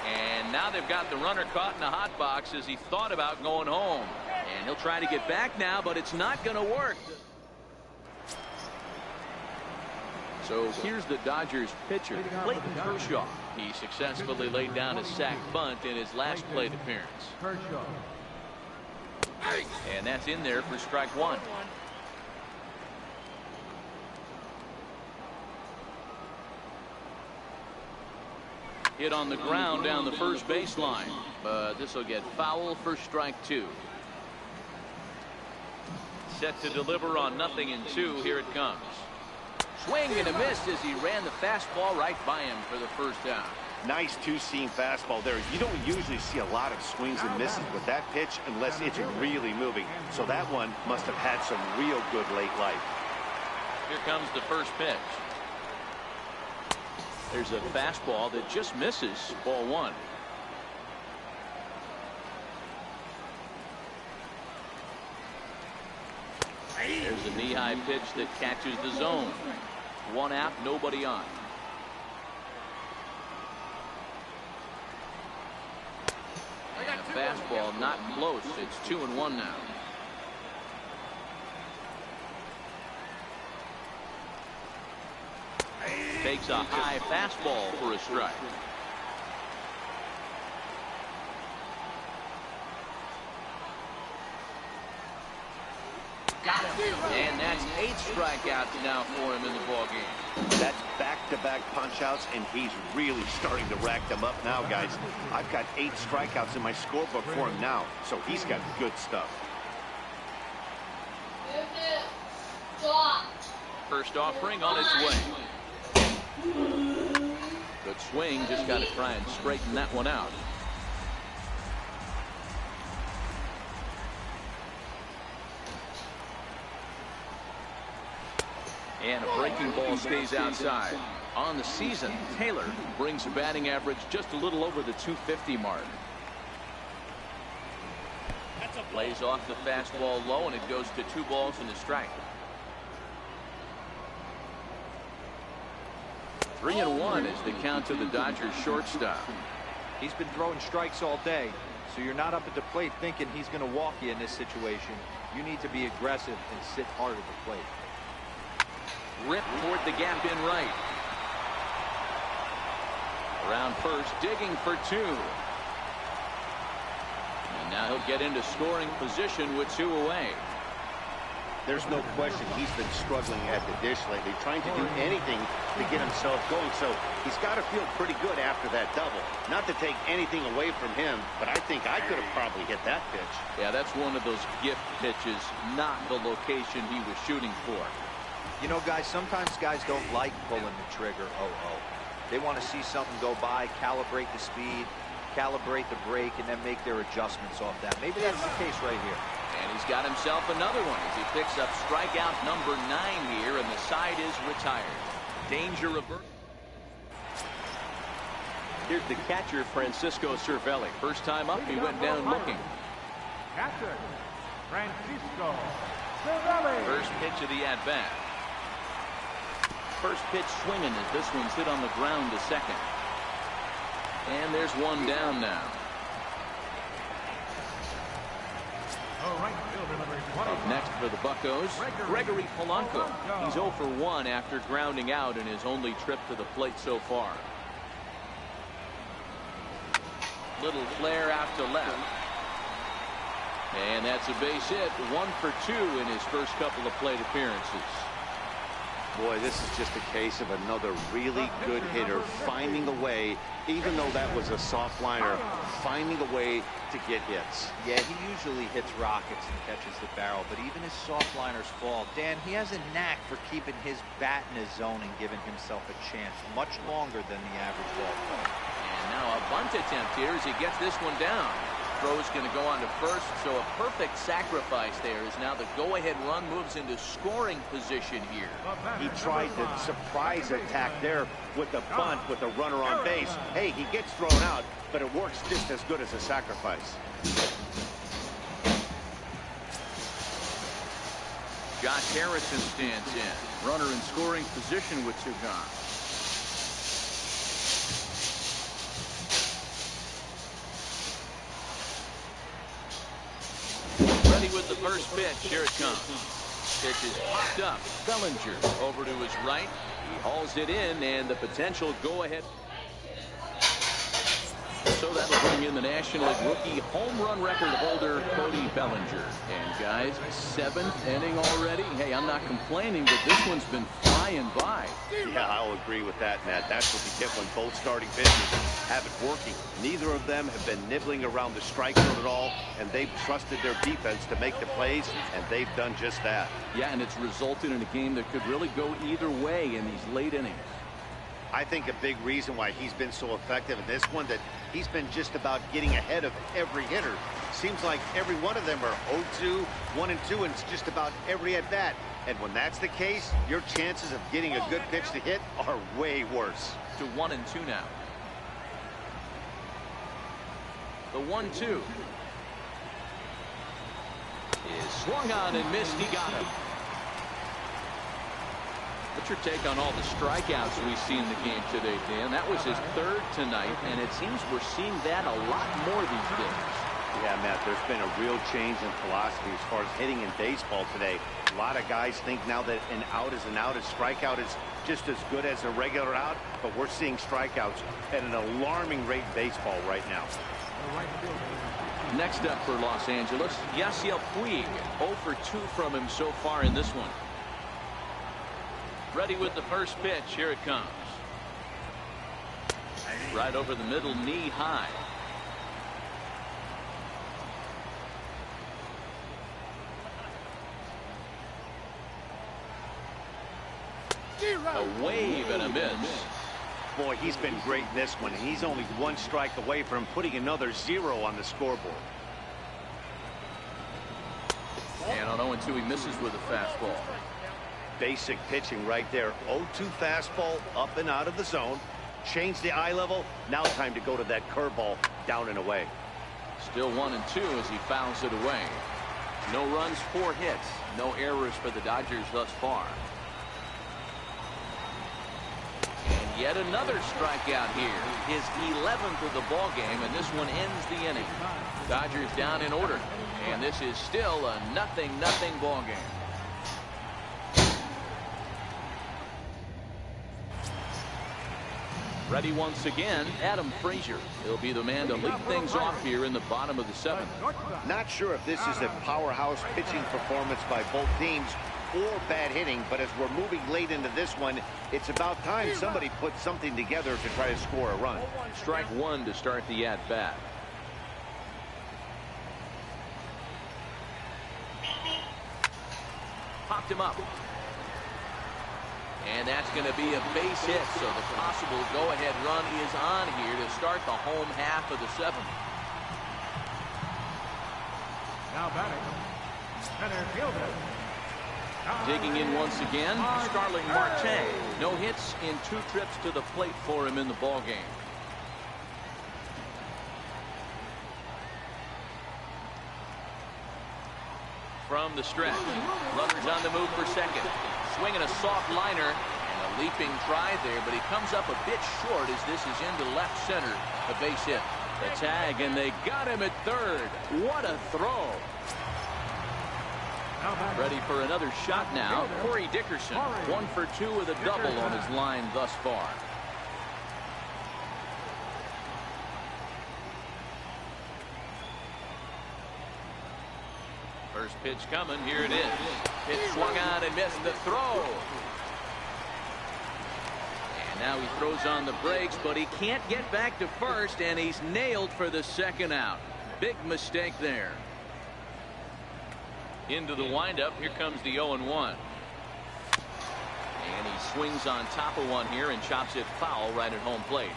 And now they've got the runner caught in the hot box as he thought about going home. And he'll try to get back now, but it's not going to work. So here's the Dodgers pitcher, Clayton Kershaw. He successfully laid down a sac bunt in his last plate appearance. And that's in there for strike 1. Hit on the ground down the first baseline, but this will get foul for strike 2. Set to deliver on 0-2. Here it comes. Swing and a miss as he ran the fastball right by him for the first down. Nice two-seam fastball there. You don't usually see a lot of swings and misses with that pitch unless it's really moving. So that one must have had some real good late life. Here comes the first pitch. There's a fastball that just misses. Ball 1. There's a knee-high pitch that catches the zone. 1 out, nobody on. And a fastball not close. It's 2-1 now. Takes a high fastball for a strike. And that's 8 strikeouts now for him in the ballgame. That's back-to-back punch-outs, and he's really starting to rack them up now, guys. I've got 8 strikeouts in my scorebook for him now, so he's got good stuff. First offering on its way. Good swing, just got to try and straighten that one out. And a breaking ball stays outside. On the season, Taylor brings a batting average just a little over the 250 mark. Plays off the fastball low, and it goes to 2 balls and a strike. 3-1 is the count to the Dodgers shortstop. He's been throwing strikes all day, so you're not up at the plate thinking he's going to walk you in this situation. You need to be aggressive and sit hard at the plate. Rip toward the gap in right. Around first, digging for 2. And now he'll get into scoring position with 2 away. There's no question he's been struggling at the dish lately, trying to do anything to get himself going. So he's got to feel pretty good after that double. Not to take anything away from him, but I think I could have probably hit that pitch. Yeah, that's one of those gift pitches, not the location he was shooting for. You know, guys, sometimes guys don't like pulling the trigger. They want to see something go by, calibrate the speed, calibrate the brake, and then make their adjustments off that. Maybe that's the case right here. And he's got himself another one as he picks up strikeout number 9 here, and the side is retired. Danger averted. Here's the catcher, Francisco Cervelli. First time up, he went down looking. Catcher, Francisco Cervelli. First pitch of the at-bat. First pitch swinging as this one's hit on the ground to second. And there's one down now. Up next for the Buccos, Gregory Polanco. He's 0 for 1 after grounding out in his only trip to the plate so far. Little flare out to left. And that's a base hit. 1 for 2 in his first couple of plate appearances. Boy, this is just a case of another really good hitter finding a way, even though that was a soft liner, finding a way to get hits. Yeah, he usually hits rockets and catches the barrel, but even his soft liners fall. Dan, he has a knack for keeping his bat in his zone and giving himself a chance much longer than the average ball player. And now a bunt attempt here as he gets this one down. Throw's going to go on to first, so a perfect sacrifice there as now the go-ahead run moves into scoring position here. He tried the surprise attack there with the bunt with the runner on base. Hey, he gets thrown out, but it works just as good as a sacrifice. Josh Harrison stands in. Runner in scoring position with 2 gone. With the first pitch, here it comes. Pitch is popped up. Bellinger over to his right. He hauls it in, and the potential go-ahead. So that'll bring in the National League rookie home run record holder, Cody Bellinger. And guys, 7th inning already. Hey, I'm not complaining, but this one's been flying by. Yeah, I'll agree with that, Matt. That's what you get when both starting pitchers have it working. Neither of them have been nibbling around the strike zone at all, and they've trusted their defense to make the plays, and they've done just that. Yeah, and it's resulted in a game that could really go either way in these late innings. I think a big reason why he's been so effective in this one that he's been just about getting ahead of every hitter. Seems like every one of them are 0-2, 1-2, and it's just about every at bat. And when that's the case, your chances of getting a good pitch to hit are way worse. To 1-2 now. The 1-2 is swung on and missed. He got him. What's your take on all the strikeouts we see in the game today, Dan? That was his 3rd tonight, and it seems we're seeing that a lot more these days. Yeah, Matt, there's been a real change in philosophy as far as hitting in baseball today. A lot of guys think now that an out is an out, a strikeout is just as good as a regular out, but we're seeing strikeouts at an alarming rate in baseball right now. Next up for Los Angeles, Yasiel Puig. 0 for 2 from him so far in this one. Ready with the first pitch. Here it comes. Right over the middle, knee high. A wave and a miss. Boy, he's been great in this one, and he's only 1 strike away from putting another 0 on the scoreboard. And on 0-2, he misses with a fastball. basic pitching right there. 0-2 fastball up and out of the zone. Change the eye level. Now time to go to that curveball down and away. Still 1-2 as he fouls it away. No runs, 4 hits. No errors for the Dodgers thus far. And yet another strikeout here. His 11th of the ball game, and this one ends the inning. Dodgers down in order, and this is still a 0-0 ball game. Ready once again, Adam Frazier. He'll be the man to lead things off here in the bottom of the 7th. Not sure if this is a powerhouse pitching performance by both teams or bad hitting, but as we're moving late into this one, it's about time somebody put something together to try to score a run. Strike 1 to start the at-bat. Popped him up. And that's going to be a base hit, so the possible go-ahead run is on here to start the home half of the 7th. Now batting, center fielder. Digging in once again, Starling Marte. No hits in 2 trips to the plate for him in the ball game. From the stretch, runners on the move for second. Swinging a soft liner and a leaping try there, but he comes up a bit short as this is into left center. A base hit. The tag, and they got him at third. What a throw. Ready for another shot now. Corey Dickerson, 1 for 2 with a double on his line thus far. First pitch coming. Here it is. It swung on and missed the throw. And now he throws on the brakes, but he can't get back to first, and he's nailed for the second out. Big mistake there. Into the windup. Here comes the 0-1. And he swings on top of one here and chops it foul right at home plate.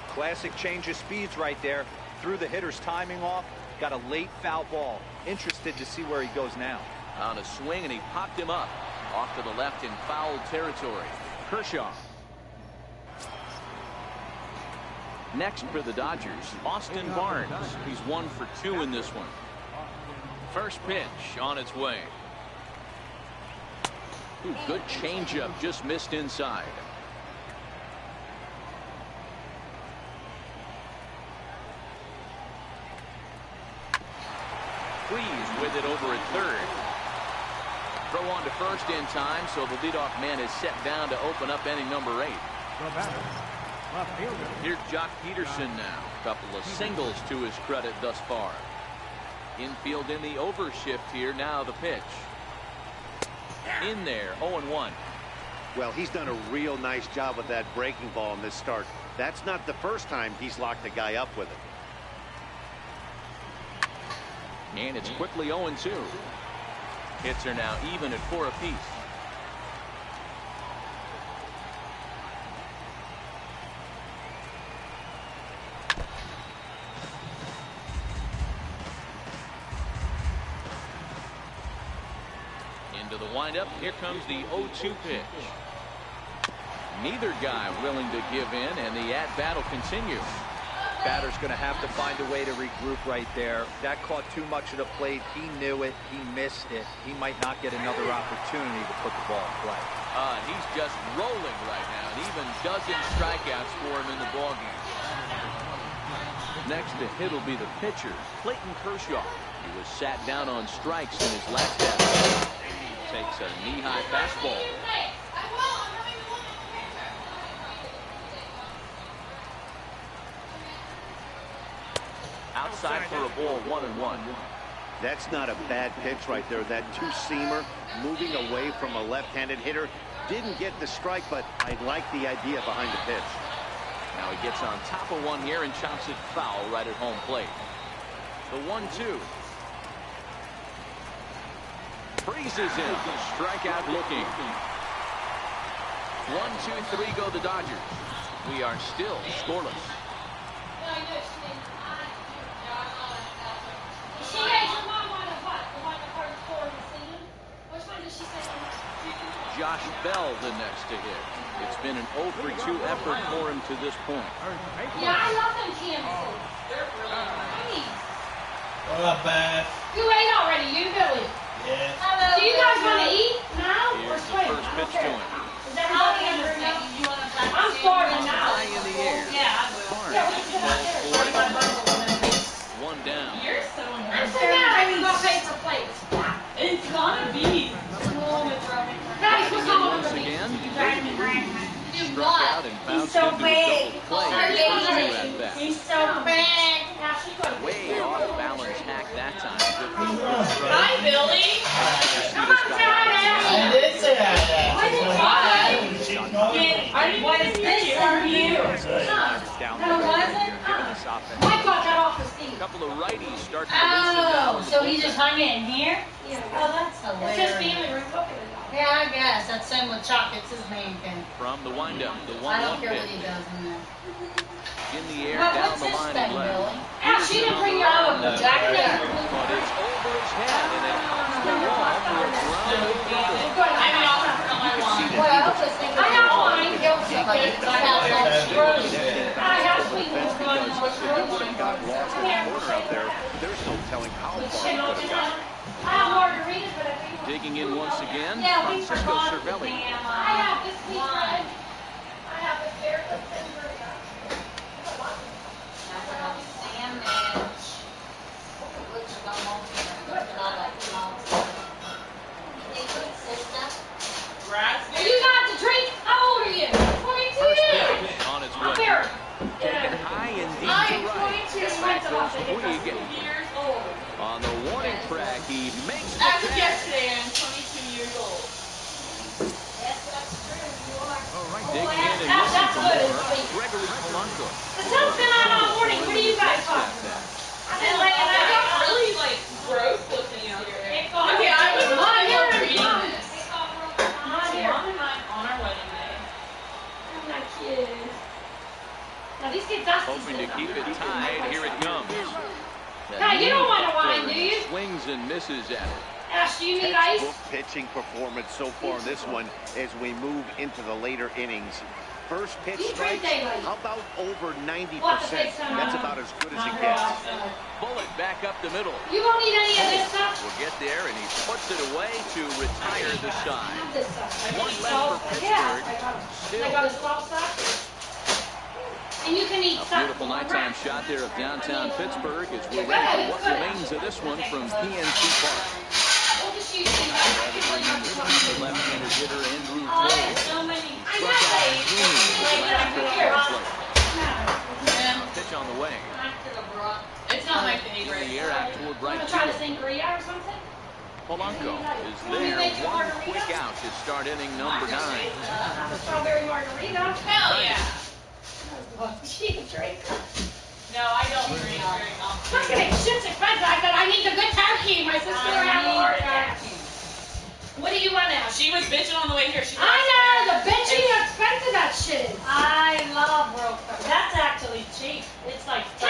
Classic change of speeds right there. Threw the hitter's timing off. Got a late foul ball. Interested to see where he goes now. On a swing, and he popped him up. Off to the left in foul territory. Kershaw. Next for the Dodgers, Austin Barnes. He's 1 for 2 in this one. First pitch on its way. Ooh, good changeup, just missed inside. Freeze with it over at third. Throw on to first in time, so the leadoff man is set down to open up inning number 8. Here's Jock Peterson now. Couple of singles to his credit thus far. Infield in the overshift here. Now the pitch. In there, 0-1. Well, he's done a real nice job with that breaking ball in this start. That's not the first time he's locked a guy up with it. And it's quickly 0-2. Hits are now even at 4 apiece. Into the windup. Here comes the 0-2 pitch. Neither guy willing to give in, and the at-bat will continue. Batter's going to have to find a way to regroup right there. That caught too much of the plate. He knew it. He missed it. He might not get another opportunity to put the ball in play. He's just rolling right now, and even dozen strikeouts for him in the ballgame. Next to hit will be the pitcher, Clayton Kershaw. He was sat down on strikes in his last at-bat. Takes a knee-high fastball. Outside for a ball, 1-1. That's not a bad pitch right there. That two-seamer moving away from a left-handed hitter. Didn't get the strike, but I like the idea behind the pitch. Now he gets on top of one here and chops it foul right at home plate. The 1-2. Freezes him. Strikeout looking. 1-2-3 go the Dodgers. We are still scoreless. Josh Bell the next to hit. It's been an 0 for 2 effort for him to this point. Yeah, I love them canvases. They're really nice. What up, Beth? You ate already, you, Billy? Yeah. Do you guys want to eat now or Here's the swing? first pitch to him. Is everybody hungry now? I'm starving now. High in the air. Yeah, I will. Barnes Yeah, we can falls sit out for there. it. One down. You're so I'm so mad I can go pay for plates. It's gonna be. Guys, we're calling Once for me. again, Do struck what? out and bounced so into big. a double play. His first two at bats. He's so big. Now she's going to Way off balance hack that time. Good for the Hi, Billy. Come on, I did say that. What is this for you? Down No, was it? given this offense. Mike got that off his feet. A couple of righties start to loosen down. So he just hung in here? Yeah. Oh, that's It's his hilarious. family room. Look at it. Yeah, I guess. That's same with Chuck. It's his main thing. From the windup, the I 1-1 don't care what pitch. he does in there. In the air, Well, down what's the this line thing, and left. Billy? Ah, she didn't bring your own Jack there. But it's over his head, and it comes the wall for a ground double. Good. I mean, I'll have my one. Well, I was just thinking I have one. he killed somebody. It's got that screw. I have sweet Defense ones. because if he would have got lost in the corner out there, there's no telling how far he could have got. I have margaritas, but I think Digging in once again, yeah, we Francisco forgot the Cervelli. damn, I have this sweet bread. I have a barefoot finger. Sandwich. Looks like I'm on here. I like small stuff. Hey, good sister. You got the drink? How old are you? 22 First years. pitch on its I'm way. very. Taken high and deep I to am right. 22. Mine's about to hit Puig 2 years old. on the warning track. He makes the As of catch. yesterday, I'm 22 years old. Yes, that's true. You are. Digging in and That's looking for good. more. Gregory Polanco. The sun's been out all morning. What are you guys talking about? I've been laying out. It got really like gross looking out here. Okay, I was not here reading this. Not here. Mom and I on our wedding day. Oh my kids. Now these get dusty. Hoping to keep it tied. Here it comes. Now you don't want to whine, do you? Swings and misses at it. Ash, do you need ice? Textbook pitching performance so far in this one as we move into the later innings. First pitch You strike, drink daylight. how about over 90%? What, the big sun? That's about as good as it gets. Bullet back up the middle. You won't need any of this stuff? Will get there, and he puts it away to retire the I side. have this stuff. One left for Yeah, Pittsburgh. I got a salt stuff. And you can eat A stuff. beautiful nighttime shot there of downtown Pittsburgh as we're You're ready good, for what it's good. remains of this one from PNC Park. We'll just use these. I can bring them to The left-handed hitter Andrew Oh, Cole. there's so many. I Struck out swinging with the last pitch Here. on the plate. Pitch on the way. It's not my In favorite. the air out toward right Want to try to field. sangria or something? Polanco is there. One quick out to start inning number 9. Strawberry margarita. Hell yeah. She drink. No, I don't drink very often. Okay, shit's expensive. I said I need the good turkey. My sister had a heart attack. What do you want now? She was bitching on the way here. She I know, the bitchy expensive that shit is. I love world cup. That's actually cheap. It's like $10.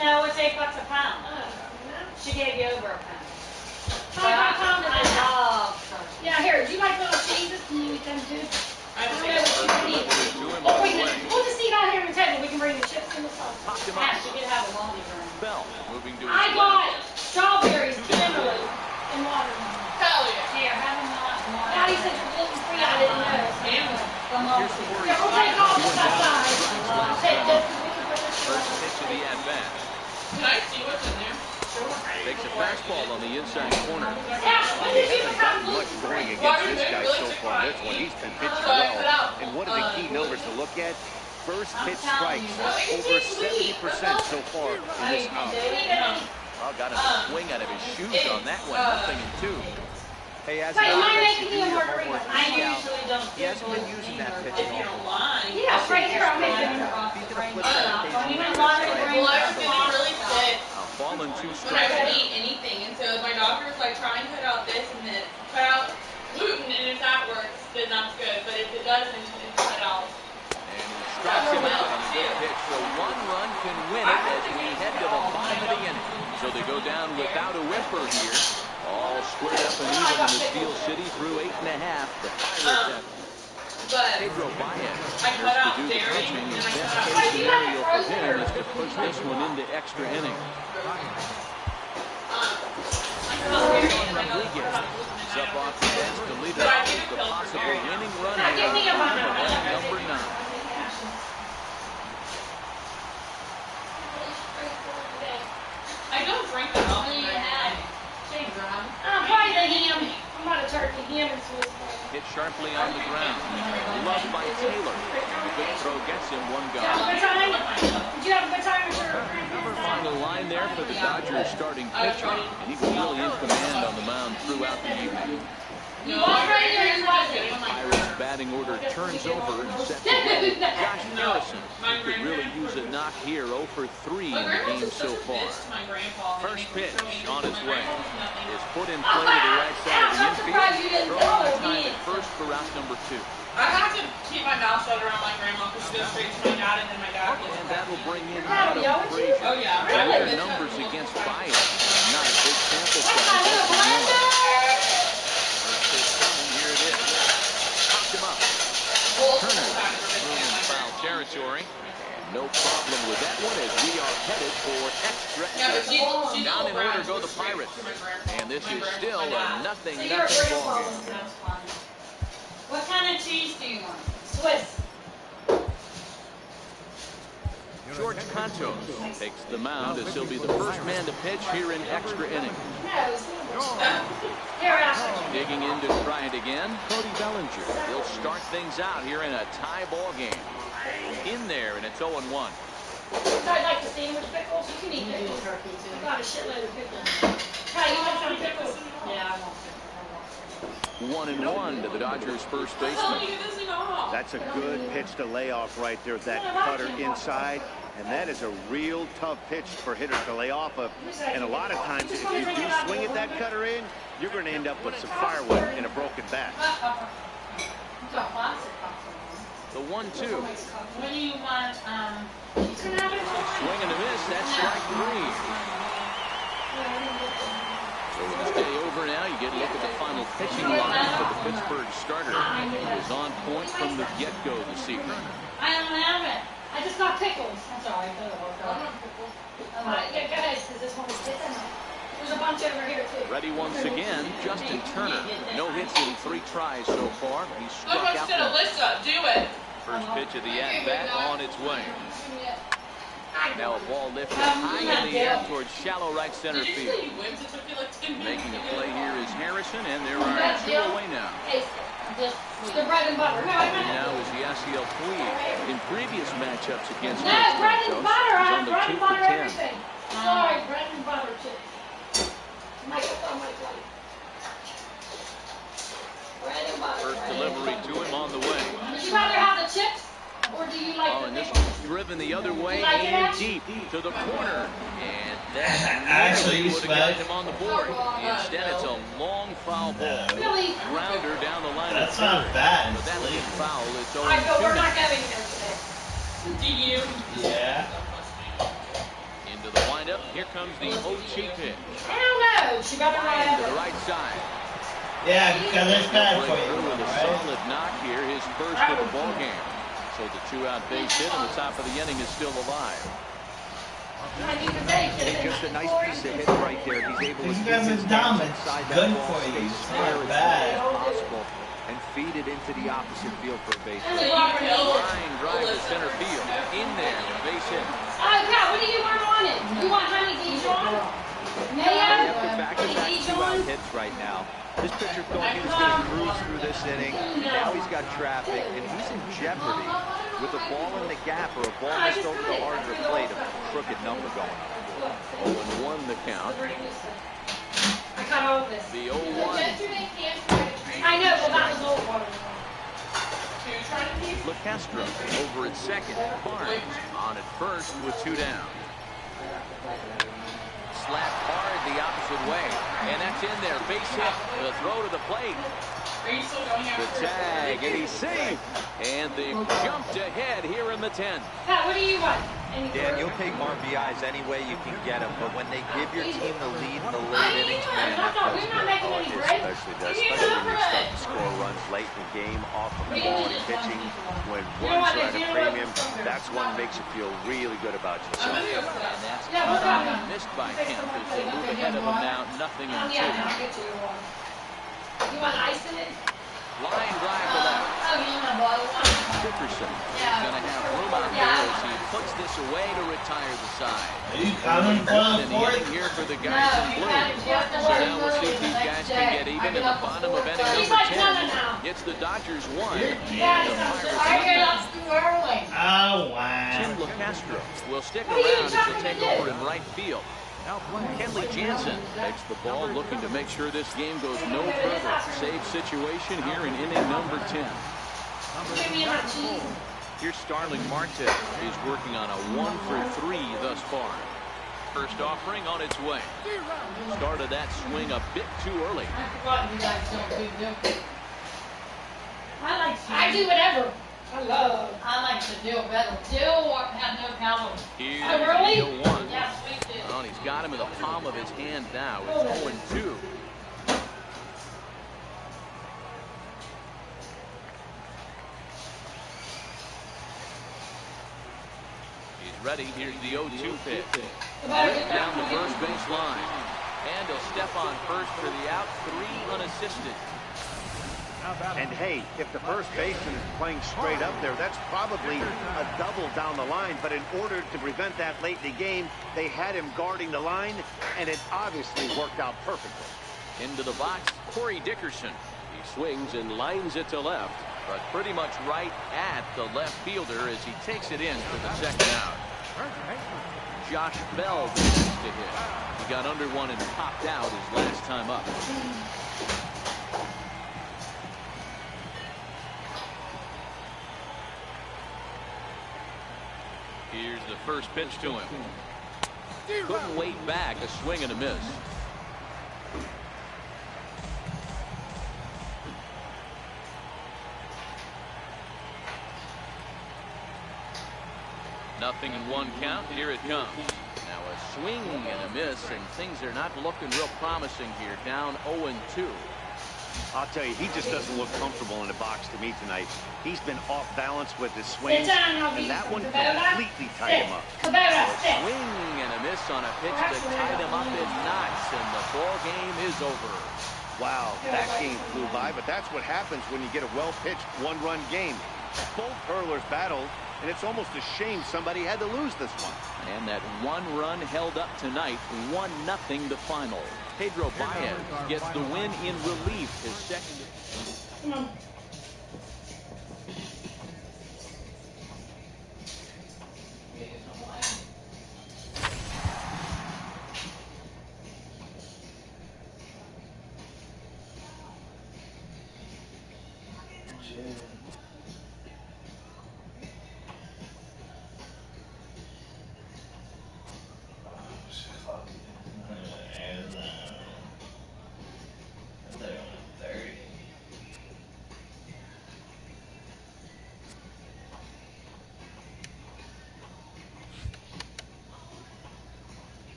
No, it's $8 a pound. She gave you over a pound. $25 I love turkey. Yeah, here, do you like little cheeses? Can you eat them too? I don't don't know what you can eat. To him Oh, on we the can, way. we'll just eat out here on the table. We can bring the chips and the sauce. Popped him Yeah, up. she could have a lonely room. Bell moving to his I left. got strawberries, cinnamon, and watermelon. Hell yeah. Here, have a more. Daddy said you're gluten free. I didn't know. Come on. Here's the Yeah, Warriors. we'll take all this outside. I'll take this. We can put this First in. pitch of the at-bat. Can I see what's in there? Takes a fastball on the inside corner. Ash, when did you become Much gluten going free? against this guy so far. This one, he's been pitching well. And what are the key numbers to look at? First pitch strikes, over 70% so far in this out. Well, got him a swing out of his shoes on that one. Nothing in 2. Hey, as Hey, an am I offense, making you do you a your margarita? homework I and scout. usually don't. He hasn't been using that pitch If an you awful don't lot. mind. Yeah, right here. I'll make He's it. gonna flip that occasionally. You might want to bring Well, I was getting really sick Ball and 2 when I strikes. couldn't eat anything, and so my doctor was like, try and cut out this and then cut out gluten, and if that works, then that's good. But if it doesn't, then cut it out. And he strikes him out on the pitch. So 1 run can win it as we head to the bottom of the inning. So they go down without a whimper here. All squared up and even in the Steel City through 8 1/2. half. The Pirates have But Pedro Baez I cut out to do the dairy pitching. and His I best cut out case scenario for him is to push this one into extra innings. Rodriguez is up off the bench to lead it off with the possible winning run here on number 9. I don't drink that often. Probably the ham. I'm about to turkey ham and Swiss. Hit sharply on the ground. Loved by Taylor. The good throw gets him 1 Did you have a gone. good time? Did you have a good time with your On the line there for the Dodgers starting pitcher, and he was really in command on the mound throughout the evening. You was ready or you wasn't? Pirates batting order turns over and set to go. Josh Harrison could really use a knock here. 0 for 3 in the game so far. First pitch on its way is put in play to the right side of the infield. Throwing the time at first for route number 2. I have to keep my mouth shut around my grandma because she goes straight to my dad and then my dad gets And back. that will bring in Adam Frazier. Oh, yeah. Their numbers against Baez. Not a big sample size. Here it is. Popped him up. Turner through in foul territory. And no problem with that one as we are headed for extra innings. Down in order go the Pirates. And this is still a nothing ball game. What kind of cheese do you want? Swiss. George Contos takes the mound as he'll be the first man to pitch here in extra inning. Digging in to try it again, Cody Bellinger. He'll start things out here in a tie ball game. In there, and it's 0-1. I'd like to see him with pickles. You can eat pickles. I got a shitload of pickles. Hey, you want some pickles? Yeah, I want pickles. 1-1 to the Dodgers' first baseman. That's a good pitch to lay off right there. That cutter inside. And that is a real tough pitch for hitters to lay off of. And a lot of times, if you do swing at that cutter in, you're going to end up with some firewood and a broken bat. The 1-2. What do you want? Swing and a miss. That's strike 3. So with this day over now, you get a look at the final pitching line for the Pittsburgh starter. He was on point from the get-go this evening. I don't have it. I just got pickles. I'm sorry. Yeah, go ahead, because this one is different. There's a bunch over here, too. Ready once again, Justin Turner. No hits in 3 tries so far. He struck out to Alyssa. Do it. first pitch of the at-bat on its way. Now a ball lifted high in the air towards shallow right center field. Making a play here is Harrison, and there are 2 away now. The bread and butter. No, I meant Now is Yasiel Puig. In previous matchups against no, bread and butter. I have he's bread only 2 and for butter 10. everything. Sorry, bread and butter chips. Michael's on my plate. Bread and butter. First delivery to him on the way. Would you rather have the chips, or do you like the And this pickles? one's driven the other way Like it, and Ash? deep to the corner. And that Actually, would have gotten Spud. him on the board. Instead, it's a long foul ball. Really? Grounder down the line. That's of not third. bad. But that'll get foul. It's All right, go. 0-2 We're now. not going there today. Do you? Yeah. Into the windup. Here comes the 0-2 pitch. I don't know. She better not Line to have the it. right side. Yeah, because it's bad for Break you, through with a right? solid knock here. His first of the ball game. So the 2-out base hit and the top of the inning is still alive. I need to say, Hey, just a nice piece of hit right there. He's able to These keep guys his are dumb. hands It's inside good that ball for you. space It's clear not as bad. possible and feed it into the opposite field for a base hit. Line drive to center field. In there, base hit. Oh, God, what do you want on it? You want honey Dijon? Mayo? After Honey back-to-back Dijon? two-out hits right now. This pitcher thought he was going to cruise through this inning. Now he's got traffic, and he's in jeopardy with a ball in the gap or a ball missed over the larger plate. A crooked number going on. 0-1 the count. I got all this. The 0-1. I know, but that was old water. LeCastro over at second. Barnes on at first with 2 down. Slapped hard the opposite way. And that's in there. Base hit. The throw to the plate. The tag. And he's safe. And they jumped ahead here in the 10th. Pat, what do you want? Dan, you'll take RBIs any way you can get them, but when they give your team the lead in the late innings, man, that feels good. Oh, it especially does, especially when you're starting to score runs the game off of quality pitching. When runs are at a premium, that's what makes you feel really good about yourself. And that's missed by Kemp as they move ahead of them now, 0-2. You want ice in it? Line drive to left. Dickerson is going to have room out there as he puts this away to retire the side. Are you coming In the for inning here for the guys in blue. So now we'll see if these guys can get even in the bottom of inning number 10. It's the Dodgers 1 and the Pirates 0. Oh, wow. Tim LeCastro will stick around as he'll take over in right field. Kenley Jansen takes the ball, looking to make sure this game goes no further. Save situation here in inning number 10. Here's Starling Marte. He's working on a 1-for-3 thus far. First offering on its way. Started that swing a bit too early. I do whatever. I like to do better. Have no calories. Here's really? the 0-1. Yes, we do. Well, he's got him in the palm of his hand now. It's 0-2. He's ready. Here's the 0-2 pitch. Ripped down the first base line. And he'll step on first for the out. 3 unassisted. And hey, if the first baseman is playing straight up there, that's probably a double down the line. But in order to prevent that late in the game, they had him guarding the line, and it obviously worked out perfectly. Into the box, Corey Dickerson. He swings and lines it to left. But pretty much right at the left fielder as he takes it in for the second out. Josh Bell the next to hit. He got under one and popped out his last time up. Here's the first pitch to him. Couldn't wait back, a swing and a miss. Nothing in one count. Here it comes. Now a swing and a miss, and things are not looking real promising here. Down 0-2. I'll tell you, he just doesn't look comfortable in the box to me tonight. He's been off balance with his swing, and that one completely tied him up. Swing and a miss on a pitch that tied him up in knots, and the ball game is over. Wow, that game flew by, but that's what happens when you get a well-pitched one-run game. Both hurlers battled, and it's almost a shame somebody had to lose this one. And that one run held up tonight, 1-0 the final. Pedro Baez gets the win in relief, his second. Come on. Shit.